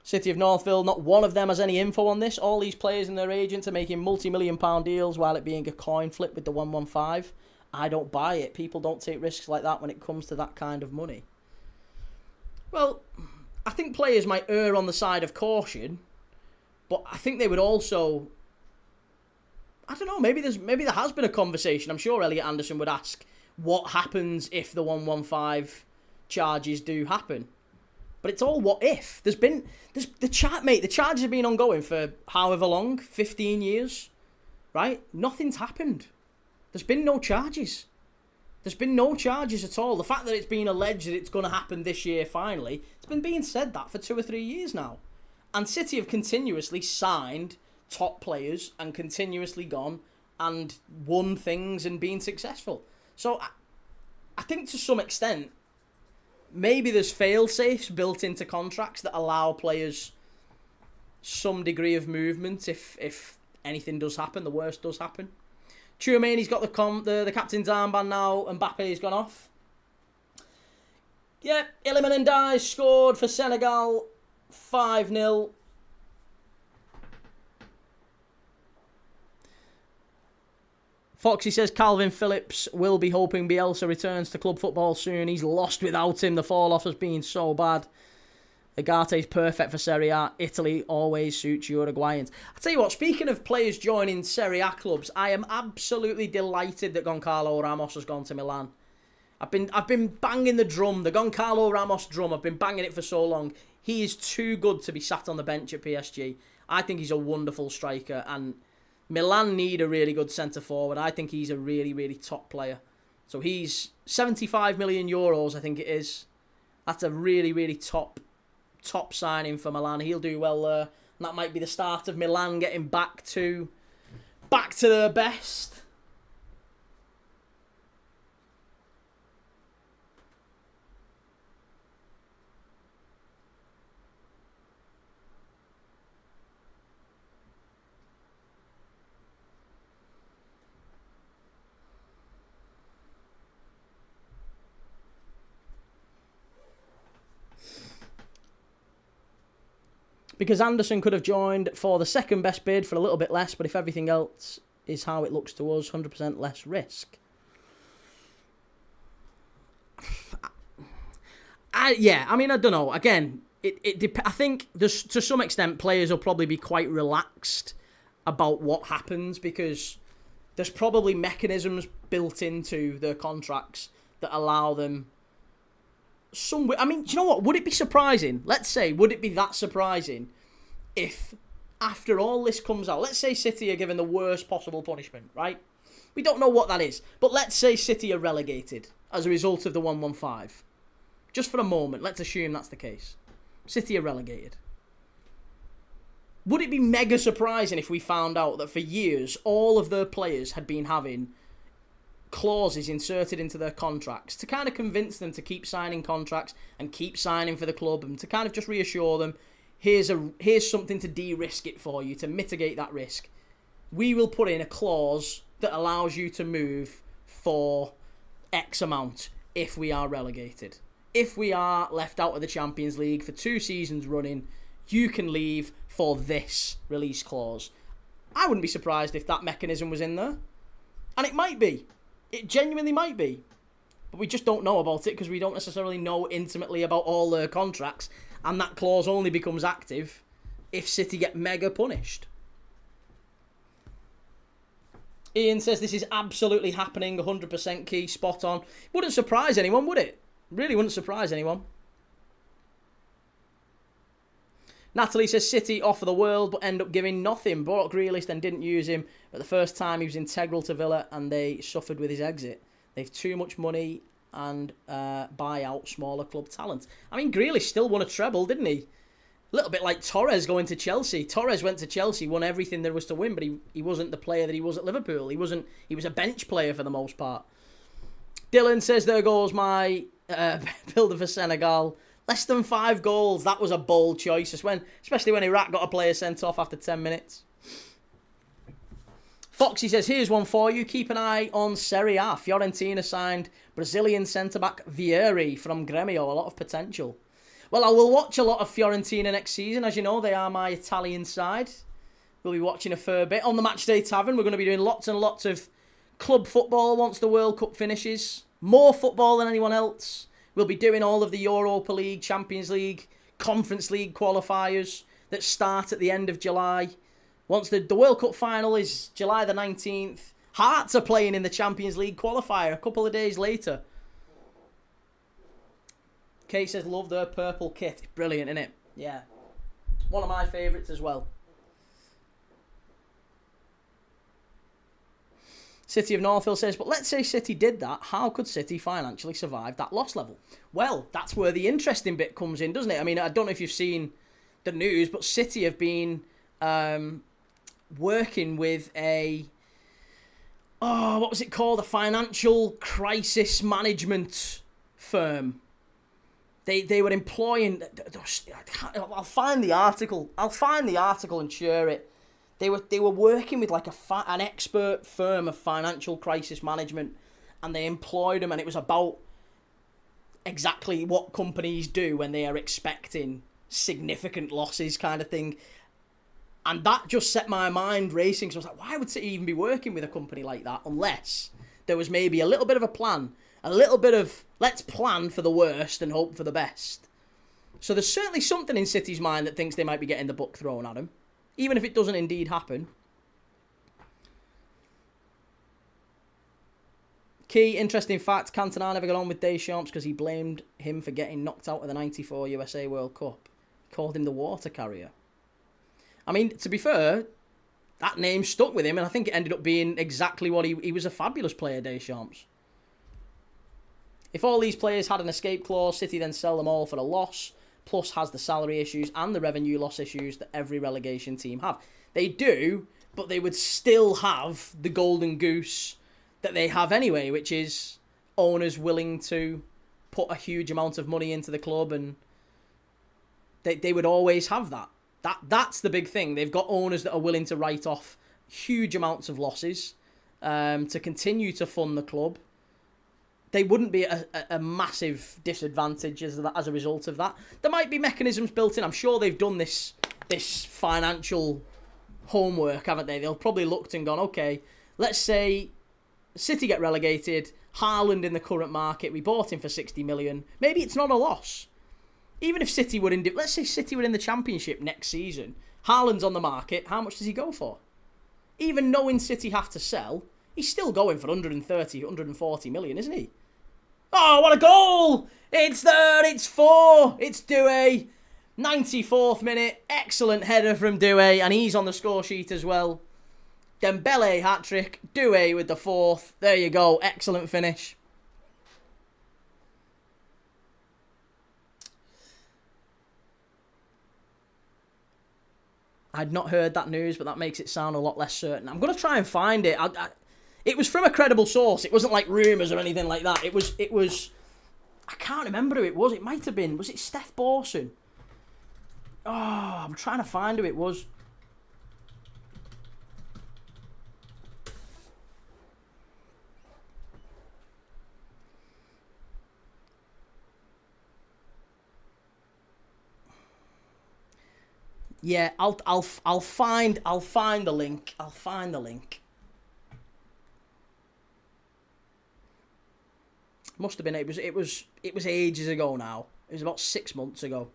City of Northville, not one of them has any info on this. All these players and their agents are making multi-million-pound deals while it being a coin flip with the 115. I don't buy it. People don't take risks like that when it comes to that kind of money. Well, I think players might err on the side of caution, but I think they would also... I don't know, maybe there has been a conversation. I'm sure Elliot Anderson would ask what happens if the 115 charges do happen. But it's all what if. The charges have been ongoing for however long, 15 years, right? Nothing's happened. There's been no charges. There's been no charges at all. The fact that it's been alleged that it's going to happen this year finally, it's been being said that for 2 or 3 years now. And City have continuously signed top players and continuously gone and won things and been successful. So I think to some extent, maybe there's fail-safes built into contracts that allow players some degree of movement if anything does happen, the worst does happen. Tchouaméni's got the captain's armband now, and Mbappe's gone off. Yeah, Iliman Ndiaye scored for Senegal 5-0. Foxy says Calvin Phillips will be hoping Bielsa returns to club football soon. He's lost without him. The fall-off has been so bad. Agate's perfect for Serie A. Italy always suits Uruguayans. I tell you what, speaking of players joining Serie A clubs, I am absolutely delighted that Goncalo Ramos has gone to Milan. I've been banging the drum, the Goncalo Ramos drum. I've been banging it for so long. He is too good to be sat on the bench at PSG. I think he's a wonderful striker, and Milan need a really good centre-forward. I think he's a really, really top player. So he's 75 million euros, I think it is. That's a really, really top signing for Milan. He'll do well there. And that might be the start of Milan getting back to their best. Because Anderson could have joined for the second best bid for a little bit less, but if everything else is how it looks to us, 100% less risk. I don't know. Again, I think there's, to some extent, players will probably be quite relaxed about what happens because there's probably mechanisms built into their contracts that allow them some... I mean, do you know what? Would it be surprising? Let's say, would it be that surprising if, after all this comes out, let's say City are given the worst possible punishment, right? We don't know what that is, but let's say City are relegated as a result of the 115. Just for a moment, let's assume that's the case. City are relegated. Would it be mega surprising if we found out that for years all of their players had been having clauses inserted into their contracts to kind of convince them to keep signing contracts and keep signing for the club and to kind of just reassure them, here's something to de-risk it for you, to mitigate that risk. We will put in a clause that allows you to move for X amount if we are relegated. If we are left out of the Champions League for 2 seasons running, you can leave for this release clause. I wouldn't be surprised if that mechanism was in there. And it might be. It genuinely might be. But we just don't know about it because we don't necessarily know intimately about all their contracts. And that clause only becomes active if City get mega punished. Ian says this is absolutely happening, 100% key, spot on. Wouldn't surprise anyone, would it? Really wouldn't surprise anyone. Natalie says City offer the world but end up giving nothing. Bought Grealish and didn't use him. But the first time he was integral to Villa and they suffered with his exit. They've too much money and buy out smaller club talent. I mean, Grealish still won a treble, didn't he? A little bit like Torres going to Chelsea. Torres went to Chelsea, won everything there was to win, but he wasn't the player that he was at Liverpool. He was a bench player for the most part. Dylan says, there goes my builder for Senegal. Less than 5 goals. That was a bold choice, especially when Iraq got a player sent off after 10 minutes. Foxy says, here's one for you. Keep an eye on Serie A. Fiorentina signed Brazilian centre-back Vieri from Gremio. A lot of potential. Well, I will watch a lot of Fiorentina next season. As you know, they are my Italian side. We'll be watching a fair bit. On the Matchday Tavern, we're going to be doing lots and lots of club football once the World Cup finishes. More football than anyone else. We'll be doing all of the Europa League, Champions League, Conference League qualifiers that start at the end of July. Once the World Cup final is July the 19th, Hearts are playing in the Champions League qualifier a couple of days later. Kate says, love their purple kit. Brilliant, isn't it? Yeah. One of my favourites as well. City of Northville says, but let's say City did that. How could City financially survive that loss level? Well, that's where the interesting bit comes in, doesn't it? I mean, I don't know if you've seen the news, but City have been working with what was it called? A financial crisis management firm. They were employing... I'll find the article. And share it. They were working with like an expert firm of financial crisis management, and they employed them, and it was about exactly what companies do when they are expecting significant losses, kind of thing. And that just set my mind racing. So I was like, why would City even be working with a company like that unless there was maybe a little bit of a plan, a little bit of let's plan for the worst and hope for the best. So there's certainly something in City's mind that thinks they might be getting the book thrown at them. Even if it doesn't indeed happen. Key interesting fact, Cantona never got on with Deschamps because he blamed him for getting knocked out of the 94 USA World Cup. He called him the water carrier. I mean, to be fair, that name stuck with him, and I think it ended up being exactly what he was a fabulous player, Deschamps. If all these players had an escape clause, City then sell them all for a loss, plus has the salary issues and the revenue loss issues that every relegation team have. They do, but they would still have the golden goose that they have anyway, which is owners willing to put a huge amount of money into the club, and they would always have that. That's the big thing. They've got owners that are willing to write off huge amounts of losses to continue to fund the club. They wouldn't be a massive disadvantage as a result of that. There might be mechanisms built in. I'm sure they've done this financial homework, haven't they? They'll probably looked and gone, okay, let's say City get relegated, Haaland in the current market, we bought him for 60 million. Maybe it's not a loss. Even if City were in, let's say City were in the Championship next season, Haaland's on the market, how much does he go for? Even knowing City have to sell, he's still going for 130, 140 million, isn't he? Oh, what a goal! It's there, it's 4, it's Doué. 94th minute, excellent header from Doué, and he's on the score sheet as well. Dembele hat-trick, Doué with the 4th. There you go, excellent finish. I'd not heard that news, but that makes it sound a lot less certain. I'm going to try and find it. It was from a credible source. It wasn't like rumours or anything like that. It was. I can't remember who it was. It might have been. Was it Steph Borson? Oh, I'm trying to find who it was. Yeah, I'll find the link. I'll find the link. Must have been it was ages ago now. It was about 6 months ago.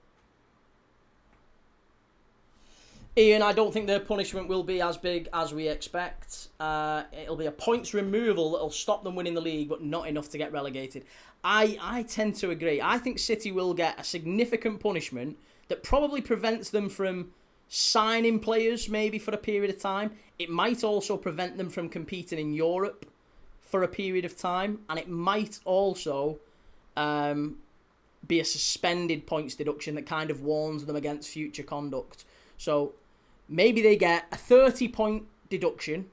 Ian, I don't think the punishment will be as big as we expect. It'll be a points removal that'll stop them winning the league, but not enough to get relegated. I tend to agree. I think City will get a significant punishment that probably prevents them from signing players maybe for a period of time. It might also prevent them from competing in Europe for a period of time, and it might also be a suspended points deduction that kind of warns them against future conduct. So maybe they get a 30-point deduction,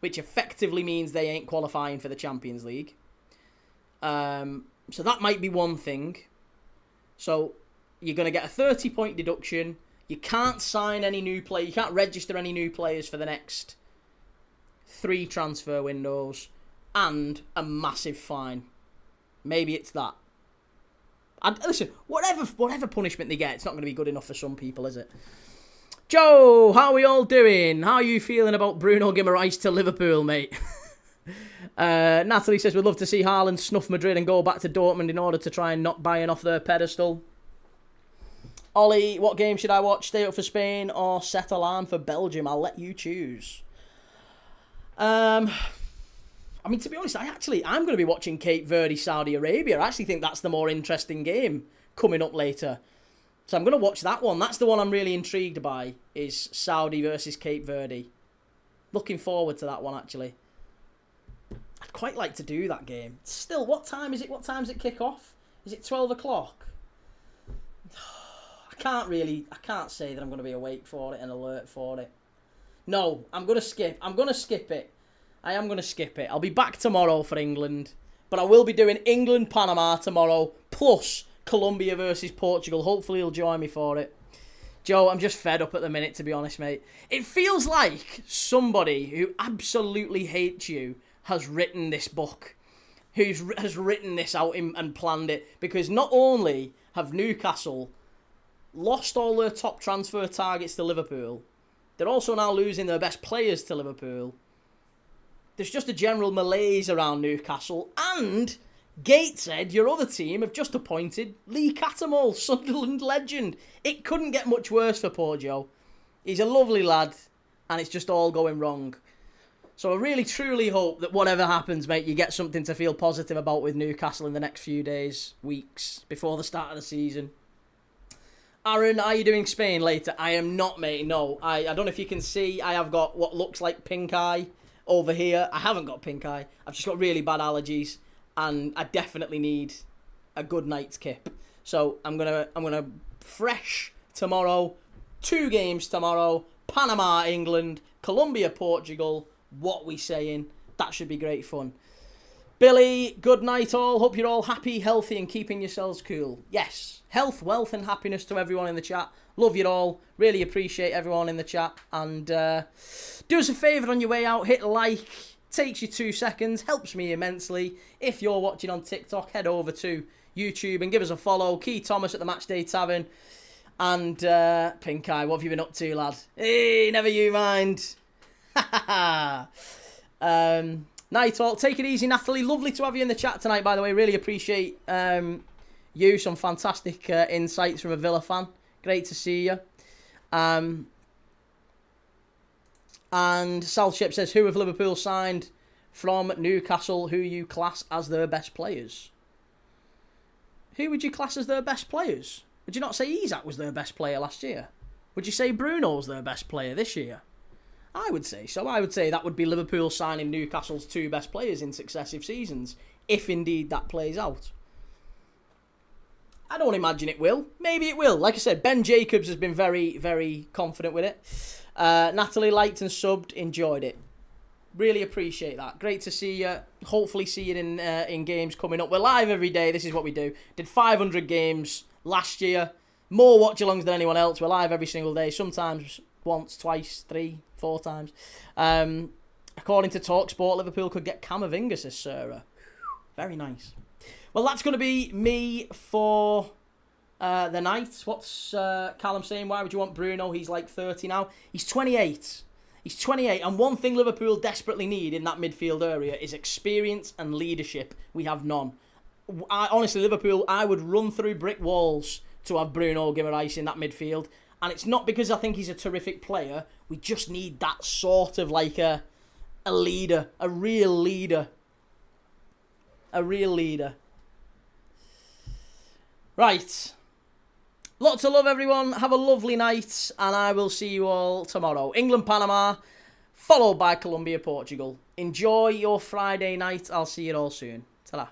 which effectively means they ain't qualifying for the Champions League. So that might be one thing. So you're going to get a 30-point deduction. You can't sign any new players. You can't register any new players for the next 3 transfer windows. And a massive fine. Maybe it's that. Listen, whatever punishment they get, it's not going to be good enough for some people, is it? Joe, how are we all doing? How are you feeling about Bruno Guimaraes to Liverpool, mate? Natalie says, we'd love to see Haaland snuff Madrid and go back to Dortmund in order to try and knock Bayern off their pedestal. Ollie, what game should I watch? Stay up for Spain or set alarm for Belgium? I'll let you choose. I mean, to be honest, I'm going to be watching Cape Verde, Saudi Arabia. I actually think that's the more interesting game coming up later. So I'm going to watch that one. That's the one I'm really intrigued by, is Saudi versus Cape Verde. Looking forward to that one, actually. I'd quite like to do that game. Still, what time is it? What time does it kick off? Is it 12 o'clock? I can't say that I'm going to be awake for it and alert for it. No, I'm going to skip it. I am going to skip it. I'll be back tomorrow for England. But I will be doing England-Panama tomorrow, plus Colombia versus Portugal. Hopefully he'll join me for it. Joe, I'm just fed up at the minute, to be honest, mate. It feels like somebody who absolutely hates you has written this book. Has written this out and planned it. Because not only have Newcastle lost all their top transfer targets to Liverpool, they're also now losing their best players to Liverpool. There's just a general malaise around Newcastle. And Gateshead, your other team, have just appointed Lee Cattermole, Sunderland legend. It couldn't get much worse for poor Joe. He's a lovely lad, and it's just all going wrong. So I really, truly hope that whatever happens, mate, you get something to feel positive about with Newcastle in the next few days, weeks, before the start of the season. Aaron, are you doing Spain later? I am not, mate, no. I don't know if you can see, I have got what looks like pink eye over here. I haven't got pink eye. I've just got really bad allergies, and I definitely need a good night's kip. So I'm gonna fresh tomorrow, 2 games tomorrow, Panama, England, Colombia, Portugal. What we saying? That should be great fun. Billy, good night all. Hope you're all happy, healthy, and keeping yourselves cool. Yes, health, wealth, and happiness to everyone in the chat. Love you all. Really appreciate everyone in the chat. And do us a favour on your way out. Hit like. Takes you 2 seconds. Helps me immensely. If you're watching on TikTok, head over to YouTube and give us a follow. Key Thomas at the Matchday Tavern. And Pink Eye, what have you been up to, lad? Hey, never you mind. Night all. Take it easy, Natalie. Lovely to have you in the chat tonight, by the way. Really appreciate You, some fantastic insights from a Villa fan. Great to see you. And Salchip says, who have Liverpool signed from Newcastle who you class as their best players? Who would you class as their best players? Would you not say Isak was their best player last year? Would you say Bruno's their best player this year? I would say so. I would say that would be Liverpool signing Newcastle's 2 best players in successive seasons, if indeed that plays out. I don't imagine it will. Maybe it will. Like I said, Ben Jacobs has been very, very confident with it. Natalie liked and subbed, enjoyed it. Really appreciate that. Great to see you. Hopefully see you in games coming up. We're live every day. This is what we do. Did 500 games last year. More watch-alongs than anyone else. We're live every single day. Sometimes once, twice, 3, 4 times. According to TalkSport, Liverpool could get Camavinga, says Sarah. Very nice. Well, that's going to be me for the night. What's Callum saying? Why would you want Bruno? He's like 30 now. He's 28. He's 28. And one thing Liverpool desperately need in that midfield area is experience and leadership. We have none. Honestly, Liverpool, I would run through brick walls to have Bruno Guimaraes in that midfield. And it's not because I think he's a terrific player. We just need that sort of like a leader. A real leader. A real leader. Right. Lots of love, everyone. Have a lovely night. And I will see you all tomorrow. England, Panama. Followed by Colombia, Portugal. Enjoy your Friday night. I'll see you all soon. Ta-ra.